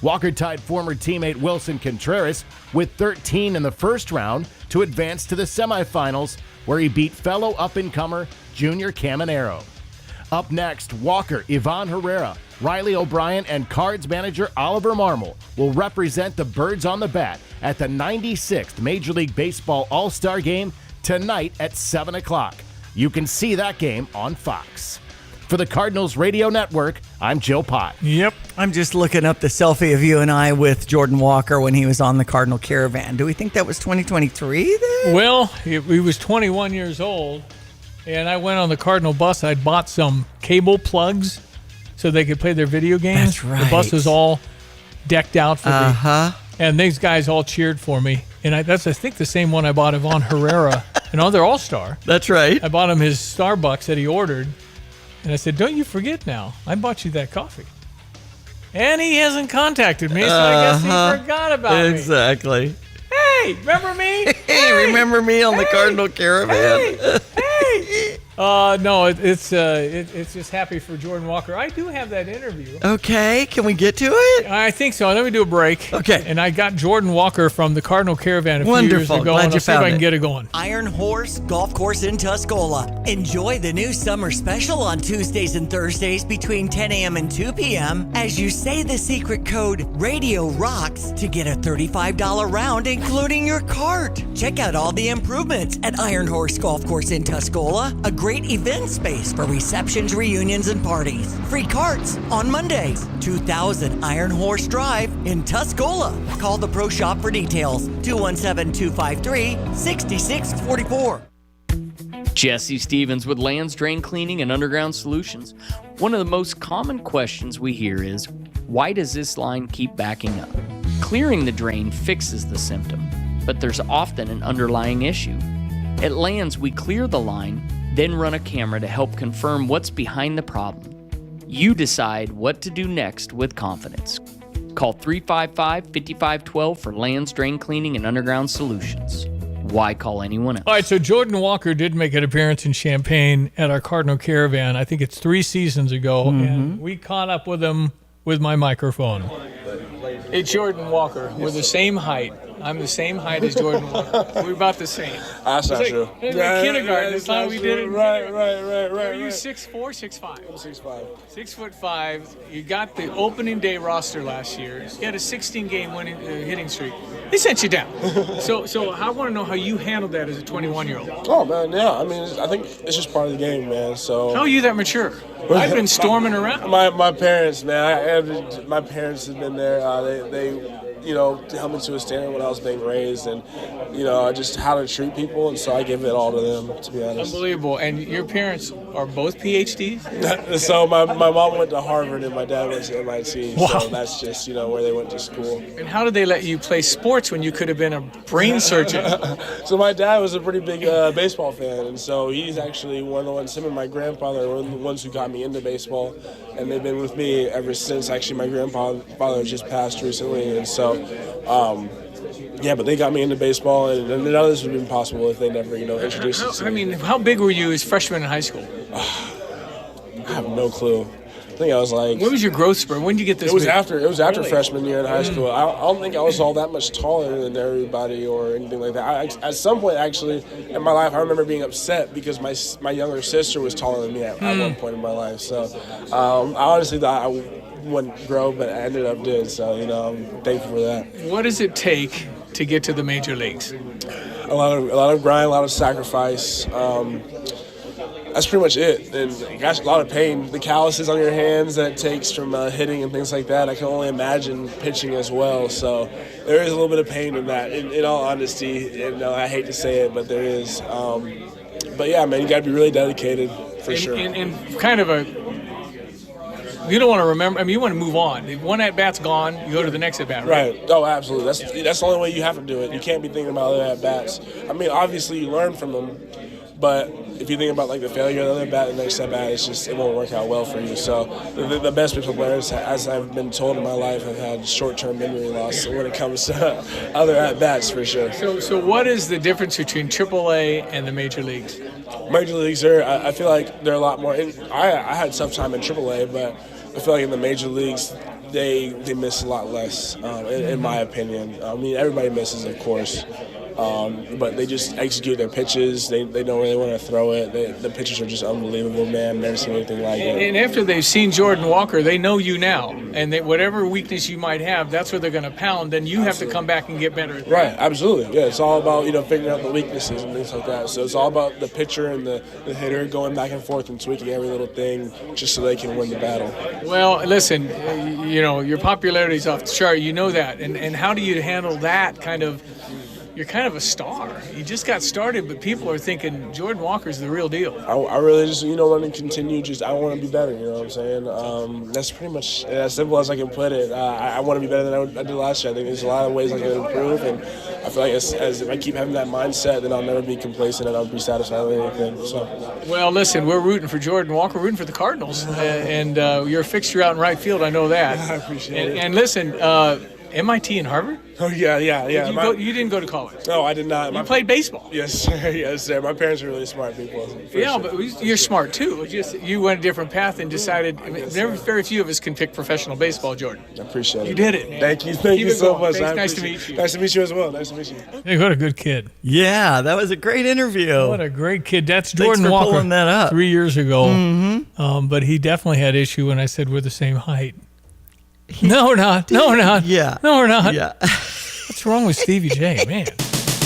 Walker tied former teammate Wilson Contreras with 13 in the first round to advance to the semifinals, where he beat fellow up-and-comer Junior Caminero. Up next, Walker, Ivan Herrera, Riley O'Brien, and Cards manager Oliver Marmol will represent the Birds on the Bat at the 96th Major League Baseball All-Star Game tonight at 7 o'clock. You can see that game on Fox. For the Cardinals Radio Network, I'm Joe Pott. Yep. I'm just looking up the selfie of you and I with Jordan Walker when he was on the Cardinal Caravan. Do we think that was 2023 then? Well, he was 21 years old, and I went on the Cardinal bus. I bought some cable plugs so they could play their video games. That's right. The bus was all decked out for me. And these guys all cheered for me. And that's, I think, the same one I bought Ivan Herrera, another all-star. That's right. I bought him his Starbucks that he ordered. And I said, don't you forget now, I bought you that coffee. And he hasn't contacted me, so I guess he forgot about me. Exactly. Hey, remember me? Hey, remember me on the Cardinal Caravan? Hey. No, it's just happy for Jordan Walker. I do have that interview. Okay, can we get to it? I think so. Let me do a break. Okay. And I got Jordan Walker from the Cardinal Caravan a few years ago. Glad and you I'll see if found I can it. get it going. Iron Horse Golf Course in Tuscola. Enjoy the new summer special on Tuesdays and Thursdays between 10 a.m. and 2 p.m. as you say the secret code Radio Rocks to get a $35 round, including your cart. Check out all the improvements at Iron Horse Golf Course in Tuscola. A great event space for receptions, reunions, and parties. Free carts on Mondays. 2000 Iron Horse Drive in Tuscola. Call the Pro Shop for details. 217-253-6644. Jesse Stevens with Lands Drain Cleaning and Underground Solutions. One of the most common questions we hear is, why does this line keep backing up? Clearing the drain fixes the symptom, but there's often an underlying issue. At Lands, we clear the line, then run a camera to help confirm what's behind the problem. You decide what to do next with confidence. Call 355-5512 for Lands Drain Cleaning and Underground Solutions. Why call anyone else? All right, so Jordan Walker did make an appearance in Champaign at our Cardinal Caravan. I think it's 3 seasons ago, and we caught up with him with my microphone. Hey, Jordan Walker, we're the same height. I'm the same height as Jordan Walker. We're about the same. That's not true. It's like kindergarten. That's how we did it. Right. Are you 6'4", 6'5"? I'm 6'5". 6'5". You got the opening day roster last year. You had a 16-game winning hitting streak. They sent you down. So I want to know how you handled that as a 21-year-old. Oh man, yeah. I mean, I think it's just part of the game, man. So. How are you that mature? I've been storming around. My parents, man. My parents have been there. They held me to a standard when I was being raised, and just how to treat people, and so I give it all to them, to be honest. Unbelievable. And your parents are both PhDs? So my mom went to Harvard and my dad went to MIT. Wow. So that's just where they went to school. And how did they let you play sports when you could have been a brain surgeon? So my dad was a pretty big baseball fan, and so he's actually one of the ones. Him and my grandfather were the ones who got me into baseball, and they've been with me ever since. Actually, my grandfather just passed recently, and so. But they got me into baseball, and none of this would have been possible if they never, introduced it to me. I mean, how big were you as freshman in high school? I have no clue. I think I was like. What was your growth spurt? When did you get this? It was big? after Really? freshman year in high school. I don't think I was all that much taller than everybody or anything like that. At some point, actually, in my life, I remember being upset because my younger sister was taller than me at one point in my life. So I honestly thought I wouldn't grow, but I ended up doing. So I'm thankful for that. What does it take to get to the major leagues? A lot of grind, a lot of sacrifice. That's pretty much it. And gosh, a lot of pain. The calluses on your hands that it takes from hitting and things like that. I can only imagine pitching as well. So there is a little bit of pain in that, in all honesty. And I hate to say it, but there is. But yeah, man, you got to be really dedicated for sure. And kind of you don't want to remember. I mean, you want to move on. If one at bat's gone, you go to the next at bat. Right? Oh, absolutely. That's the only way you have to do it. You can't be thinking about other at bats. I mean, obviously you learn from them, but if you think about like the failure of the other bat, the next at bat, it won't work out well for you. So the best baseball players, as I've been told in my life, have had short-term memory loss when it comes to other at bats for sure. So what is the difference between AAA and the major leagues? Major leagues I feel like they're a lot more. I had tough time in AAA, but I feel like in the major leagues they miss a lot less, in my opinion. I mean, everybody misses, of course. But they just execute their pitches. They know where they want to throw it. The pitches are just unbelievable, man. Never seen anything like it. And after they've seen Jordan Walker, they know you now. And whatever weakness you might have, that's where they're going to pound. Then you have to come back and get better. Right, absolutely. Yeah, it's all about figuring out the weaknesses and things like that. So it's all about the pitcher and the hitter going back and forth and tweaking every little thing just so they can win the battle. Well, listen, your popularity is off the chart. You know that. And how do you handle that kind of... You're kind of a star. You just got started, but people are thinking Jordan Walker's the real deal. I really just, want to continue. I want to be better, you know what I'm saying? That's pretty much as simple as I can put it. I want to be better than I did last year. I think there's a lot of ways I can improve, and I feel like as if I keep having that mindset, then I'll never be complacent and I'll be satisfied with anything. So. Well, listen, we're rooting for Jordan Walker, rooting for the Cardinals, and you're a fixture out in right field. I know that. I appreciate it. And listen, MIT and Harvard? Oh, yeah. You didn't go to college? No, I did not. You played baseball? Yes, sir. My parents are really smart people. Yeah, but you're smart, too. You went a different path and decided. Very few of us can pick professional baseball, Jordan. I appreciate it. You did it. Thank you so much. Thanks, nice to meet you. Nice to meet you as well. Nice to meet you. Hey, what a good kid. Yeah, that was a great interview. What a great kid. That's Jordan Thanks for Walker. pulling that up. 3 years ago. Mm-hmm. But he definitely had issue when I said we're the same height. No, we're not. No, we're not. Yeah. No, we're not. Yeah. What's wrong with Stevie J, man?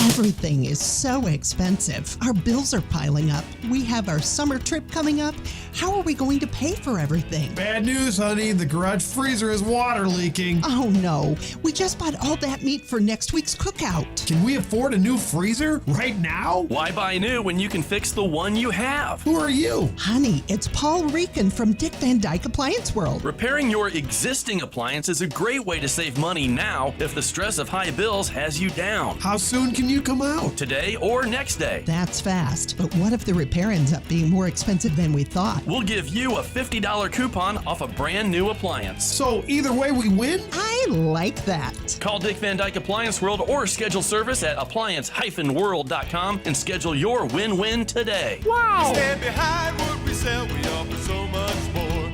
Everything is so expensive. Our bills are piling up. We have our summer trip coming up. How are we going to pay for everything? Bad news, honey. The garage freezer is water leaking. Oh no. We just bought all that meat for next week's cookout. Can we afford a new freezer right now? Why buy new when you can fix the one you have? Who are you? Honey, it's Paul Rican from Dick Van Dyke Appliance World. Repairing your existing appliance is a great way to save money now if the stress of high bills has you down. How soon can you come out? Today or next day. That's fast. But what if the repair ends up being more expensive than we thought? We'll give you a $50 coupon off a brand new appliance. So either way we win? I like that. Call Dick Van Dyke Appliance World or schedule service at appliance-world.com and schedule your win-win today. Wow! Stand behind what we sell, we offer so much more.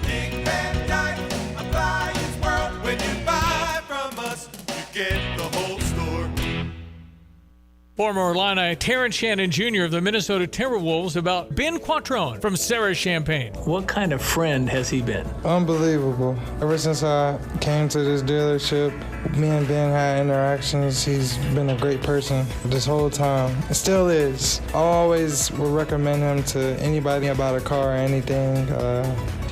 Dick Van Dyke Appliance World. When you buy from us, you get the whole store. Former Illini Terrence Shannon Jr. of the Minnesota Timberwolves about Ben Quattrone from Sarah Champagne. What kind of friend has he been? Unbelievable. Ever since I came to this dealership, me and Ben had interactions. He's been a great person this whole time. It still is. I always would recommend him to anybody about a car or anything.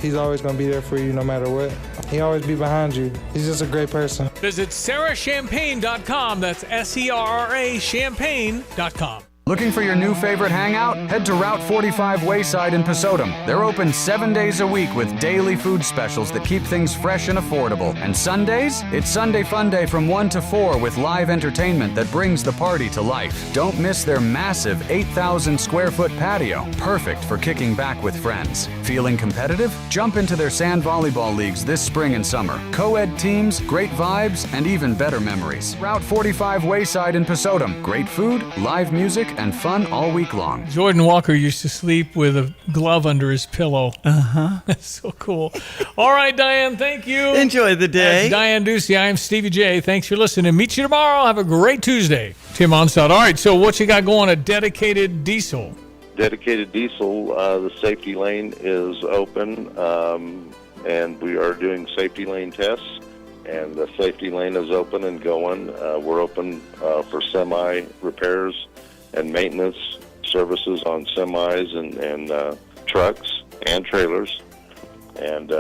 He's always going to be there for you no matter what. He always be behind you. He's just a great person. Visit sarahchampagne.com. That's SERRA champagne.com. Looking for your new favorite hangout? Head to Route 45 Wayside in Pesotum. They're open 7 days a week with daily food specials that keep things fresh and affordable. And Sundays? It's Sunday Fun Day from 1 to 4 with live entertainment that brings the party to life. Don't miss their massive 8,000 square foot patio. Perfect for kicking back with friends. Feeling competitive? Jump into their sand volleyball leagues this spring and summer. Co-ed teams, great vibes, and even better memories. Route 45 Wayside in Pesotum. Great food, live music, and fun all week long. Jordan Walker used to sleep with a glove under his pillow. That's so cool. All right, Diane, thank you. Enjoy the day. That's Diane Ducey. I am Stevie J. Thanks for listening. Meet you tomorrow. Have a great Tuesday. Tim Onstad. All right, so what you got going at Dedicated Diesel? Dedicated Diesel, the safety lane is open, and we are doing safety lane tests. And the safety lane is open and going. We're open for semi repairs and maintenance services on semis and trucks and trailers. And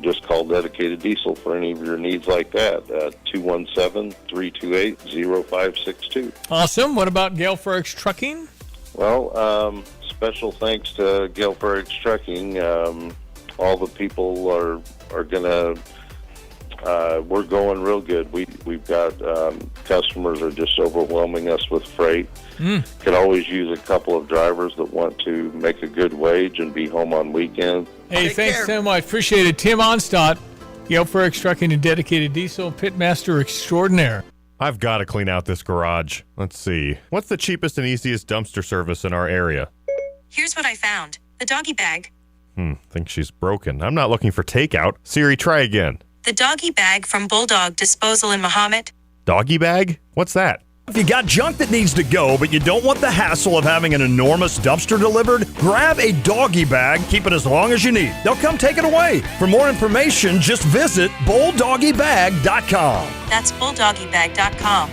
just call Dedicated Diesel for any of your needs like that. 217-328-0562. Awesome. What about Gale Ferrix Trucking? Well, special thanks to Gale Ferrix Trucking. All the people are going to... we're going real good. We've got customers are just overwhelming us with freight. Could always use a couple of drivers that want to make a good wage and be home on weekends. Hey, thanks so much. Appreciate it. Tim Onstad, Gale Ferrix Trucking and Dedicated Diesel, Pitmaster Extraordinaire. I've got to clean out this garage. Let's see. What's the cheapest and easiest dumpster service in our area? Here's what I found. The doggy bag. Think she's broken. I'm not looking for takeout. Siri, try again. The doggy bag from Bulldog Disposal in Mahomet. Doggy bag? What's that? If you got junk that needs to go, but you don't want the hassle of having an enormous dumpster delivered, grab a doggy bag, keep it as long as you need. They'll come take it away. For more information, just visit bulldoggybag.com. That's bulldoggybag.com.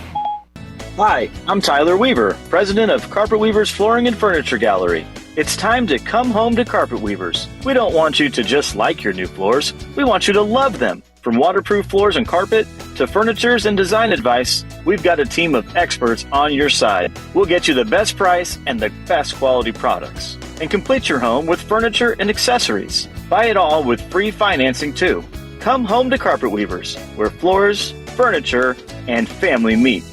Hi, I'm Tyler Weaver, president of Carpet Weavers Flooring and Furniture Gallery. It's time to come home to Carpet Weavers. We don't want you to just like your new floors. We want you to love them. From waterproof floors and carpet to furnitures and design advice, we've got a team of experts on your side. We'll get you the best price and the best quality products. And complete your home with furniture and accessories. Buy it all with free financing too. Come home to Carpet Weavers, where floors, furniture, and family meet.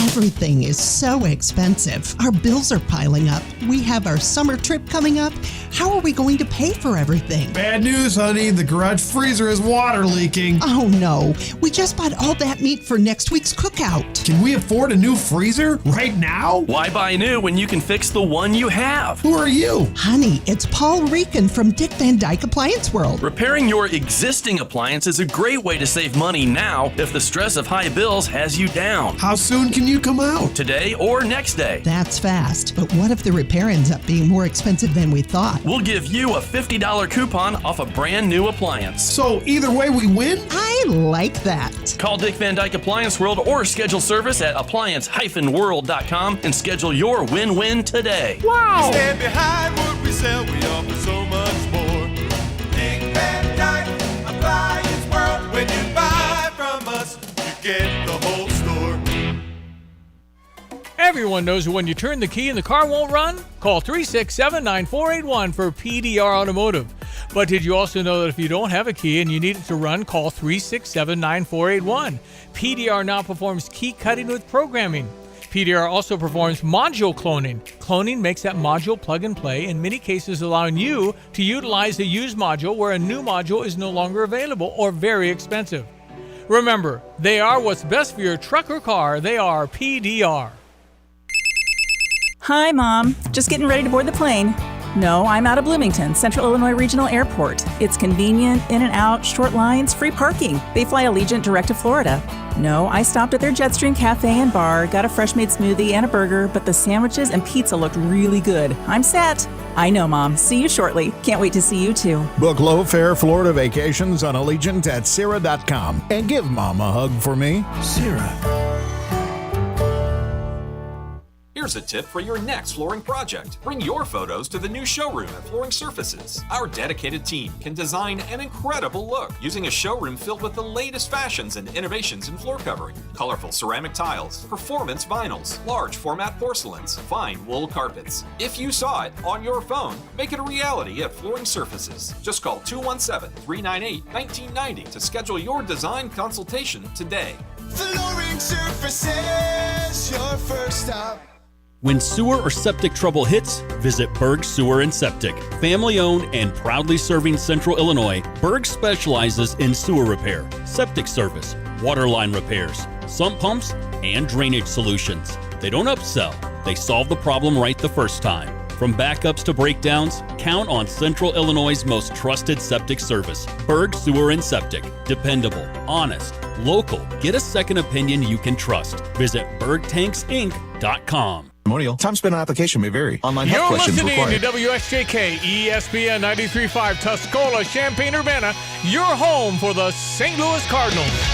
Everything is so expensive. Our bills are piling up. We have our summer trip coming up. How are we going to pay for everything? Bad news, honey. The garage freezer is water leaking. Oh no. We just bought all that meat for next week's cookout. Can we afford a new freezer right now? Why buy new when you can fix the one you have? Who are you? Honey, it's Paul Rican from Dick Van Dyke Appliance World. Repairing your existing appliance is a great way to save money now if the stress of high bills has you down. How soon can you come out? Today or next day. That's fast. But what if the repair ends up being more expensive than we thought? We'll give you a $50 coupon off a brand new appliance. So either way we win? I like that. Call Dick Van Dyke Appliance World or schedule service at appliance-world.com and schedule your win-win today. Wow! Stand behind what we sell, we offer so much more. Dick Van Dyke Appliance World. When you buy from us, you get the whole store. Everyone knows that when you turn the key and the car won't run, call 367-9481 for PDR Automotive. But did you also know that if you don't have a key and you need it to run, call 367-9481. PDR now performs key cutting with programming. PDR also performs module cloning. Cloning makes that module plug and play, in many cases allowing you to utilize a used module where a new module is no longer available or very expensive. Remember, they are what's best for your truck or car. They are PDR. Hi, Mom. Just getting ready to board the plane. No, I'm out of Bloomington, Central Illinois Regional Airport. It's convenient, in and out, short lines, free parking. They fly Allegiant direct to Florida. No, I stopped at their Jetstream Cafe and Bar, got a fresh-made smoothie and a burger, but the sandwiches and pizza looked really good. I'm set. I know, Mom. See you shortly. Can't wait to see you, too. Book low-fare Florida vacations on Allegiant at Sierra.com and give Mom a hug for me. Sierra. Here's a tip for your next flooring project. Bring your photos to the new showroom at Flooring Surfaces. Our dedicated team can design an incredible look using a showroom filled with the latest fashions and innovations in floor covering, colorful ceramic tiles, performance vinyls, large format porcelains, fine wool carpets. If you saw it on your phone, make it a reality at Flooring Surfaces. Just call 217-398-1990 to schedule your design consultation today. Flooring Surfaces, your first stop. When sewer or septic trouble hits, visit Berg Sewer and Septic. Family owned and proudly serving Central Illinois, Berg specializes in sewer repair, septic service, water line repairs, sump pumps, and drainage solutions. They don't upsell, they solve the problem right the first time. From backups to breakdowns, count on Central Illinois' most trusted septic service. Berg Sewer and Septic. Dependable, honest, local. Get a second opinion you can trust. Visit bergtanksinc.com. Time spent on application may vary. Online You're help questions listening required. to WSJK ESPN 93.5 Tuscola, Champaign-Urbana, your home for the St. Louis Cardinals.